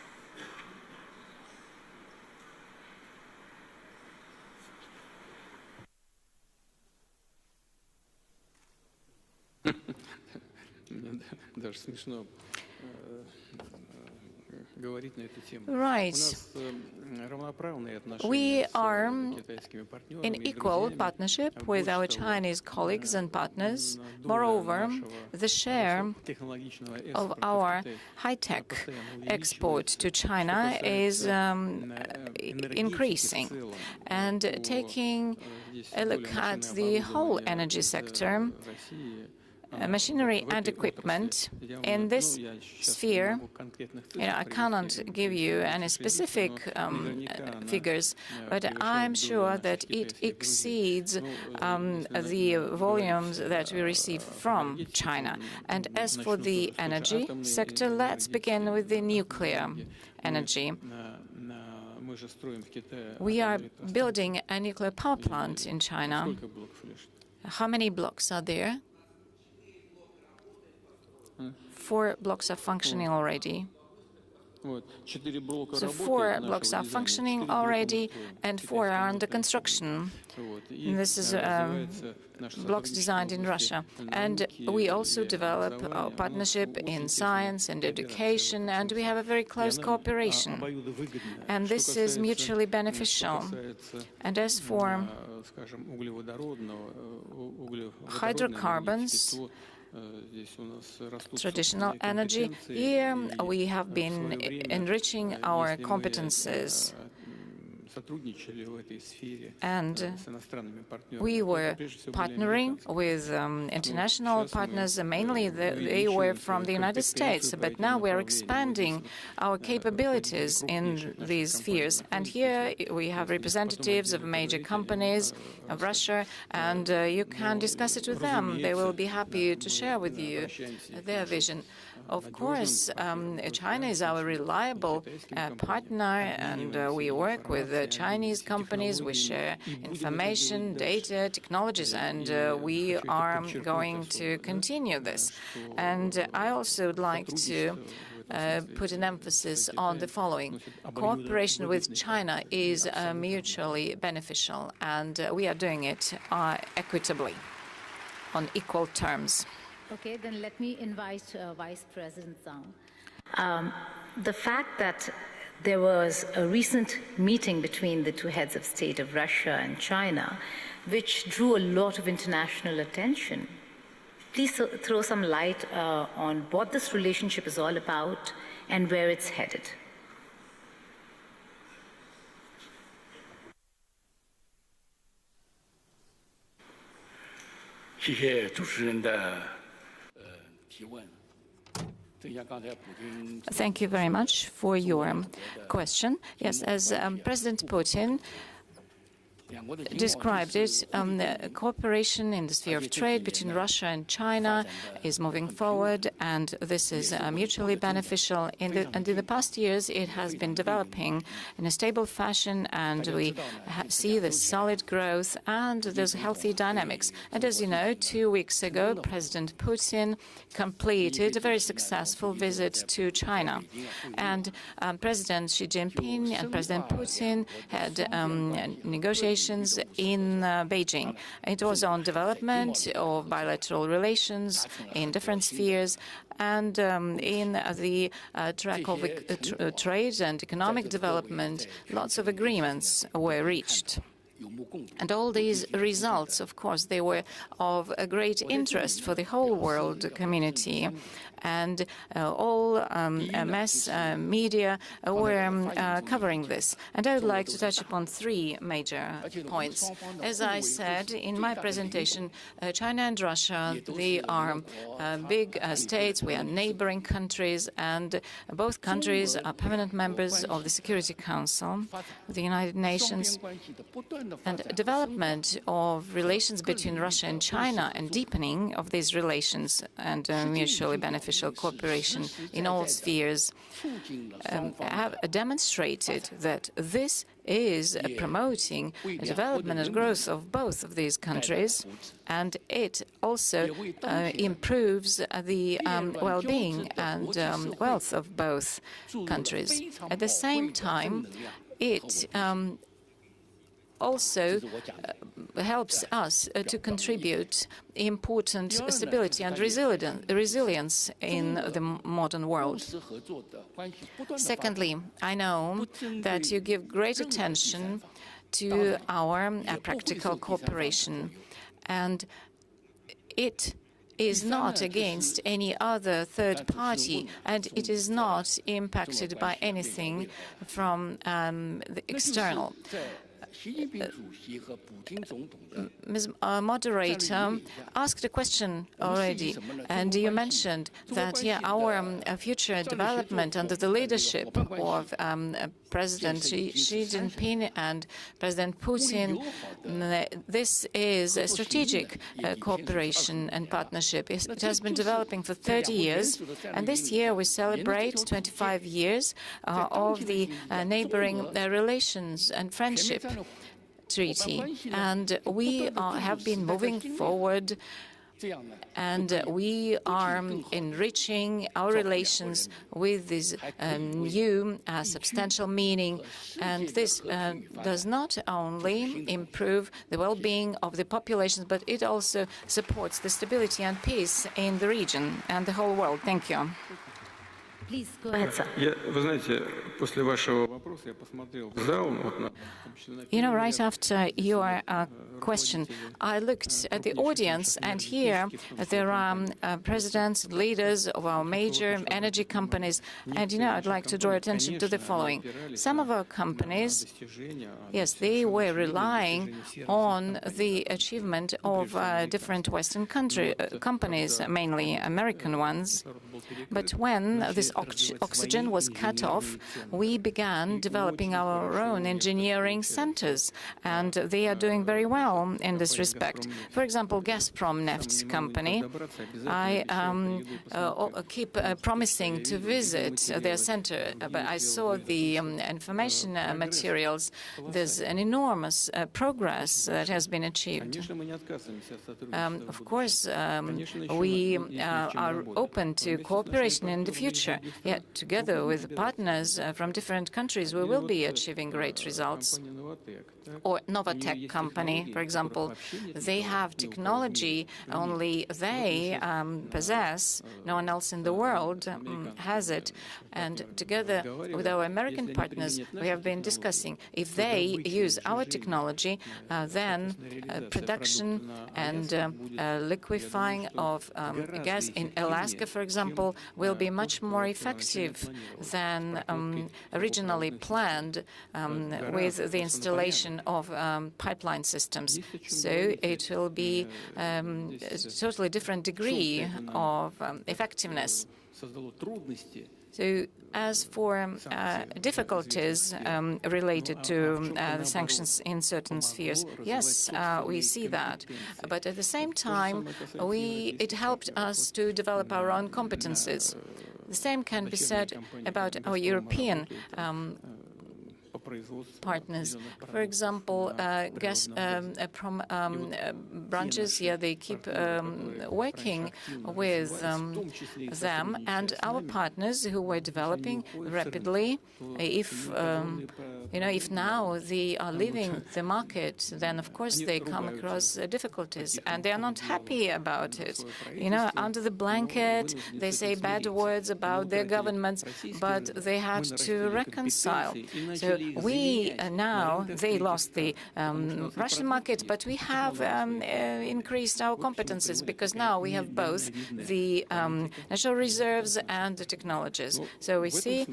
Speaker 7: Right. We are in equal partnership with our Chinese colleagues and partners. Moreover, the share of our high-tech export to China is increasing. And taking a look at the whole energy sector, machinery and equipment in this sphere, I cannot give you any specific figures, but I'm sure that it exceeds the volumes that we receive from China. And as for the energy sector, let's begin with the nuclear energy. We are building a nuclear power plant in China. How many blocks are there? 4 blocks are functioning already. So 4 blocks are functioning already, and 4 are under construction. This is blocks designed in Russia. And we also develop our partnership in science and education, and we have a very close cooperation. And this is mutually beneficial. And as for hydrocarbons, traditional energy, here we have been enriching our competences, and we were partnering with international partners. Mainly they were from the United States, but now we are expanding our capabilities in these spheres. And here we have representatives of major companies of Russia, and you can discuss it with them. They will be happy to share with you their vision. Of course, China is our reliable partner, and we work with Chinese companies. We share information, data, technologies, and we are going to continue this. And I also would like to put an emphasis on the following. Cooperation with China is mutually beneficial, and we are doing it equitably, on equal terms.
Speaker 3: Okay, then let me invite Vice President Zheng. The fact that there was a recent meeting between the two heads of state of Russia and China, which drew a lot of international attention. Please throw some light on what this relationship is all about and where it's headed.
Speaker 7: Thank you very much for your question. Yes, as President Putin described it, cooperation in the sphere of trade between Russia and China is moving forward, and this is mutually beneficial. And in the past years, it has been developing in a stable fashion, and we see this solid growth and there's healthy dynamics. And as you know, 2 weeks ago, President Putin completed a very successful visit to China. And President Xi Jinping and President Putin had negotiations in Beijing. It was on development of bilateral relations in different spheres, and in the track of trade and economic development, lots of agreements were reached. And all these results, of course, they were of a great interest for the whole world community. And all mass media were covering this. And I would like to touch upon 3 major points. As I said in my presentation, China and Russia, they are big states, we are neighboring countries, and both countries are permanent members of the Security Council of the United Nations. And development of relations between Russia and China and deepening of these relations and mutually beneficial cooperation in all spheres have demonstrated that this is promoting the development and growth of both of these countries, and it also improves the well-being and wealth of both countries. At the same time, it also helps us to contribute important stability and resilience in the modern world. Secondly, I know that you give great attention to our practical cooperation, and it is not against any other third party, and it is not impacted by anything from the external. Ms. Moderator asked a question already, and you mentioned that, our future development under the leadership of President Xi Jinping and President Putin, this is a strategic cooperation and partnership. It has been developing for 30 years, and this year we celebrate 25 years of the neighboring relations and friendship treaty. And we have been moving forward, and we are enriching our relations with this new substantial meaning. And this does not only improve the well-being of the populations, but it also supports the stability and peace in the region and the whole world. Thank you.
Speaker 3: Please go ahead, sir.
Speaker 7: Right after your question, I looked at the audience, and here there are presidents, leaders of our major energy companies, and I'd like to draw attention to the following. Some of our companies, yes, they were relying on the achievement of different Western companies, mainly American ones. But when this oxygen was cut off, we began developing our own engineering centers, and they are doing very well in this respect. For example, Gazprom Neft company, I keep promising to visit their center, but I saw the information materials. There's an enormous progress that has been achieved. Of course, we are open to cooperation in the future. Yet, together with partners from different countries, we will be achieving great results. Or Novatech company, for example, they have technology only they possess. No one else in the world has it. And together with our American partners, we have been discussing if they use our technology, then production and liquefying of gas in Alaska, for example, will be much more effective than originally planned with the installation of pipeline systems. So it will be a totally different degree of effectiveness. So as for difficulties related to sanctions in certain spheres, yes, we see that. But at the same time, it helped us to develop our own competences. The same can be said about our European partners. For example, gas branches, they keep working with them, and our partners who were developing rapidly, if now they are leaving the market, then of course they come across difficulties, and they are not happy about it. Under the blanket, they say bad words about their governments, but they had to reconcile. So they lost the Russian market, but we have increased our competences because now we have both the natural reserves and the technologies. So we see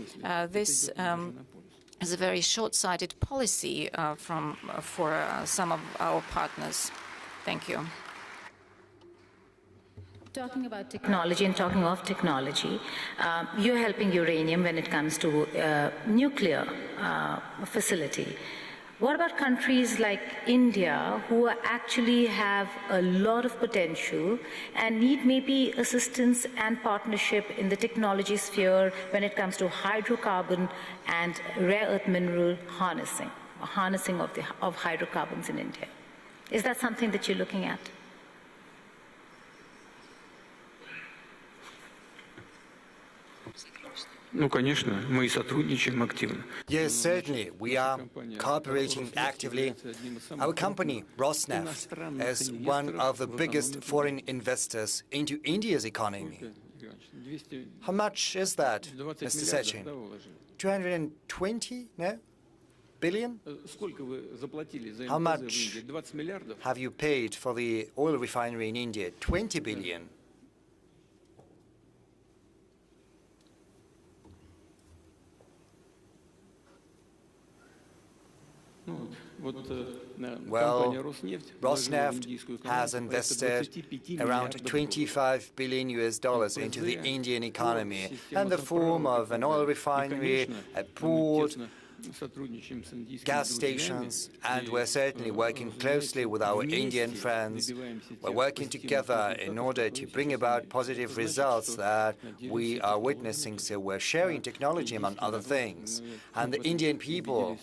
Speaker 7: this as a very short-sighted policy for some of our partners. Thank you.
Speaker 3: Talking about technology and talking of technology, you're helping uranium when it comes to nuclear facility. What about countries like India, who actually have a lot of potential and need maybe assistance and partnership in the technology sphere when it comes to hydrocarbon and rare earth mineral harnessing of hydrocarbons in India? Is that something that you're looking at?
Speaker 4: Yes, certainly. We are cooperating actively. Our company, Rosneft, is one of the biggest foreign investors into India's economy. How much is that, Mr. Sechin? 220 billion? How much have you paid for the oil refinery in India? 20 billion. Well, Rosneft has invested around $25 billion into the Indian economy in the form of an oil refinery, a port, gas stations, and we're certainly working closely with our Indian friends. We're working together in order to bring about positive results that we are witnessing. So we're sharing technology, among other things. And the Indian people,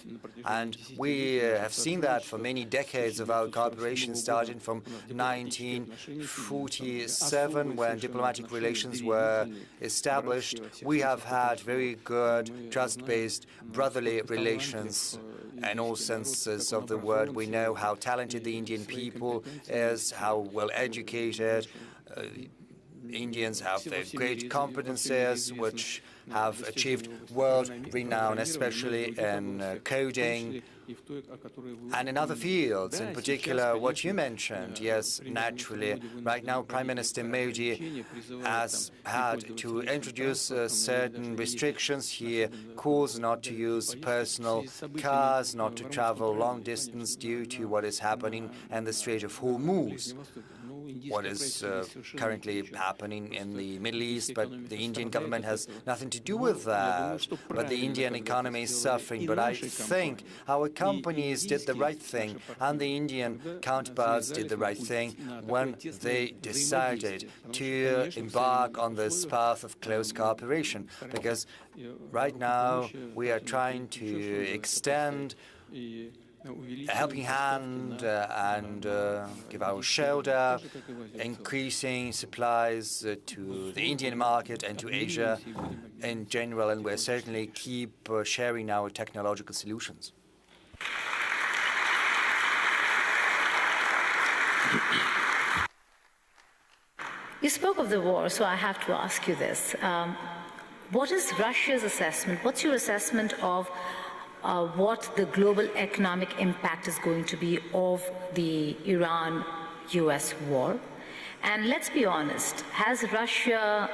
Speaker 4: and we have seen that for many decades of our cooperation, starting from 1947, when diplomatic relations were established. We have had very good, trust-based, brotherly relations in all senses of the word. We know how talented the Indian people is, how well educated. Indians have great competences which have achieved world renown, especially in coding and in other fields, in particular what you mentioned. Yes, naturally. Right now, Prime Minister Modi has had to introduce certain restrictions. He calls not to use personal cars, not to travel long distance due to what is happening in the Strait of Hormuz. what is currently happening in the Middle East, but the Indian government has nothing to do with that. But the Indian economy is suffering. But I think our companies did the right thing, and the Indian counterparts did the right thing when they decided to embark on this path of close cooperation. Because right now we are trying to extend a helping hand and give our shoulder, increasing supplies to the Indian market and to Asia in general, and we'll certainly keep sharing our technological solutions.
Speaker 3: You spoke of the war, so I have to ask you this. What is Russia's assessment? What's your assessment of what the global economic impact is going to be of the Iran-US war? And let's be honest, has Russia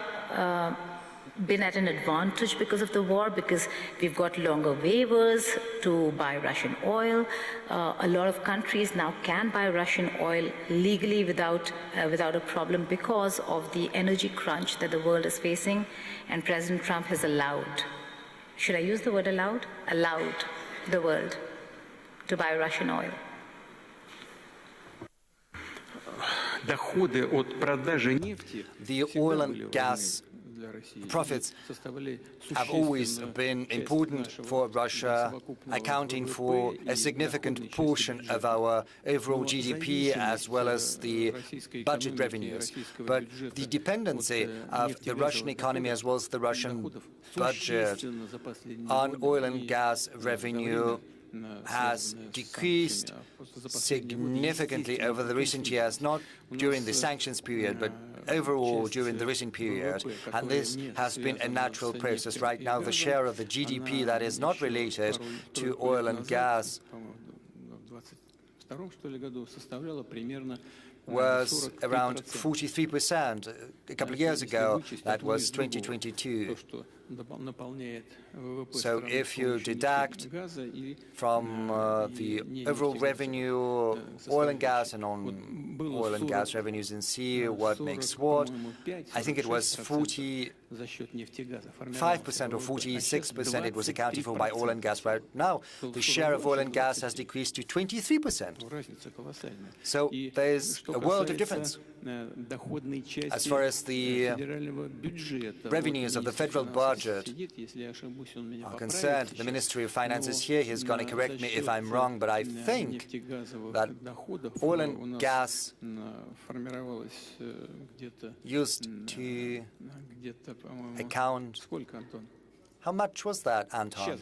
Speaker 3: been at an advantage because of the war? Because we've got longer waivers to buy Russian oil. A lot of countries now can buy Russian oil legally without a problem because of the energy crunch that the world is facing, and President Trump has allowed, should I use the word allowed? Allowed the world to buy Russian oil.
Speaker 4: The oil and gas profits have always been important for Russia, accounting for a significant portion of our overall GDP as well as the budget revenues. But the dependency of the Russian economy as well as the Russian budget on oil and gas revenue has decreased significantly over the recent years, not during the sanctions period, but overall during the recent period. And this has been a natural process. Right now, the share of the GDP that is not related to oil and gas was around 43%. A couple of years ago, that was 2022. So if you deduct from the overall revenue, oil and gas and non-oil and gas revenues, and see what makes what, I think it was 45% or 46% it was accounted for by oil and gas. Right now, the share of oil and gas has decreased to 23%. So there's a world of difference. As far as the revenues of the federal budget are concerned, the Ministry of Finance is here. He's going to correct me if I'm wrong, but I think that oil and gas used to account. How much was that, Anton?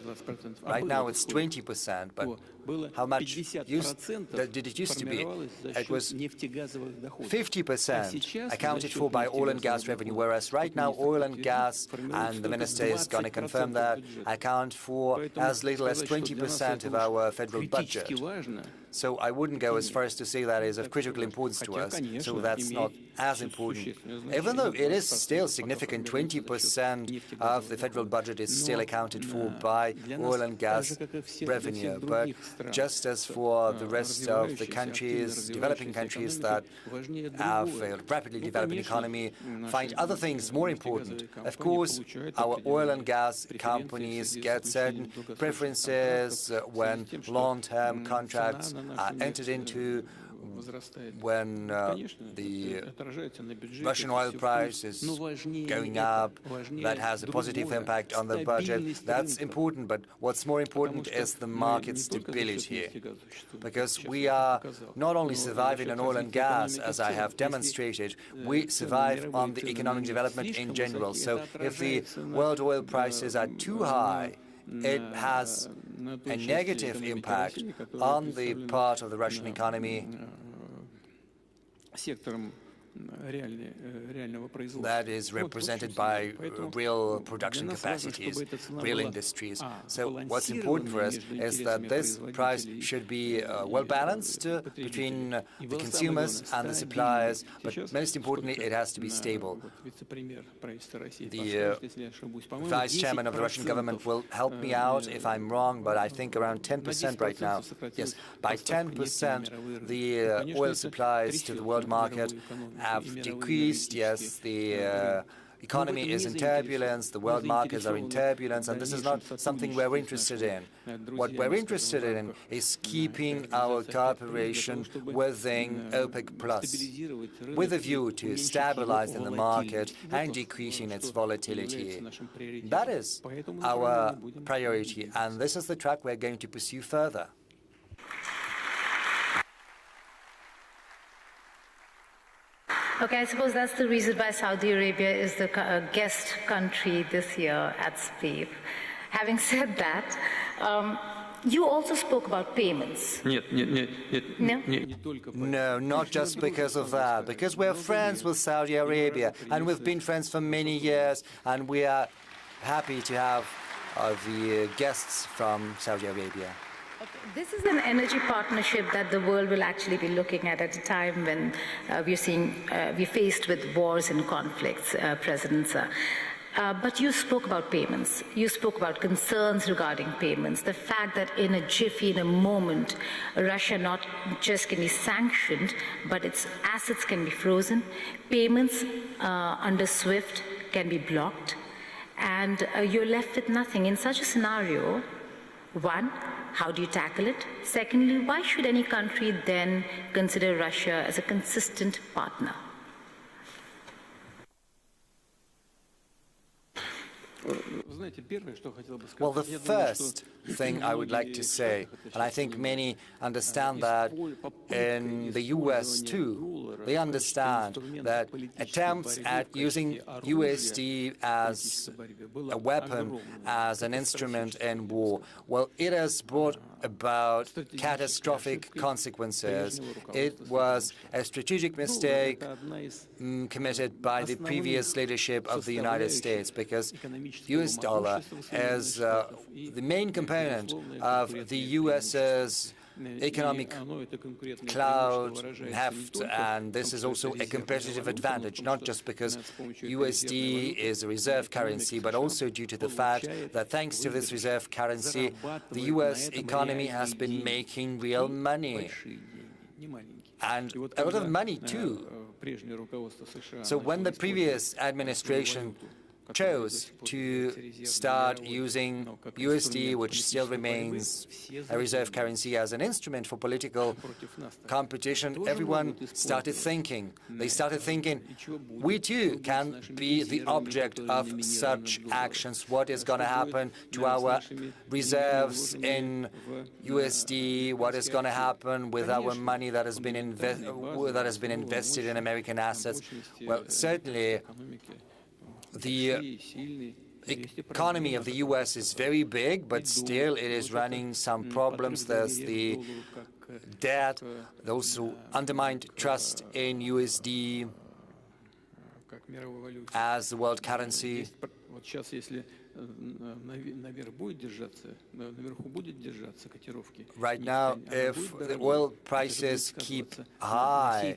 Speaker 4: Right now it's 20%, but how much did it used to be? It was 50% accounted for by oil and gas revenue, whereas right now oil and gas, and the minister is going to confirm that, account for as little as 20% of our federal budget. So I wouldn't go as far as to say that is of critical importance to us, so that's not as important. Even though it is still significant, 20% of the federal budget is still accounted for by oil and gas revenue. But just as for the rest of the countries, developing countries that have a rapidly developing economy, find other things more important. Of course, our oil and gas companies get certain preferences when long-term contracts are entered into, when the Russian oil price is going up. That has a positive impact on the budget. That's important, but what's more important is the market stability, because we are not only surviving on oil and gas, as I have demonstrated, we survive on the economic development in general. So if the world oil prices are too high, it has a negative impact on the part of the Russian economy that is represented by real production capacities, real industries. So what's important for us is that this price should be well-balanced between the consumers and the suppliers, but most importantly, it has to be stable. The Vice Chairman of the Russian government will help me out if I'm wrong, but I think around 10% right now. Yes, by 10%, the oil supplies to the world market have decreased. Yes, the economy is in turbulence, the world markets are in turbulence, and this is not something we're interested in. What we're interested in is keeping our cooperation within OPEC+, with a view to stabilizing the market and decreasing its volatility. That is our priority, and this is the track we're going to pursue further.
Speaker 3: Okay, I suppose that's the reason why Saudi Arabia is the guest country this year at SPIEF. Having said that, you also spoke about payments.
Speaker 4: No, not just because of that, because we're friends with Saudi Arabia, and we've been friends for many years, and we are happy to have the guests from Saudi Arabia.
Speaker 3: This is an energy partnership that the world will actually be looking at a time when we're faced with wars and conflicts, President Sir. But you spoke about payments. You spoke about concerns regarding payments. The fact that in a jiffy, in a moment, Russia not just can be sanctioned, but its assets can be frozen. Payments under SWIFT can be blocked, and you're left with nothing. In such a scenario, one, how do you tackle it? Secondly, why should any country then consider Russia as a consistent partner?
Speaker 4: Well, the first thing I would like to say, and I think many understand that in the US too, they understand that attempts at using USD as a weapon, as an instrument in war, well, it has brought about catastrophic consequences. It was a strategic mistake committed by the previous leadership of the United States, because US dollar is the main component of the US's economic cloud heft, and this is also a competitive advantage, not just because USD is a reserve currency, but also due to the fact that thanks to this reserve currency, the US economy has been making real money, and a lot of money too. So when the previous administration chose to start using USD, which still remains a reserve currency, as an instrument for political competition, everyone started thinking. They started thinking, we too can be the object of such actions. What is going to happen to our reserves in USD? What is going to happen with our money that has been invested in American assets? Well, certainly, the economy of the US is very big, but still it is running some problems. There's the debt, also undermined trust in USD as the world currency. Right now, if the oil prices keep high,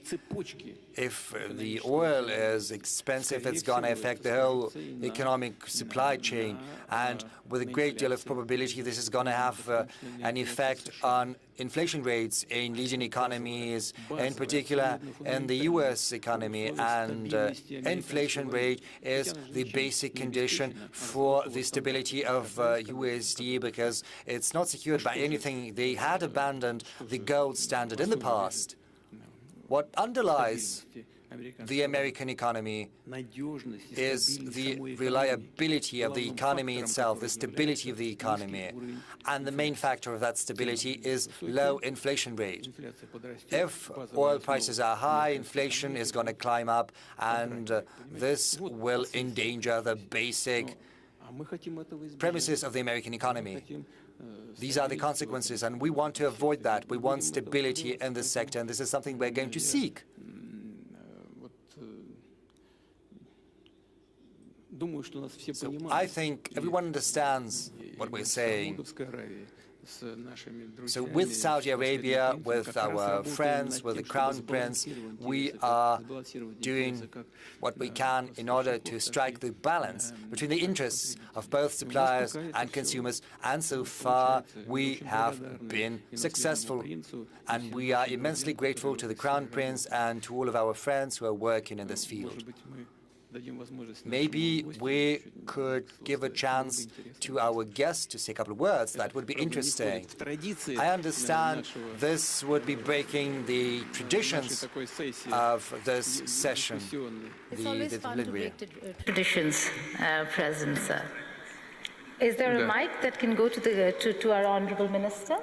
Speaker 4: if the oil is expensive, it's going to affect the whole economic supply chain. And with a great deal of probability, this is going to have an effect on inflation rates in leading economies, in particular in the US economy. And inflation rate is the basic condition for the stability of USD, because it's not secured by anything. They had abandoned the gold standard in the past. What underlies the American economy is the reliability of the economy itself, the stability of the economy. And the main factor of that stability is low inflation rate. If oil prices are high, inflation is going to climb up, and this will endanger the basic premises of the American economy. These are the consequences, and we want to avoid that. We want stability in this sector, and this is something we're going to seek. So I think everyone understands what we're saying. So with Saudi Arabia, with our friends, with the Crown Prince, we are doing what we can in order to strike the balance between the interests of both suppliers and consumers. And so far, we have been successful. And we are immensely grateful to the Crown Prince and to all of our friends who are working in this field. Maybe we could give a chance to our guests to say a couple of words. That would be interesting. I understand this would be breaking the traditions of this session.
Speaker 3: It's always fun to break traditions, President, sir. Is there a mic that can go to our Honourable Minister?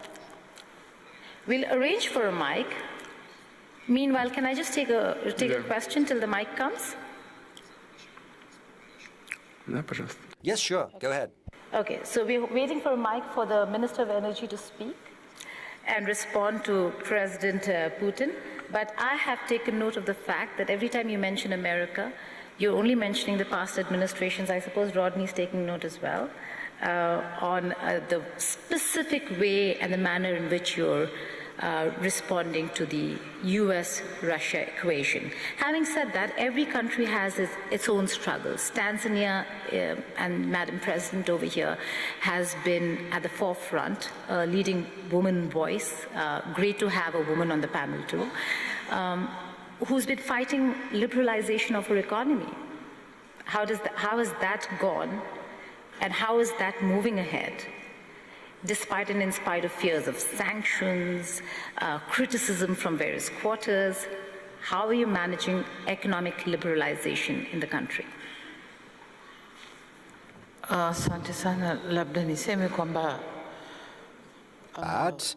Speaker 3: We'll arrange for a mic. Meanwhile, can I just take a question till the mic comes?
Speaker 4: Yes, sure. Go ahead.
Speaker 3: Okay, so we're waiting for a mic for the Minister of Energy to speak and respond to President Putin. But I have taken note of the fact that every time you mention America, you're only mentioning the past administrations. I suppose Rodney's taking note as well on the specific way and the manner in which you're responding to the US-Russia equation. Having said that, every country has its own struggles. Tanzania, and Madam President over here, has been at the forefront, leading woman voice. Great to have a woman on the panel too, who's been fighting liberalization of her economy. How has that gone, and how is that moving ahead? Despite and in spite of fears of sanctions, criticism from various quarters, how are you managing economic liberalization in the country?
Speaker 6: Asante sana, labda niseme kwamba
Speaker 10: perhaps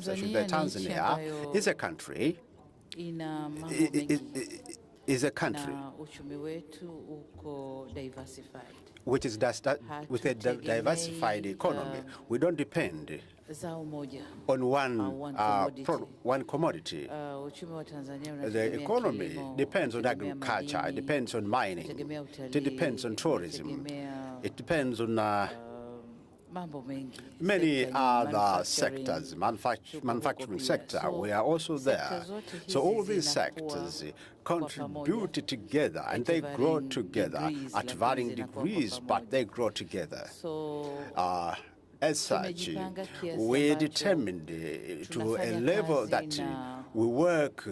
Speaker 10: I should say Tanzania is a country. Is a country which is with a diversified economy. We don't depend on one commodity. The economy depends on agriculture, it depends on mining, it depends on tourism, it depends on many other sectors, manufacturing sector, we are also there. So all these sectors contribute together and they grow together at varying degrees, but they grow together. As such, we determined to a level that we work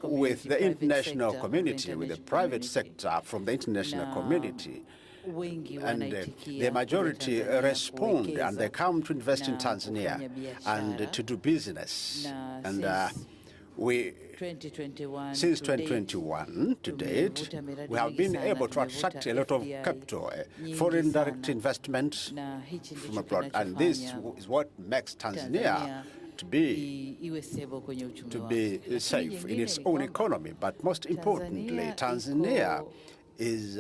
Speaker 10: with the international community, with the private sector from the international community. And the majority respond and they come to invest in Tanzania and to do business. And since 2021 to date, we have been able to attract a lot of capital, foreign direct investment from abroad. And this is what makes Tanzania to be safe in its own economy. But most importantly, Tanzania is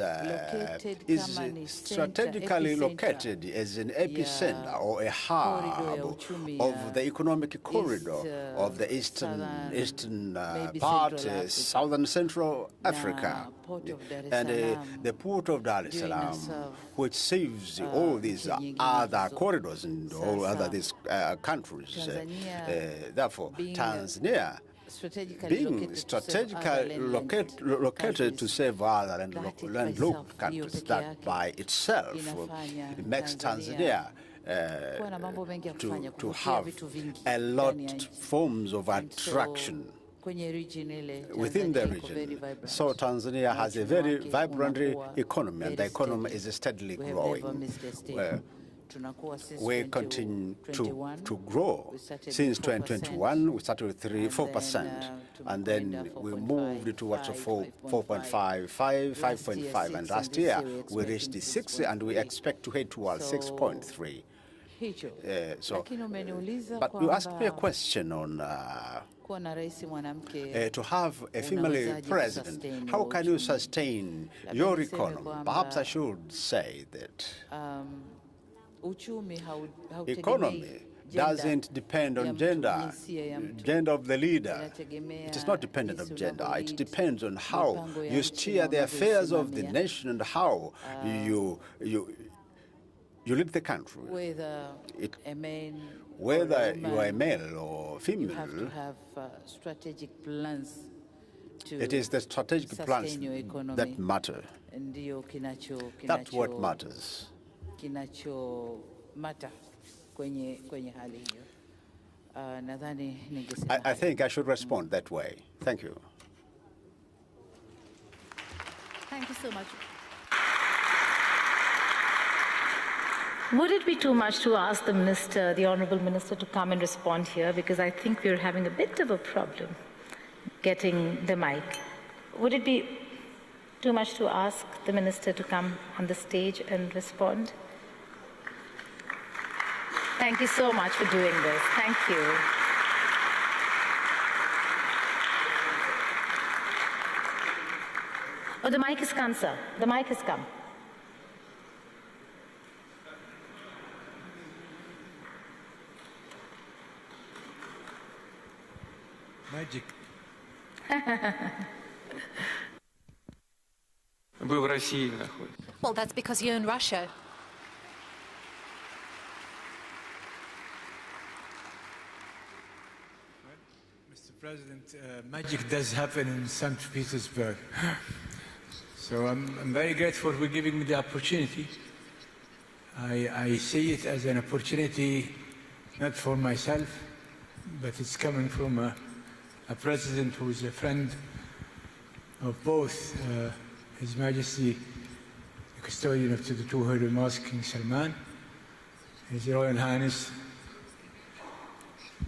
Speaker 10: strategically located as an epicenter or a hub of the economic corridor of the eastern part, southern Central Africa, and the port of Dar es Salaam, which serves all these other corridors and all other these countries. Therefore, Tanzania, being strategically located to save other landlocked countries, that by itself makes Tanzania to have a lot of forms of attraction within the region. So Tanzania has a very vibrant economy, and the economy is steadily growing. We continue to grow. Since 2021, we started with 4%, and then we moved towards 4.5, 5.5, and last year we reached the 6, and we expect to head towards 6.3. But you asked me a question on to have a female president. How can you sustain your economy? Perhaps I should say that economy doesn't depend on gender of the leader. It is not dependent on gender. It depends on how you steer the affairs of the nation and how you lead the country. Whether you are a male or female,
Speaker 6: you have to have strategic plans.
Speaker 10: It is the strategic plans that matter. That's what matters. I think I should respond that way. Thank you.
Speaker 3: Thank you so much. Would it be too much to ask the minister, the honorable minister, to come and respond here? Because I think we're having a bit of a problem getting the mic. Would it be too much to ask the minister to come on the stage and respond? Thank you so much for doing this. Thank you. Oh, the mic has come, sir. The mic has come.
Speaker 11: Magic.
Speaker 9: Well, that's because you're in Russia.
Speaker 11: Mr. President, magic does happen in St. Petersburg. So I'm very grateful for giving me the opportunity. I see it as an opportunity not for myself, but it's coming from a president who is a friend of both His Majesty, the custodian of the two Holy Mosques, King Salman, His Royal Highness,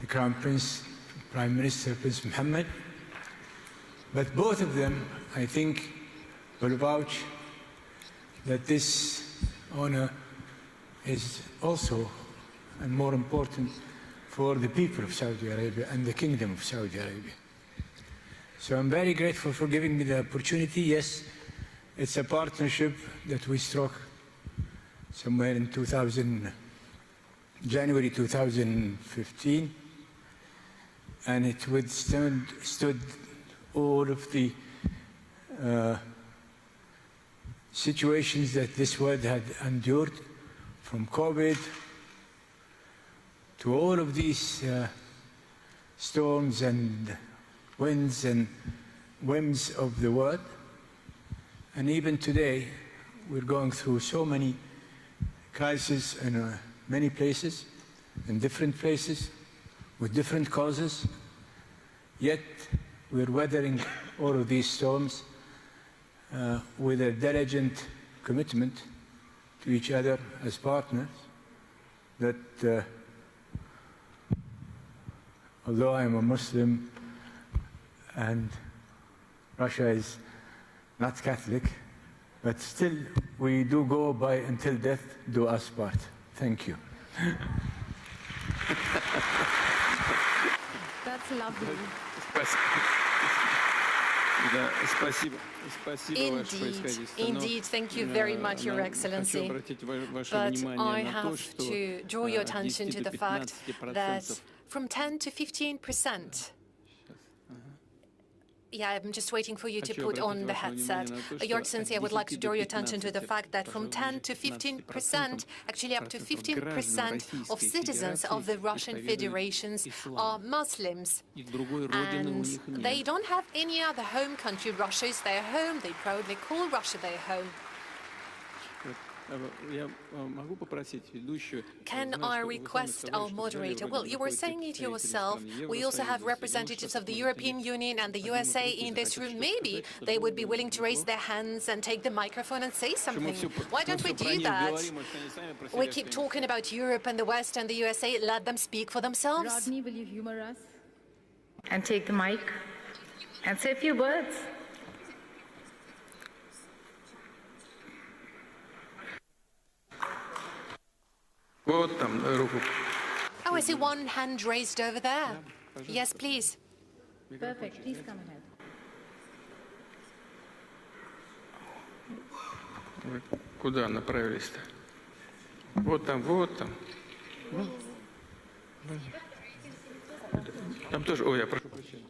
Speaker 11: the Crown Prince, Prime Minister Prince Mohammed. But both of them, I think, will vouch that this honor is also, and more important, for the people of Saudi Arabia and the Kingdom of Saudi Arabia. So I'm very grateful for giving me the opportunity. Yes, it's a partnership that we struck somewhere in January 2015, and it withstood all of the situations that this world had endured, from COVID to all of these storms and winds and whims of the world. And even today, we're going through so many crises in many places, in different places, with different causes. Yet, we're weathering all of these storms with a diligent commitment to each other as partners that although I'm a Muslim and Russia is not Catholic, but still we do go by until death do us part. Thank you.
Speaker 3: That's lovely.
Speaker 9: Indeed, thank you very much, Your Excellency. But I have to draw your attention to the fact that from 10 to 15%. Yeah, I'm just waiting for you to put on the headset. Your Excellency, I would like to draw your attention to the fact that from 10 to 15%, actually up to 15% of citizens of the Russian Federations are Muslims. And they don't have any other home country. Russia is their home. They proudly call Russia their home. Can I request our moderator? Well, you were saying it yourself. We also have representatives of the European Union and the USA in this room. Maybe they would be willing to raise their hands and take the microphone and say something. Why don't we do that? We keep talking about Europe and the West and the USA. Let them speak for themselves.
Speaker 3: Rodney, will you humor us? And take the mic and say a few words.
Speaker 9: Oh, I see one hand raised over there. Yes, please.
Speaker 3: Perfect. Please come ahead.
Speaker 8: Куда направились-то? Вот там, вот там. Там тоже, ой, я прошу прощения.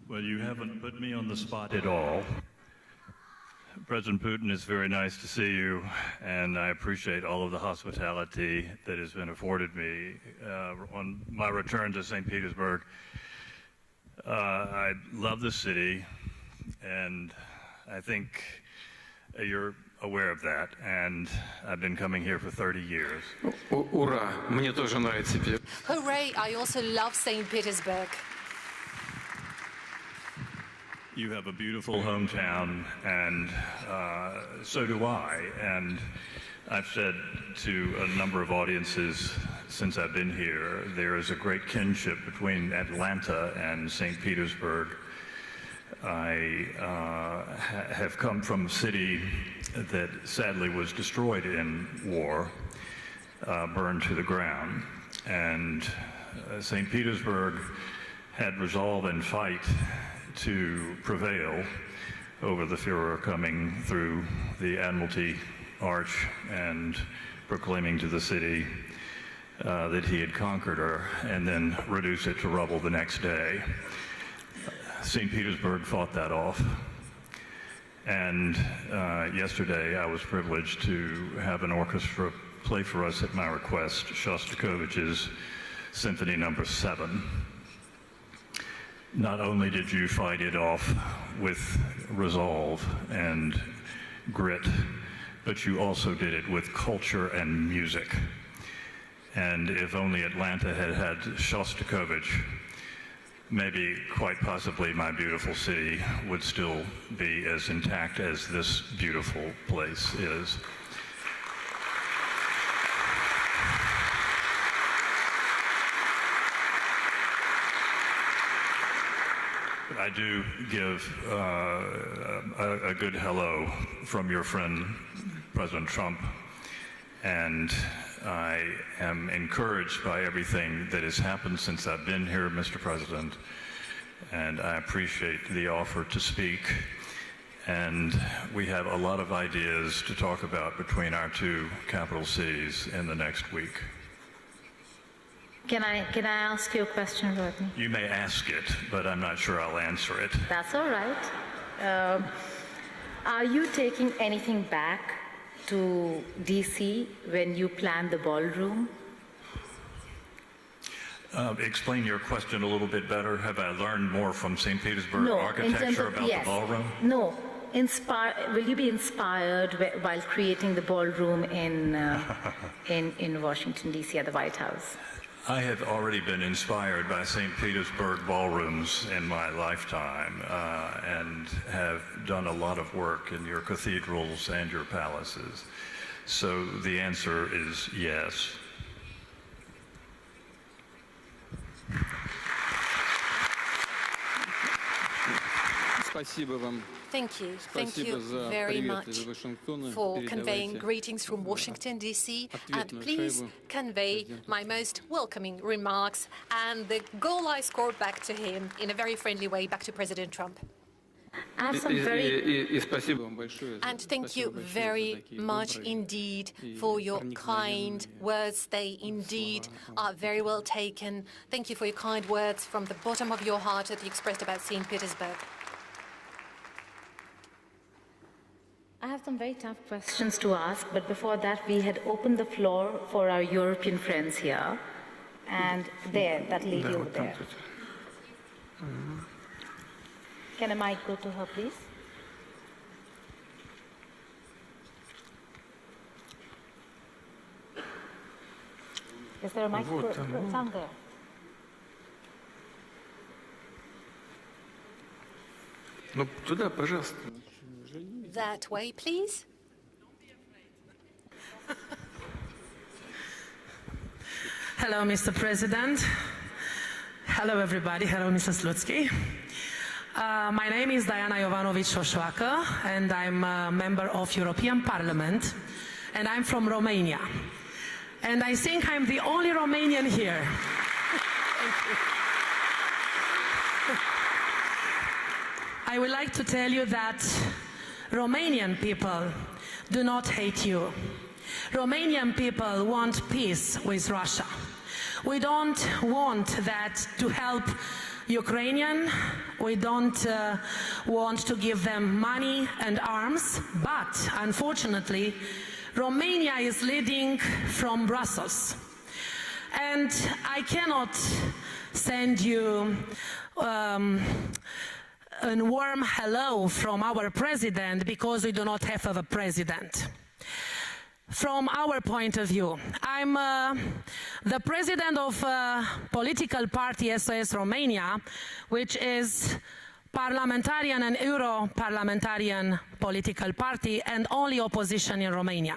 Speaker 12: Well, you haven't put me on the spot at all. President Putin, it's very nice to see you, and I appreciate all of the hospitality that has been afforded me on my return to St. Petersburg. I love the city, and I think you're aware of that, and I've been coming here for 30 years.
Speaker 8: Ура! Мне тоже нравится.
Speaker 9: Hooray! I also love St. Petersburg.
Speaker 12: You have a beautiful hometown, and so do I. And I've said to a number of audiences since I've been here, there is a great kinship between Atlanta and St. Petersburg. I have come from a city that sadly was destroyed in war, burned to the ground. And St. Petersburg had resolve and fight to prevail over the Führer coming through the Admiralty Arch and proclaiming to the city that he had conquered her, and then reduce it to rubble the next day. St. Petersburg fought that off. And yesterday I was privileged to have an orchestra play for us at my request Shostakovich's Symphony No. 7. Not only did you fight it off with resolve and grit, but you also did it with culture and music. And if only Atlanta had had Shostakovich, maybe quite possibly my beautiful city would still be as intact as this beautiful place is. I do give a good hello from your friend, President Trump, and I am encouraged by everything that has happened since I've been here, Mr. President, and I appreciate the offer to speak. And we have a lot of ideas to talk about between our two capital cities in the next week.
Speaker 3: Can I ask you a question, Rodney?
Speaker 12: You may ask it, but I'm not sure I'll answer it.
Speaker 3: That's all right. Are you taking anything back to DC when you plan the ballroom?
Speaker 12: Explain your question a little bit better. Have I learned more from St. Petersburg architecture about the ballroom?
Speaker 3: No. Will you be inspired while creating the ballroom in Washington, D.C. at the White House?
Speaker 12: I have already been inspired by St. Petersburg ballrooms in my lifetime and have done a lot of work in your cathedrals and your palaces. So the answer is yes.
Speaker 9: Thank you. Thank you very much for conveying greetings from Washington, D.C. And please convey my most welcoming remarks and the goal I scored back to him in a very friendly way, back to President Trump.
Speaker 3: And
Speaker 9: thank you very much indeed for your kind words. They indeed are very well taken. Thank you for your kind words from the bottom of your heart that you expressed about St. Petersburg.
Speaker 3: I have some very tough questions to ask, but before that, we had opened the floor for our European friends here. And there, that lady over there. Can a mic go to her, please? Is there a mic? Down there.
Speaker 8: Ну, туда, пожалуйста.
Speaker 9: That way, please.
Speaker 13: Hello, Mr. President. Hello, everybody. Hello, Mr. Slutsky. My name is Diana Jovanovic-Șoșoacă, and I'm a member of European Parliament, and I'm from Romania. And I think I'm the only Romanian here. Thank you. I would like to tell you that Romanian people do not hate you. Romanian people want peace with Russia. We don't want that to help Ukrainian. We don't want to give them money and arms, but unfortunately, Romania is leading from Brussels. And I cannot send you a warm hello from our president because we do not have a president. From our point of view, I'm the president of political party SOS Romania, which is parliamentarian and Euro-parliamentarian political party and only opposition in Romania.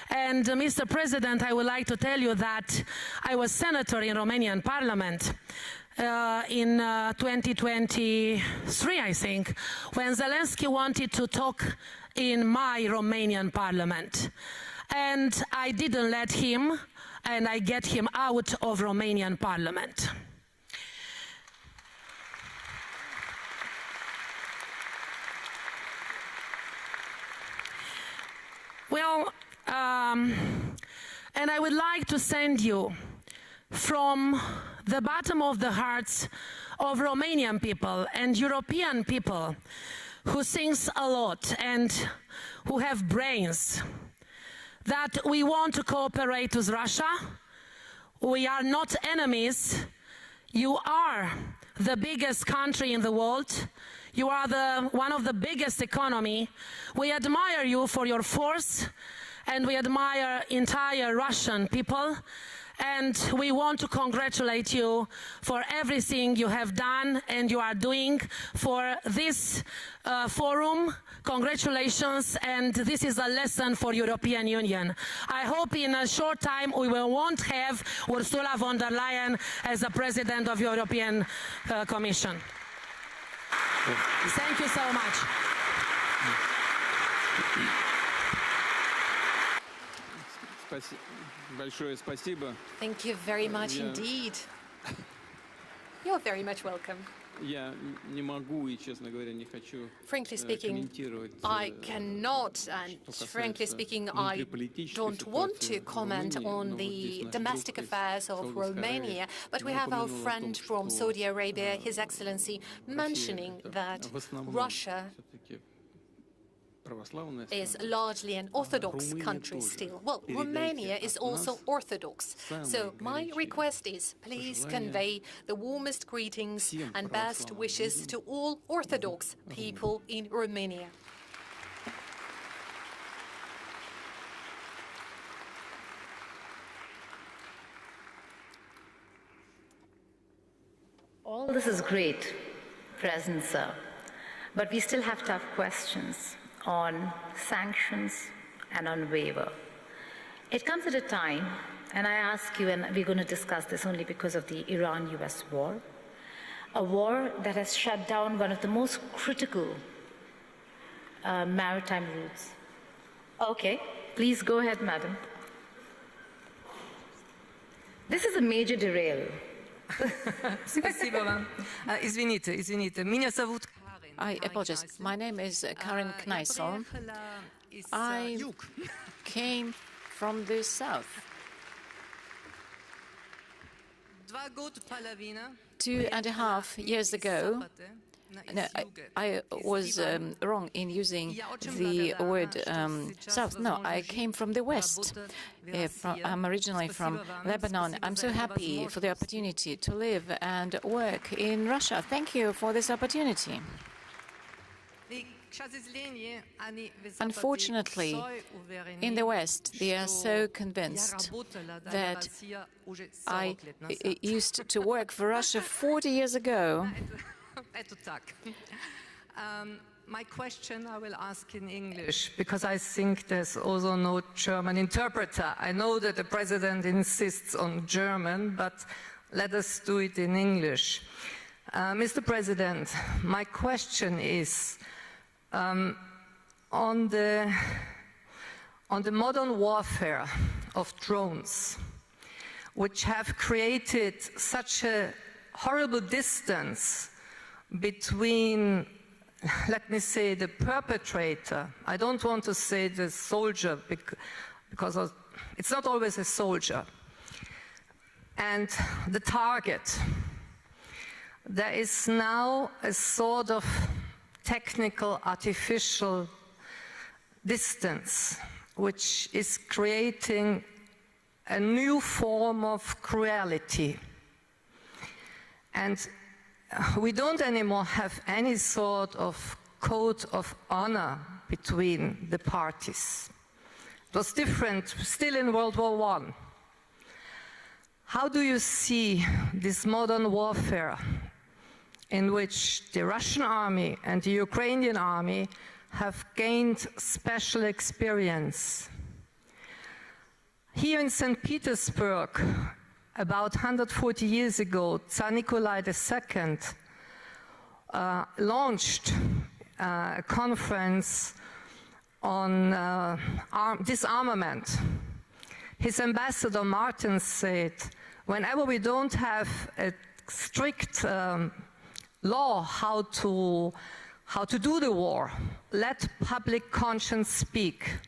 Speaker 13: And Mr. President, I would like to tell you that I was senator in Romanian parliament in 2023, I think, when Zelensky wanted to talk in my Romanian parliament. And I didn't let him, and I get him out of Romanian parliament. Well, and I would like to send you from the bottom of the hearts of Romanian people and European people who thinks a lot and who have brains, that we want to cooperate with Russia. We are not enemies. You are the biggest country in the world. You are one of the biggest economy. We admire you for your force, and we admire entire Russian people. And we want to congratulate you for everything you have done and you are doing for this forum. Congratulations, and this is a lesson for European Union. I hope in a short time we won't have Ursula von der Leyen as the President of European Commission. Thank you so much.
Speaker 9: Thank you very much indeed. You're very much welcome. Frankly speaking, I cannot, and frankly speaking, I don't want to comment on the domestic affairs of Romania, but we have our friend from Saudi Arabia, His Excellency, mentioning that Russia is largely an Orthodox country still. Well, Romania is also Orthodox. So my request is, please convey the warmest greetings and best wishes to all Orthodox people in Romania.
Speaker 3: All this is great, President Sir, but we still have tough questions on sanctions and on waiver. It comes at a time, and I ask you, and we're going to discuss this only because of the Iran-US war, a war that has shut down one of the most critical maritime routes. Okay, please go ahead, madam. This is a major derail.
Speaker 14: Спасибо вам. Извините. Меня зовут
Speaker 7: I apologize. My name is Karen Kneissel. I came from the south. 2.5 years ago, no, I was wrong in using the word south. No, I came from the west. I'm originally from Lebanon. I'm so happy for the opportunity to live and work in Russia. Thank you for this opportunity. Unfortunately, in the West, they are so convinced that I used to work for Russia 40 years ago.
Speaker 14: My question I will ask in English, because I think there's also no German interpreter. I know that the President insists on German, but let us do it in English. Mr. President, my question is, on the modern warfare of drones, which have created such a horrible distance between, let me say, the perpetrator, I don't want to say the soldier, because it's not always a soldier. And the target, there is now a sort of technical artificial distance which is creating a new form of cruelty. And we don't anymore have any sort of code of honor between the parties. It was different still in World War I. How do you see this modern warfare in which the Russian army and the Ukrainian army have gained special experience? Here in St. Petersburg, about 140 years ago, Tsar Nikolai II launched a conference on disarmament. His ambassador Martin said, whenever we don't have a strict law how to do the war, let public conscience speak.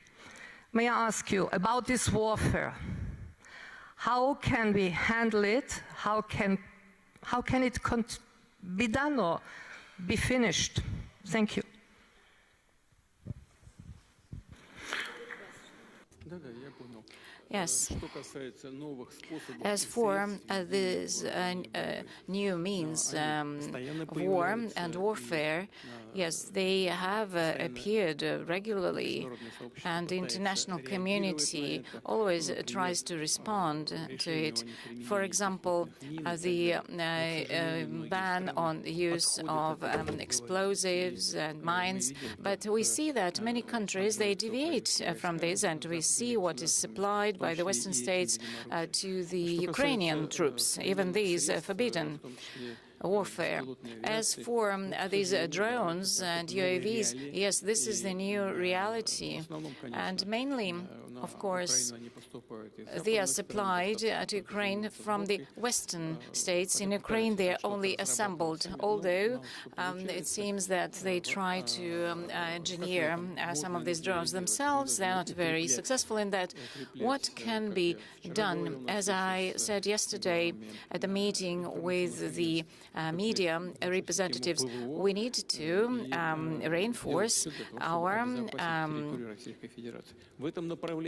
Speaker 14: May I ask you about this warfare? How can we handle it? How can it be done or be finished? Thank you.
Speaker 7: Yes. As for these new means of war and warfare, yes, they have appeared regularly, and the international community always tries to respond to it. For example, the ban on the use of explosives and mines, but we see that many countries, they deviate from this, and we see what is supplied by the Western states to the Ukrainian troops. Even these forbidden warfare. As for these drones and UAVs, yes, this is the new reality. And mainly, of course, they are supplied to Ukraine from the Western states. In Ukraine, they are only assembled, although it seems that they try to engineer some of these drones themselves. They are not very successful in that. What can be done? As I said yesterday at the meeting with the media representatives, we need to reinforce our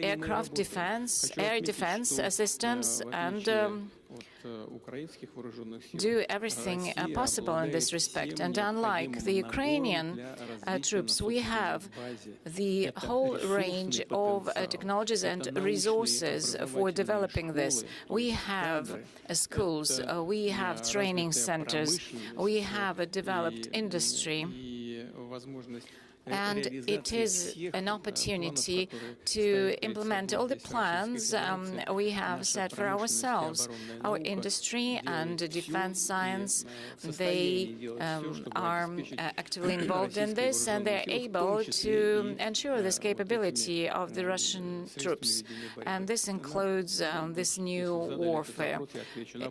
Speaker 7: aircraft defense, air defense systems, and do everything possible in this respect. And unlike the Ukrainian troops, we have the whole range of technologies and resources for developing this. We have schools, we have training centers, we have a developed industry. And it is an opportunity to implement all the plans we have set for ourselves. Our industry and defense science, they are actively involved in this, and they're able to ensure this capability of the Russian troops. And this includes this new warfare.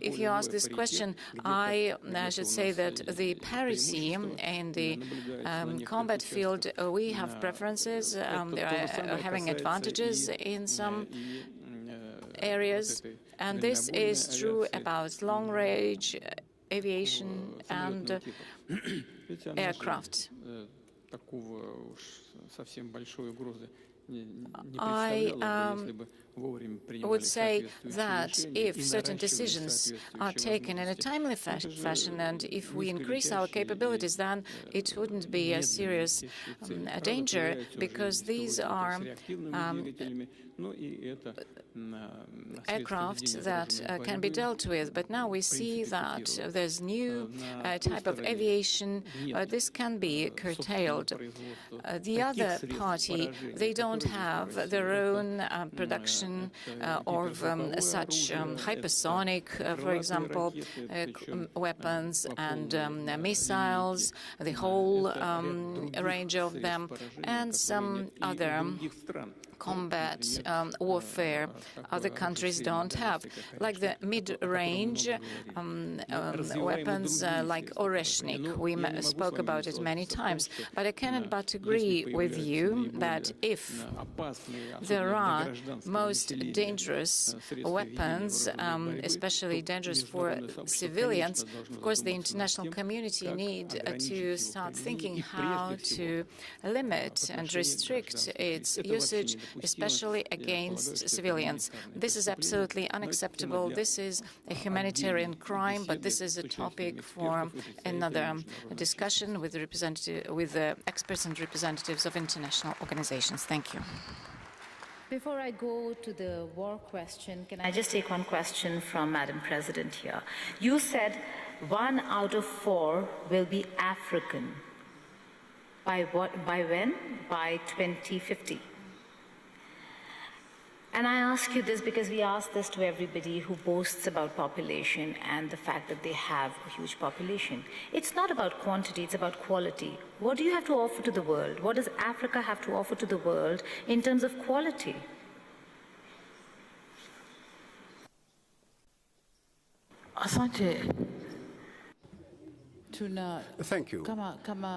Speaker 7: If you ask this question, I should say that the parity in the combat field, we have preferences, having advantages in some areas, and this is true about long-range aviation and aircraft. I would say that if certain decisions are taken in a timely fashion, and if we increase our capabilities, then it wouldn't be a serious danger, because these are aircraft that can be dealt with. But now we see that there's new type of aviation. This can be curtailed. The other party, they don't have their own production of such hypersonic, for example, weapons and missiles, the whole range of them, and some other combat warfare other countries don't have, like the mid-range weapons like Oreshnik. We spoke about it many times, but I cannot but agree with you that if there are most dangerous weapons, especially dangerous for civilians, of course the international community need to start thinking how to limit and restrict its usage, especially against civilians. This is absolutely unacceptable. This is a humanitarian crime, but this is a topic for another discussion with the experts and representatives of international organizations. Thank you.
Speaker 3: Before I go to the war question, can I just take one question from Madam President here? You said 1 out of 4 will be African. By when? By 2050. And I ask you this because we ask this to everybody who boasts about population and the fact that they have a huge population. It's not about quantity, it's about quality. What do you have to offer to the world? What does Africa have to offer to the world in terms of quality?
Speaker 6: Asante.
Speaker 10: Thank you.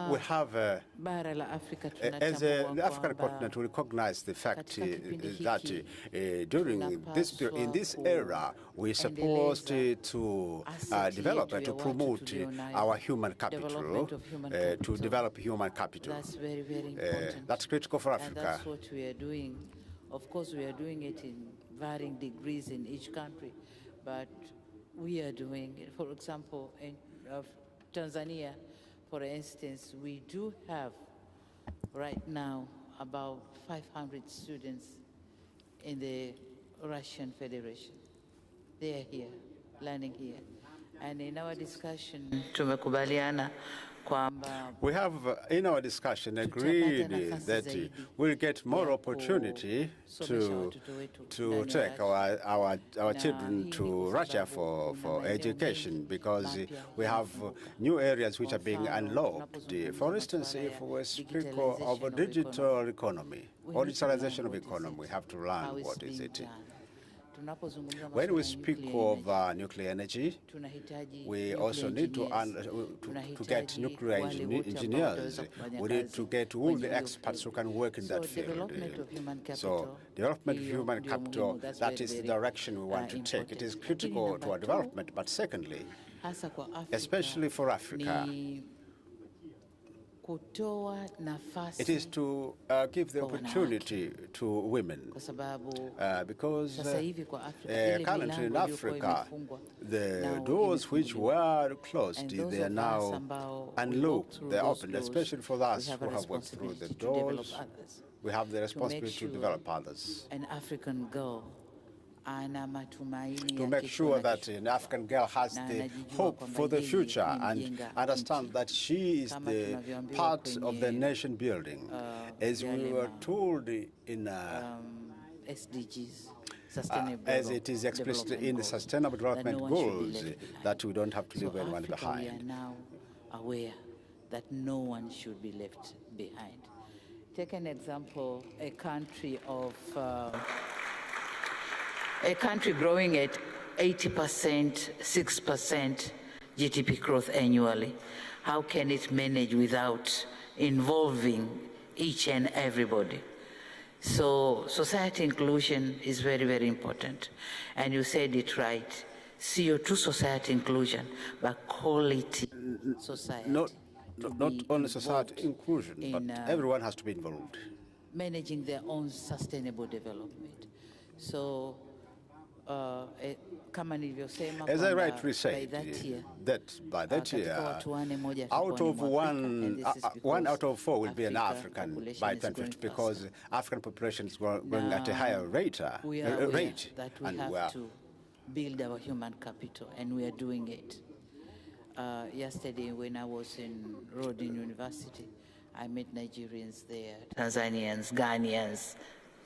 Speaker 10: We have, as the African continent, we recognize the fact that during in this era, we're supposed to develop, to promote our human capital, to develop human capital.
Speaker 6: That's very, very important.
Speaker 10: That's critical for Africa.
Speaker 6: And that's what we are doing. Of course, we are doing it in varying degrees in each country, but we are doing it. For example, in Tanzania, for instance, we do have right now about 500 students in the Russian Federation. They are here, learning here. And in our discussion,
Speaker 10: we have, in our discussion, agreed that we'll get more opportunity to take our children to Russia for education, because we have new areas which are being unlocked. For instance, if we speak of a digital economy or digitalization of economy, we have to learn what is it. When we speak of nuclear energy, we also need to get nuclear engineers. We need to get all the experts who can work in that field. So, development of human capital, that is the direction we want to take. It is critical to our development, but secondly, especially for Africa, it is to give the opportunity to women, because currently in Africa, the doors which were closed, they are now unlocked, they're opened, especially for us who have worked through the doors. We have the responsibility to develop others.
Speaker 6: An African girl,
Speaker 10: to make sure that an African girl has the hope for the future and understand that she is the part of the nation building. As we were told in
Speaker 6: SDGs,
Speaker 10: as it is explicit in the Sustainable Development Goals, that we don't have to leave anyone behind.
Speaker 6: We are now aware that no one should be left behind. Take an example, a country growing at 80%, 6% GDP growth annually. How can it manage without involving each and everybody? So society inclusion is very, very important. And you said it right, CO2 society inclusion, but quality society.
Speaker 10: Not only society inclusion, but everyone has to be involved.
Speaker 6: Managing their own sustainable development. So,
Speaker 10: as I rightly said, by that year, out of one out of 4 will be an African by 2050, because African population is growing at a higher rate.
Speaker 6: We are aware that we have to build our human capital, and we are doing it. Yesterday, when I was in Rodin University, I met Nigerians there, Tanzanians, Ghanaians,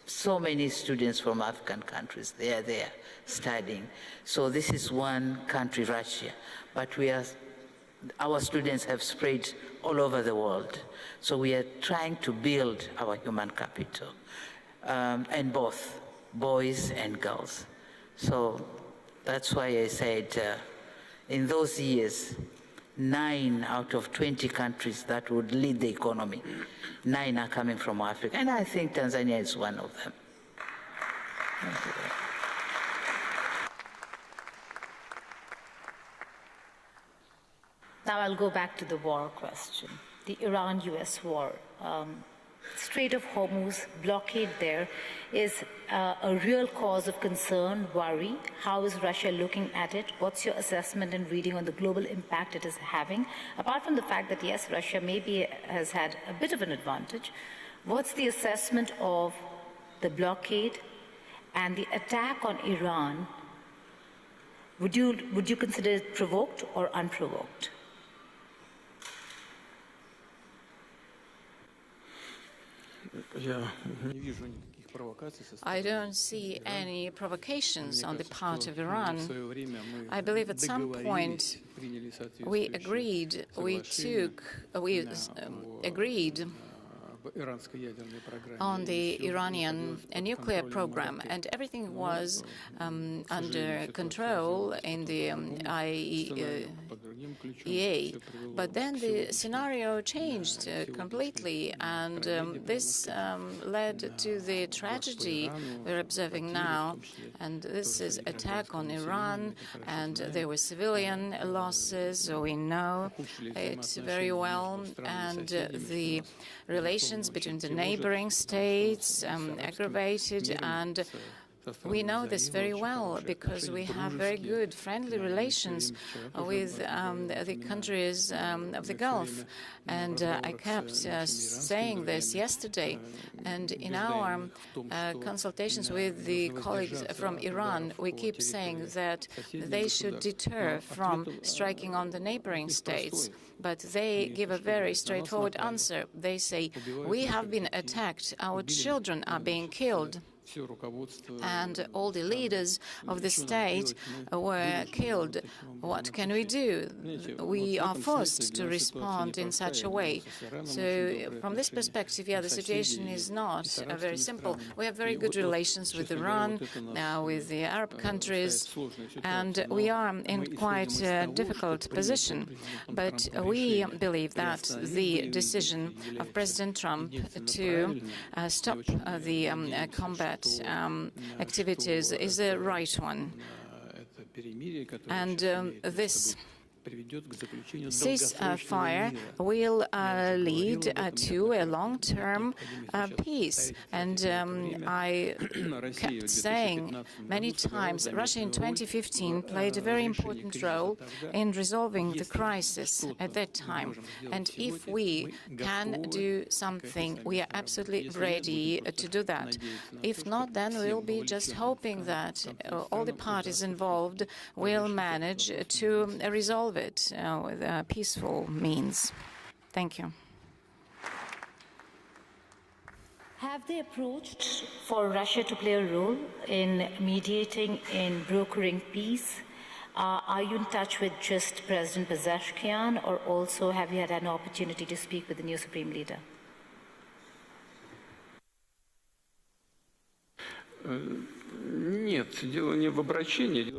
Speaker 6: so many students from African countries. They are there studying. So this is one country, Russia, but our students have spread all over the world. So we are trying to build our human capital. and both boys and girls. So that's why I said in those years, 9 out of 20 countries that would lead the economy, 9 are coming from Africa, and I think Tanzania is one of them. Thank you.
Speaker 3: Now I'll go back to the war question, the Iran-US war. Strait of Hormuz blockade there is a real cause of concern, worry. How is Russia looking at it? What's your assessment and reading on the global impact it is having? Apart from the fact that, yes, Russia maybe has had a bit of an advantage, what's the assessment of the blockade and the attack on Iran? Would you consider it provoked or unprovoked?
Speaker 7: I don't see any provocations on the part of Iran. I believe at some point we agreed on the Iranian nuclear program, and everything was under control in the IAEA. But then the scenario changed completely, and this led to the tragedy we're observing now. And this is attack on Iran, and there were civilian losses, so we know it very well, and the relations between the neighboring states aggravated, and we know this very well because we have very good friendly relations with the countries of the Gulf. And I kept saying this yesterday. And in our consultations with the colleagues from Iran, we keep saying that they should deter from striking on the neighboring states. But they give a very straightforward answer. They say, we have been attacked, our children are being killed, and all the leaders of the state were killed. What can we do? We are forced to respond in such a way. So from this perspective, yeah, the situation is not very simple. We have very good relations with Iran, with the Arab countries, and we are in quite a difficult position. But we believe that the decision of President Trump to stop the combat activities is a right one. And this ceasefire will lead to a long-term peace. And I kept saying many times, Russia in 2015 played a very important role in resolving the crisis at that time. And if we can do something, we are absolutely ready to do that. If not, then we'll be just hoping that all the parties involved will manage to resolve it with peaceful means. Thank you.
Speaker 3: Have they approached for Russia to play a role in mediating, in brokering peace? Are you in touch with just President Pezeshkian, or also have you had an opportunity to speak with the new Supreme Leader?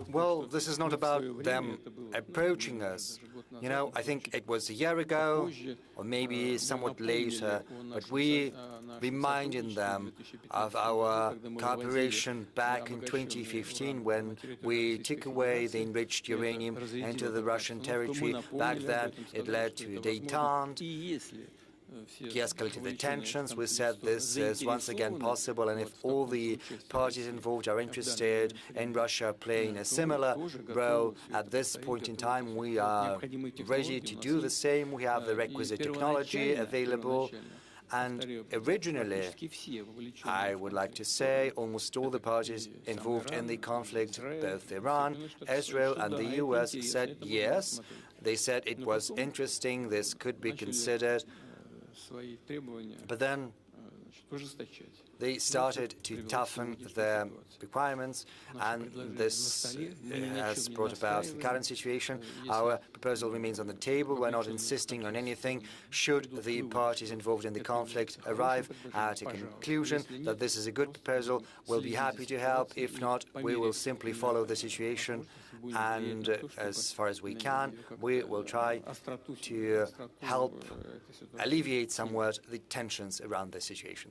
Speaker 4: Well, this is not about them approaching us. You know, I think it was a year ago, or maybe somewhat later, but we reminded them of our cooperation back in 2015 when we took away the enriched uranium into the Russian territory. Back then, it led to détente, de-escalated the tensions. We said this is once again possible, and if all the parties involved are interested in Russia playing a similar role at this point in time, we are ready to do the same. We have the requisite technology available. And originally, I would like to say, almost all the parties involved in the conflict, both Iran, Israel, and the US, said yes. They said it was interesting, this could be considered. But then they started to toughen their requirements, and this has brought about the current situation. Our proposal remains on the table. We're not insisting on anything. Should the parties involved in the conflict arrive at a conclusion that this is a good proposal, we'll be happy to help. If not, we will simply follow the situation, and as far as we can, we will try to help alleviate somewhat the tensions around this situation.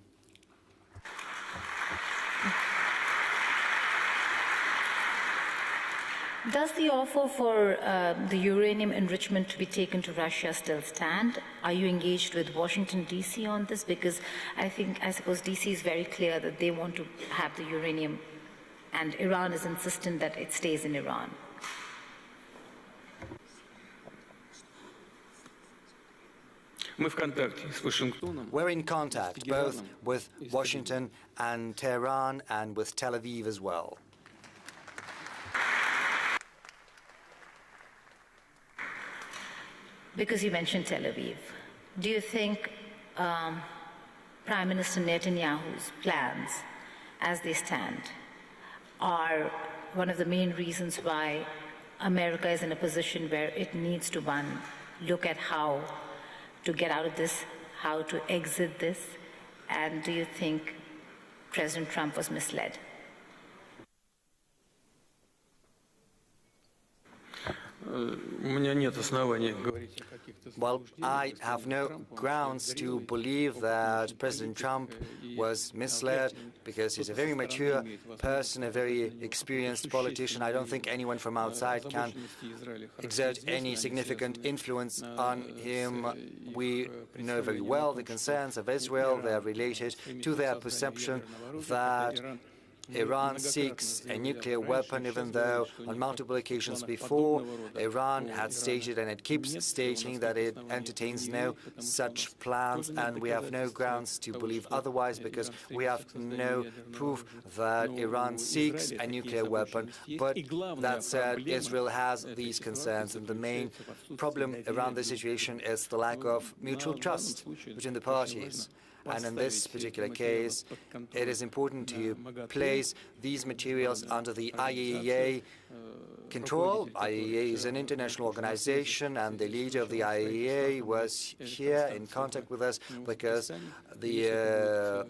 Speaker 3: Does the offer for the uranium enrichment to be taken to Russia still stand? Are you engaged with Washington, D.C. on this? Because I suppose D.C. is very clear that they want to have the uranium, and Iran is insistent that it stays in Iran.
Speaker 4: We're in contact both with Washington and Tehran and with Tel Aviv as well.
Speaker 3: Because you mentioned Tel Aviv, do you think Prime Minister Netanyahu's plans, as they stand, are one of the main reasons why America is in a position where it needs to, one, look at how to get out of this, how to exit this? And do you think President Trump was misled?
Speaker 4: Well, I have no grounds to believe that President Trump was misled, because he's a very mature person, a very experienced politician. I don't think anyone from outside can exert any significant influence on him. We know very well the concerns of Israel. They are related to their perception that Iran seeks a nuclear weapon, even though on multiple occasions before Iran had stated, and it keeps stating, that it entertains no such plans, and we have no grounds to believe otherwise, because we have no proof that Iran seeks a nuclear weapon. But that said, Israel has these concerns, and the main problem around the situation is the lack of mutual trust between the parties. And in this particular case, it is important to place these materials under the IAEA control. IAEA is an international organization, and the leader of the IAEA was here in contact with us because the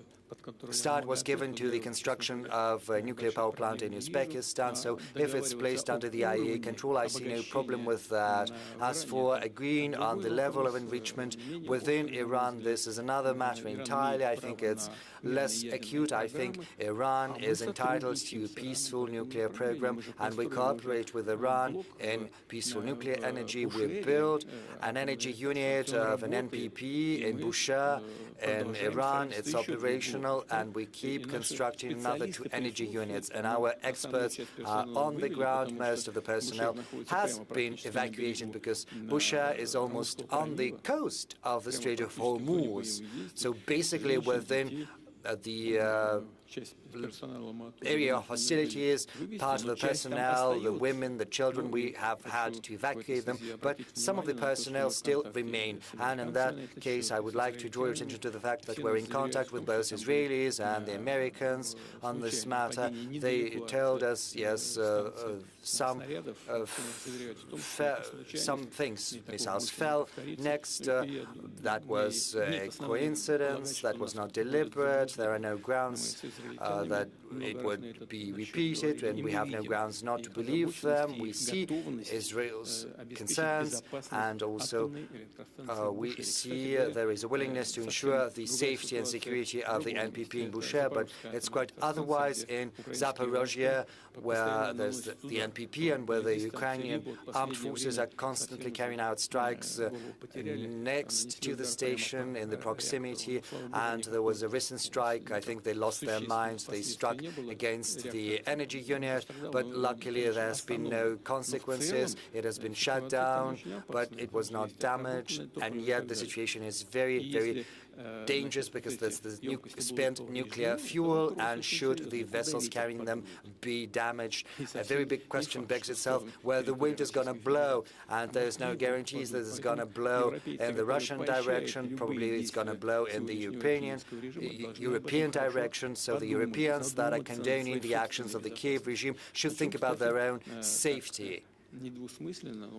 Speaker 4: start was given to the construction of a nuclear power plant in Uzbekistan. So if it's placed under the IAEA control, I see no problem with that. As for agreeing on the level of enrichment within Iran, this is another matter entirely. I think it's less acute. I think Iran is entitled to a peaceful nuclear program, and we cooperate with Iran in peaceful nuclear energy. We build an energy unit of an NPP in Bushehr in Iran. It's operational, and we keep constructing another 2 energy units, and our experts are on the ground. Most of the personnel has been evacuated because Bushehr is almost on the coast of the Strait of Hormuz. So basically within the area of hostilities, part of the personnel, the women, the children, we have had to evacuate them, but some of the personnel still remain. And in that case, I would like to draw your attention to the fact that we're in contact with both Israelis and the Americans on this matter. They told us, yes, some things, missiles fell. Next, that was a coincidence, that was not deliberate. There are no grounds that it would be repeated, and we have no grounds not to believe them. We see Israel's concerns, and also we see there is a willingness to ensure the safety and security of the NPP in Bushehr, but it's quite otherwise in Zaporozhye, where there's the NPP and where the Ukrainian armed forces are constantly carrying out strikes next to the station in the proximity. And there was a recent strike. I think they lost their minds. They struck against the energy unit, but luckily there has been no consequences. It has been shut down, but it was not damaged, and yet the situation is very, very dangerous because there's this spent nuclear fuel, and should the vessels carrying them be damaged, a very big question begs itself where the wind is going to blow, and there's no guarantees that it's going to blow in the Russian direction. Probably it's going to blow in the European direction. So the Europeans that are condoning the actions of the Kiev regime should think about their own safety.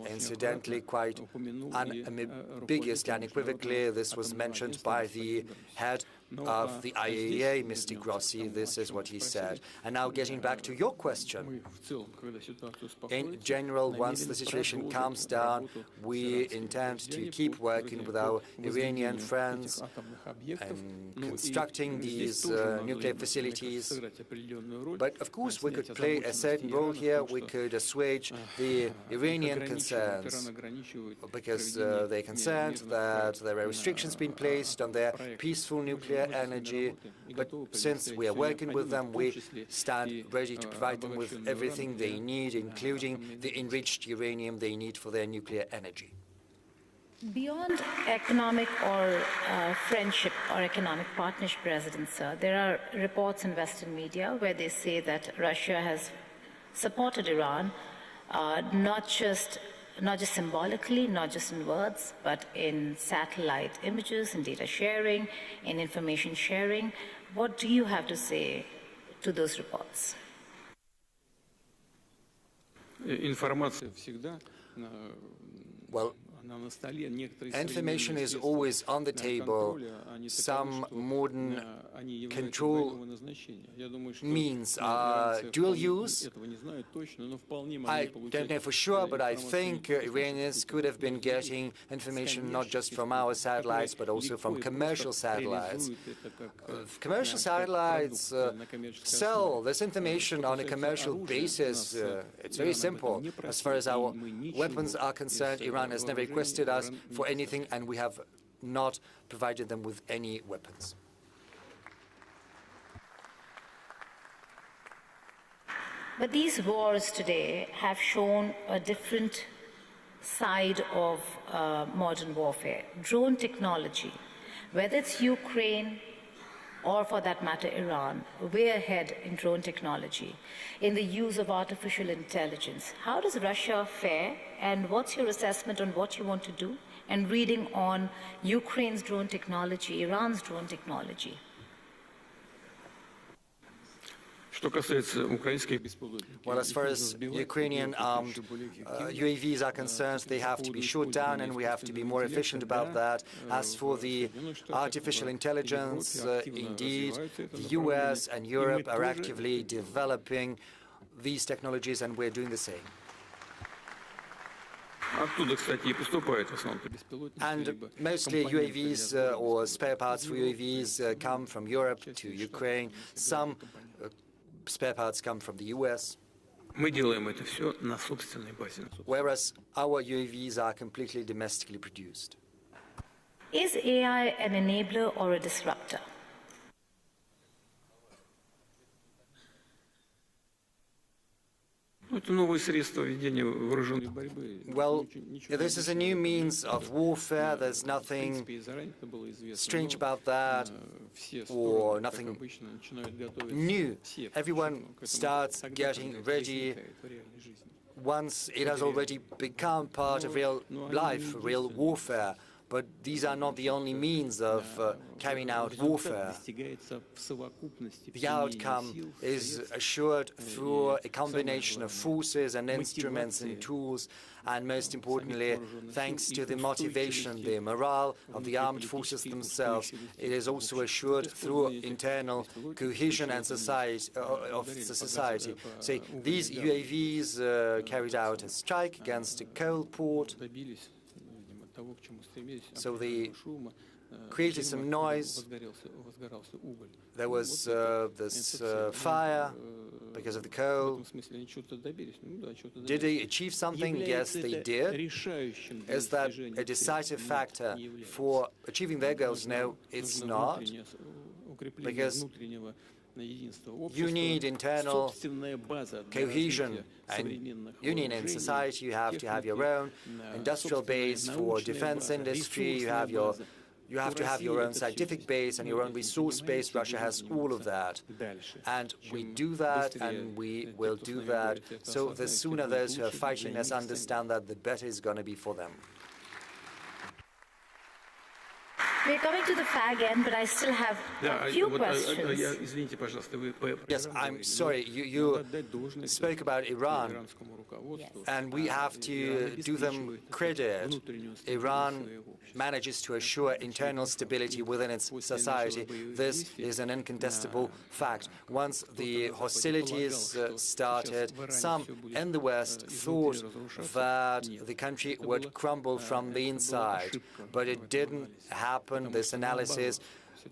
Speaker 4: Incidentally, quite unambiguously, unequivocally, this was mentioned by the head of the IAEA, Mr. Grossi. This is what he said. And now getting back to your question. In general, once the situation calms down, we intend to keep working with our Iranian friends and constructing these nuclear facilities. But of course, we could play a certain role here. We could assuage the Iranian concerns, because they're concerned that there are restrictions being placed on their peaceful nuclear energy. But since we are working with them, we stand ready to provide them with everything they need, including the enriched uranium they need for their nuclear energy.
Speaker 3: Beyond economic or friendship or economic partnership, President, sir, there are reports in Western media where they say that Russia has supported Iran, not just symbolically, not just in words, but in satellite images, in data sharing, in information sharing. What do you have to say to those reports?
Speaker 4: Well, information is always on the table. Some modern control means dual use. I don't know for sure, but I think Iranians could have been getting information not just from our satellites, but also from commercial satellites. Commercial satellites sell this information on a commercial basis. It's very simple. As far as our weapons are concerned, Iran has never requested us for anything, and we have not provided them with any weapons.
Speaker 3: But these wars today have shown a different side of modern warfare. Drone technology, whether it's Ukraine or for that matter Iran, way ahead in drone technology, in the use of artificial intelligence. How does Russia fare, and what's your assessment on what you want to do, and reading on Ukraine's drone technology, Iran's drone technology?
Speaker 4: Well, as far as Ukrainian armed UAVs are concerned, they have to be shot down, and we have to be more efficient about that. As for the artificial intelligence, indeed, the US and Europe are actively developing these technologies, and we're doing the same. And mostly UAVs or spare parts for UAVs come from Europe to Ukraine. Some spare parts come from the US, whereas our UAVs are completely domestically produced.
Speaker 3: Is AI an enabler or a disruptor?
Speaker 4: Well, this is a new means of warfare. There's nothing strange about that, or nothing new. Everyone starts getting ready once it has already become part of real life, real warfare. But these are not the only means of carrying out warfare. The outcome is assured through a combination of forces and instruments and tools, and most importantly, thanks to the motivation, the morale of the armed forces themselves. It is also assured through internal cohesion and of the society. So these UAVs carried out a strike against a coal port. So they created some noise. There was this fire because of the coal. Did they achieve something? Yes, they did. Is that a decisive factor for achieving their goals? No, it's not. Because you need internal cohesion and union in society. You have to have your own industrial base for defense industry. You have your You have to have your own scientific base and your own resource base. Russia has all of that. And we do that, and we will do that. So the sooner those who are fighting us understand that, the better it's going to be for them.
Speaker 3: We're coming to the fag end, but I still have a few questions.
Speaker 4: Yes, I'm sorry. You spoke about Iran, and we have to do them credit. Iran manages to assure internal stability within its society. This is an incontestable fact. Once the hostilities started, some in the West thought that the country would crumble from the inside, but it didn't happen. This analysis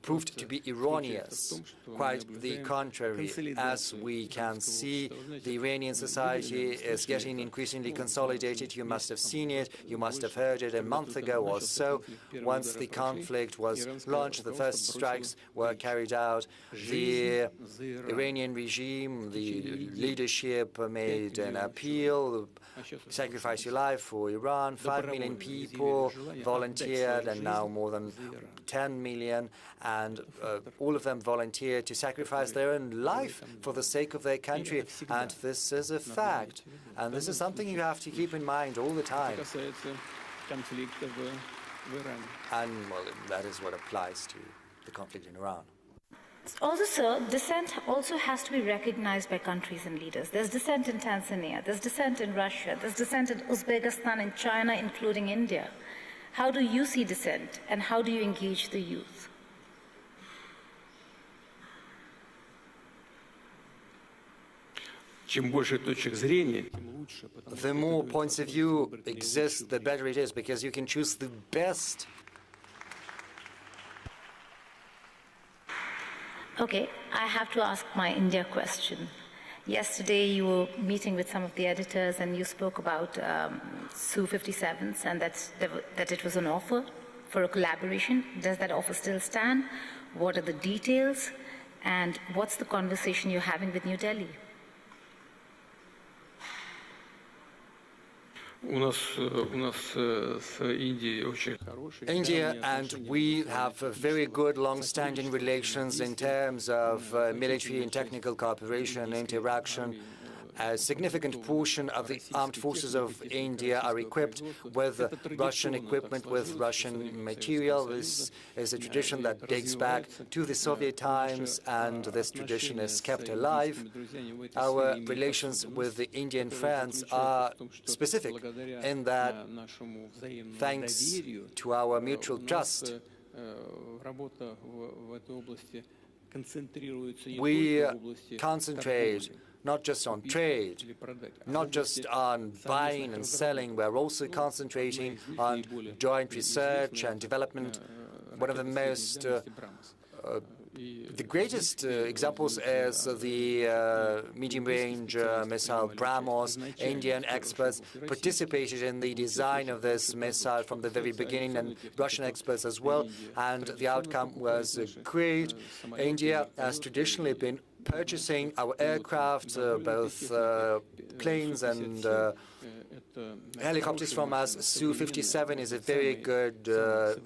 Speaker 4: proved to be erroneous. Quite the contrary. As we can see, the Iranian society is getting increasingly consolidated. You must have seen it, you must have heard it a month ago or so. Once the conflict was launched, the first strikes were carried out. The Iranian regime, the leadership made an appeal, sacrifice your life for Iran. 5 million people volunteered, and now more than 10 million, and all of them volunteered to sacrifice their own life for the sake of their country. And this is a fact. And this is something you have to keep in mind all the time. And, well, that is what applies to the conflict in Iran.
Speaker 3: Also, sir, dissent also has to be recognized by countries and leaders. There's dissent in Tanzania, there's dissent in Russia, there's dissent in Uzbekistan, in China, including India. How do you see dissent, and how do you engage the youth?
Speaker 4: The more points of view exist, the better it is, because you can choose the best.
Speaker 3: Okay, I have to ask my India question. Yesterday, you were meeting with some of the editors, and you spoke about Su-57s, and that it was an offer for a collaboration. Does that offer still stand? What are the details? And what's the conversation you're having with New Delhi?
Speaker 4: India and we have very good long-standing relations in terms of military and technical cooperation and interaction. A significant portion of the armed forces of India are equipped with Russian equipment, with Russian material. This is a tradition that dates back to the Soviet times, and this tradition is kept alive. Our relations with the Indian friends are specific in that, thanks to our mutual trust, we concentrate not just on trade, not just on buying and selling. We're also concentrating on joint research and development. One of the most, the greatest examples is the medium-range missile BrahMos. Indian experts participated in the design of this missile from the very beginning, and Russian experts as well, and the outcome was great. India has traditionally been purchasing our aircraft, both planes and helicopters from us. Su-57 is a very good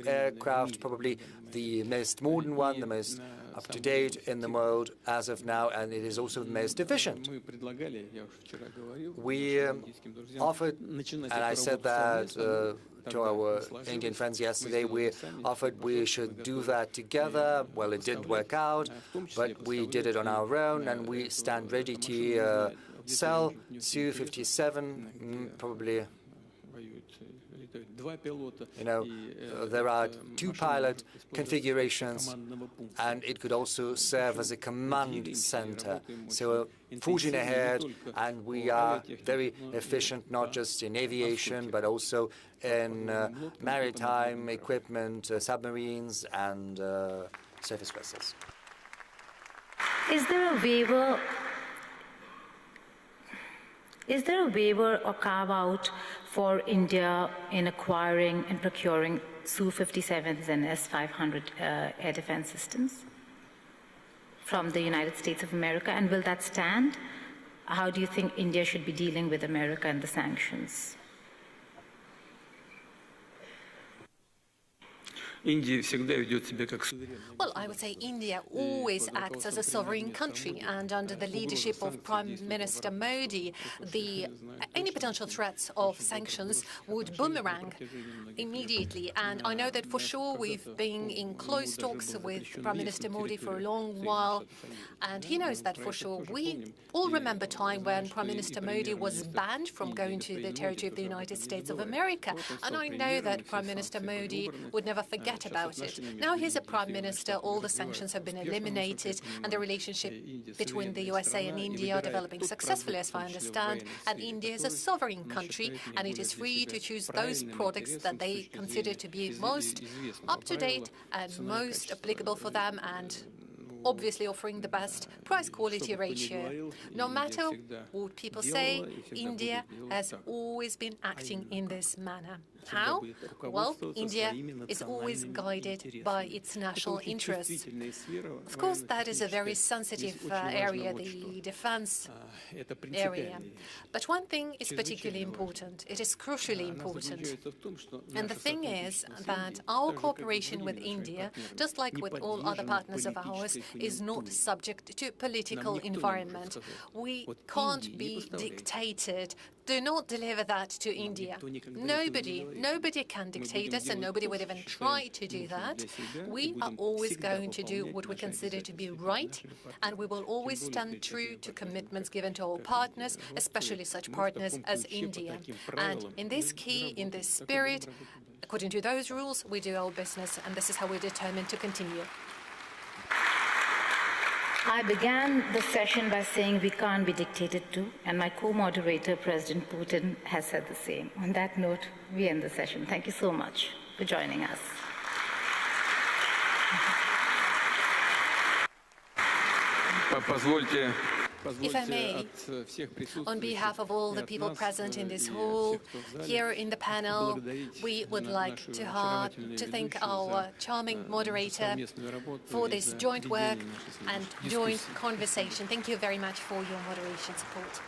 Speaker 4: aircraft, probably the most modern one, the most up-to-date in the world as of now, and it is also the most efficient. We offered, and I said that to our Indian friends yesterday, we offered we should do that together. Well, it didn't work out, but we did it on our own, and we stand ready to sell Su-57, probably. You know, there are 2 pilot configurations, and it could also serve as a command center. So forging ahead, and we are very efficient, not just in aviation, but also in maritime equipment, submarines, and surface vessels.
Speaker 3: Is there a waiver or carve-out for India in acquiring and procuring Su-57s and S-500 air defense systems from the United States of America, and will that stand? How do you think India should be dealing with America and the sanctions?
Speaker 9: Well, I would say India always acts as a sovereign country, and under the leadership of Prime Minister Modi, any potential threats of sanctions would boomerang immediately. And I know that for sure we've been in close talks with Prime Minister Modi for a long while, and he knows that for sure. We all remember a time when Prime Minister Modi was banned from going to the territory of the United States of America, and I know that Prime Minister Modi would never forget about it. Now he's a Prime Minister, all the sanctions have been eliminated, and the relationship between the USA and India are developing successfully, as far as I understand, and India is a sovereign country, and it is free to choose those products that they consider to be most up-to-date and most applicable for them, and obviously offering the best price-quality ratio. No matter what people say, India has always been acting in this manner. How? Well, India is always guided by its national interests. Of course, that is a very sensitive area, the defense area. But one thing is particularly important. It is crucially important. And the thing is that our cooperation with India, just like with all other partners of ours, is not subject to political environment. We can't be dictated. Do not deliver that to India. Nobody can dictate us, and nobody would even try to do that. We are always going to do what we consider to be right, and we will always stand true to commitments given to our partners, especially such partners as India. And in this key, in this spirit, according to those rules, we do our business, and this is how we're determined to continue.
Speaker 3: I began the session by saying we can't be dictated to, and my co-moderator, President Putin, has said the same. On that note, we end the session. Thank you so much for joining us.
Speaker 9: If I may, on behalf of all the people present in this hall, here in the panel, we would like to thank our charming moderator for this joint work and joint conversation. Thank you very much for your moderation support.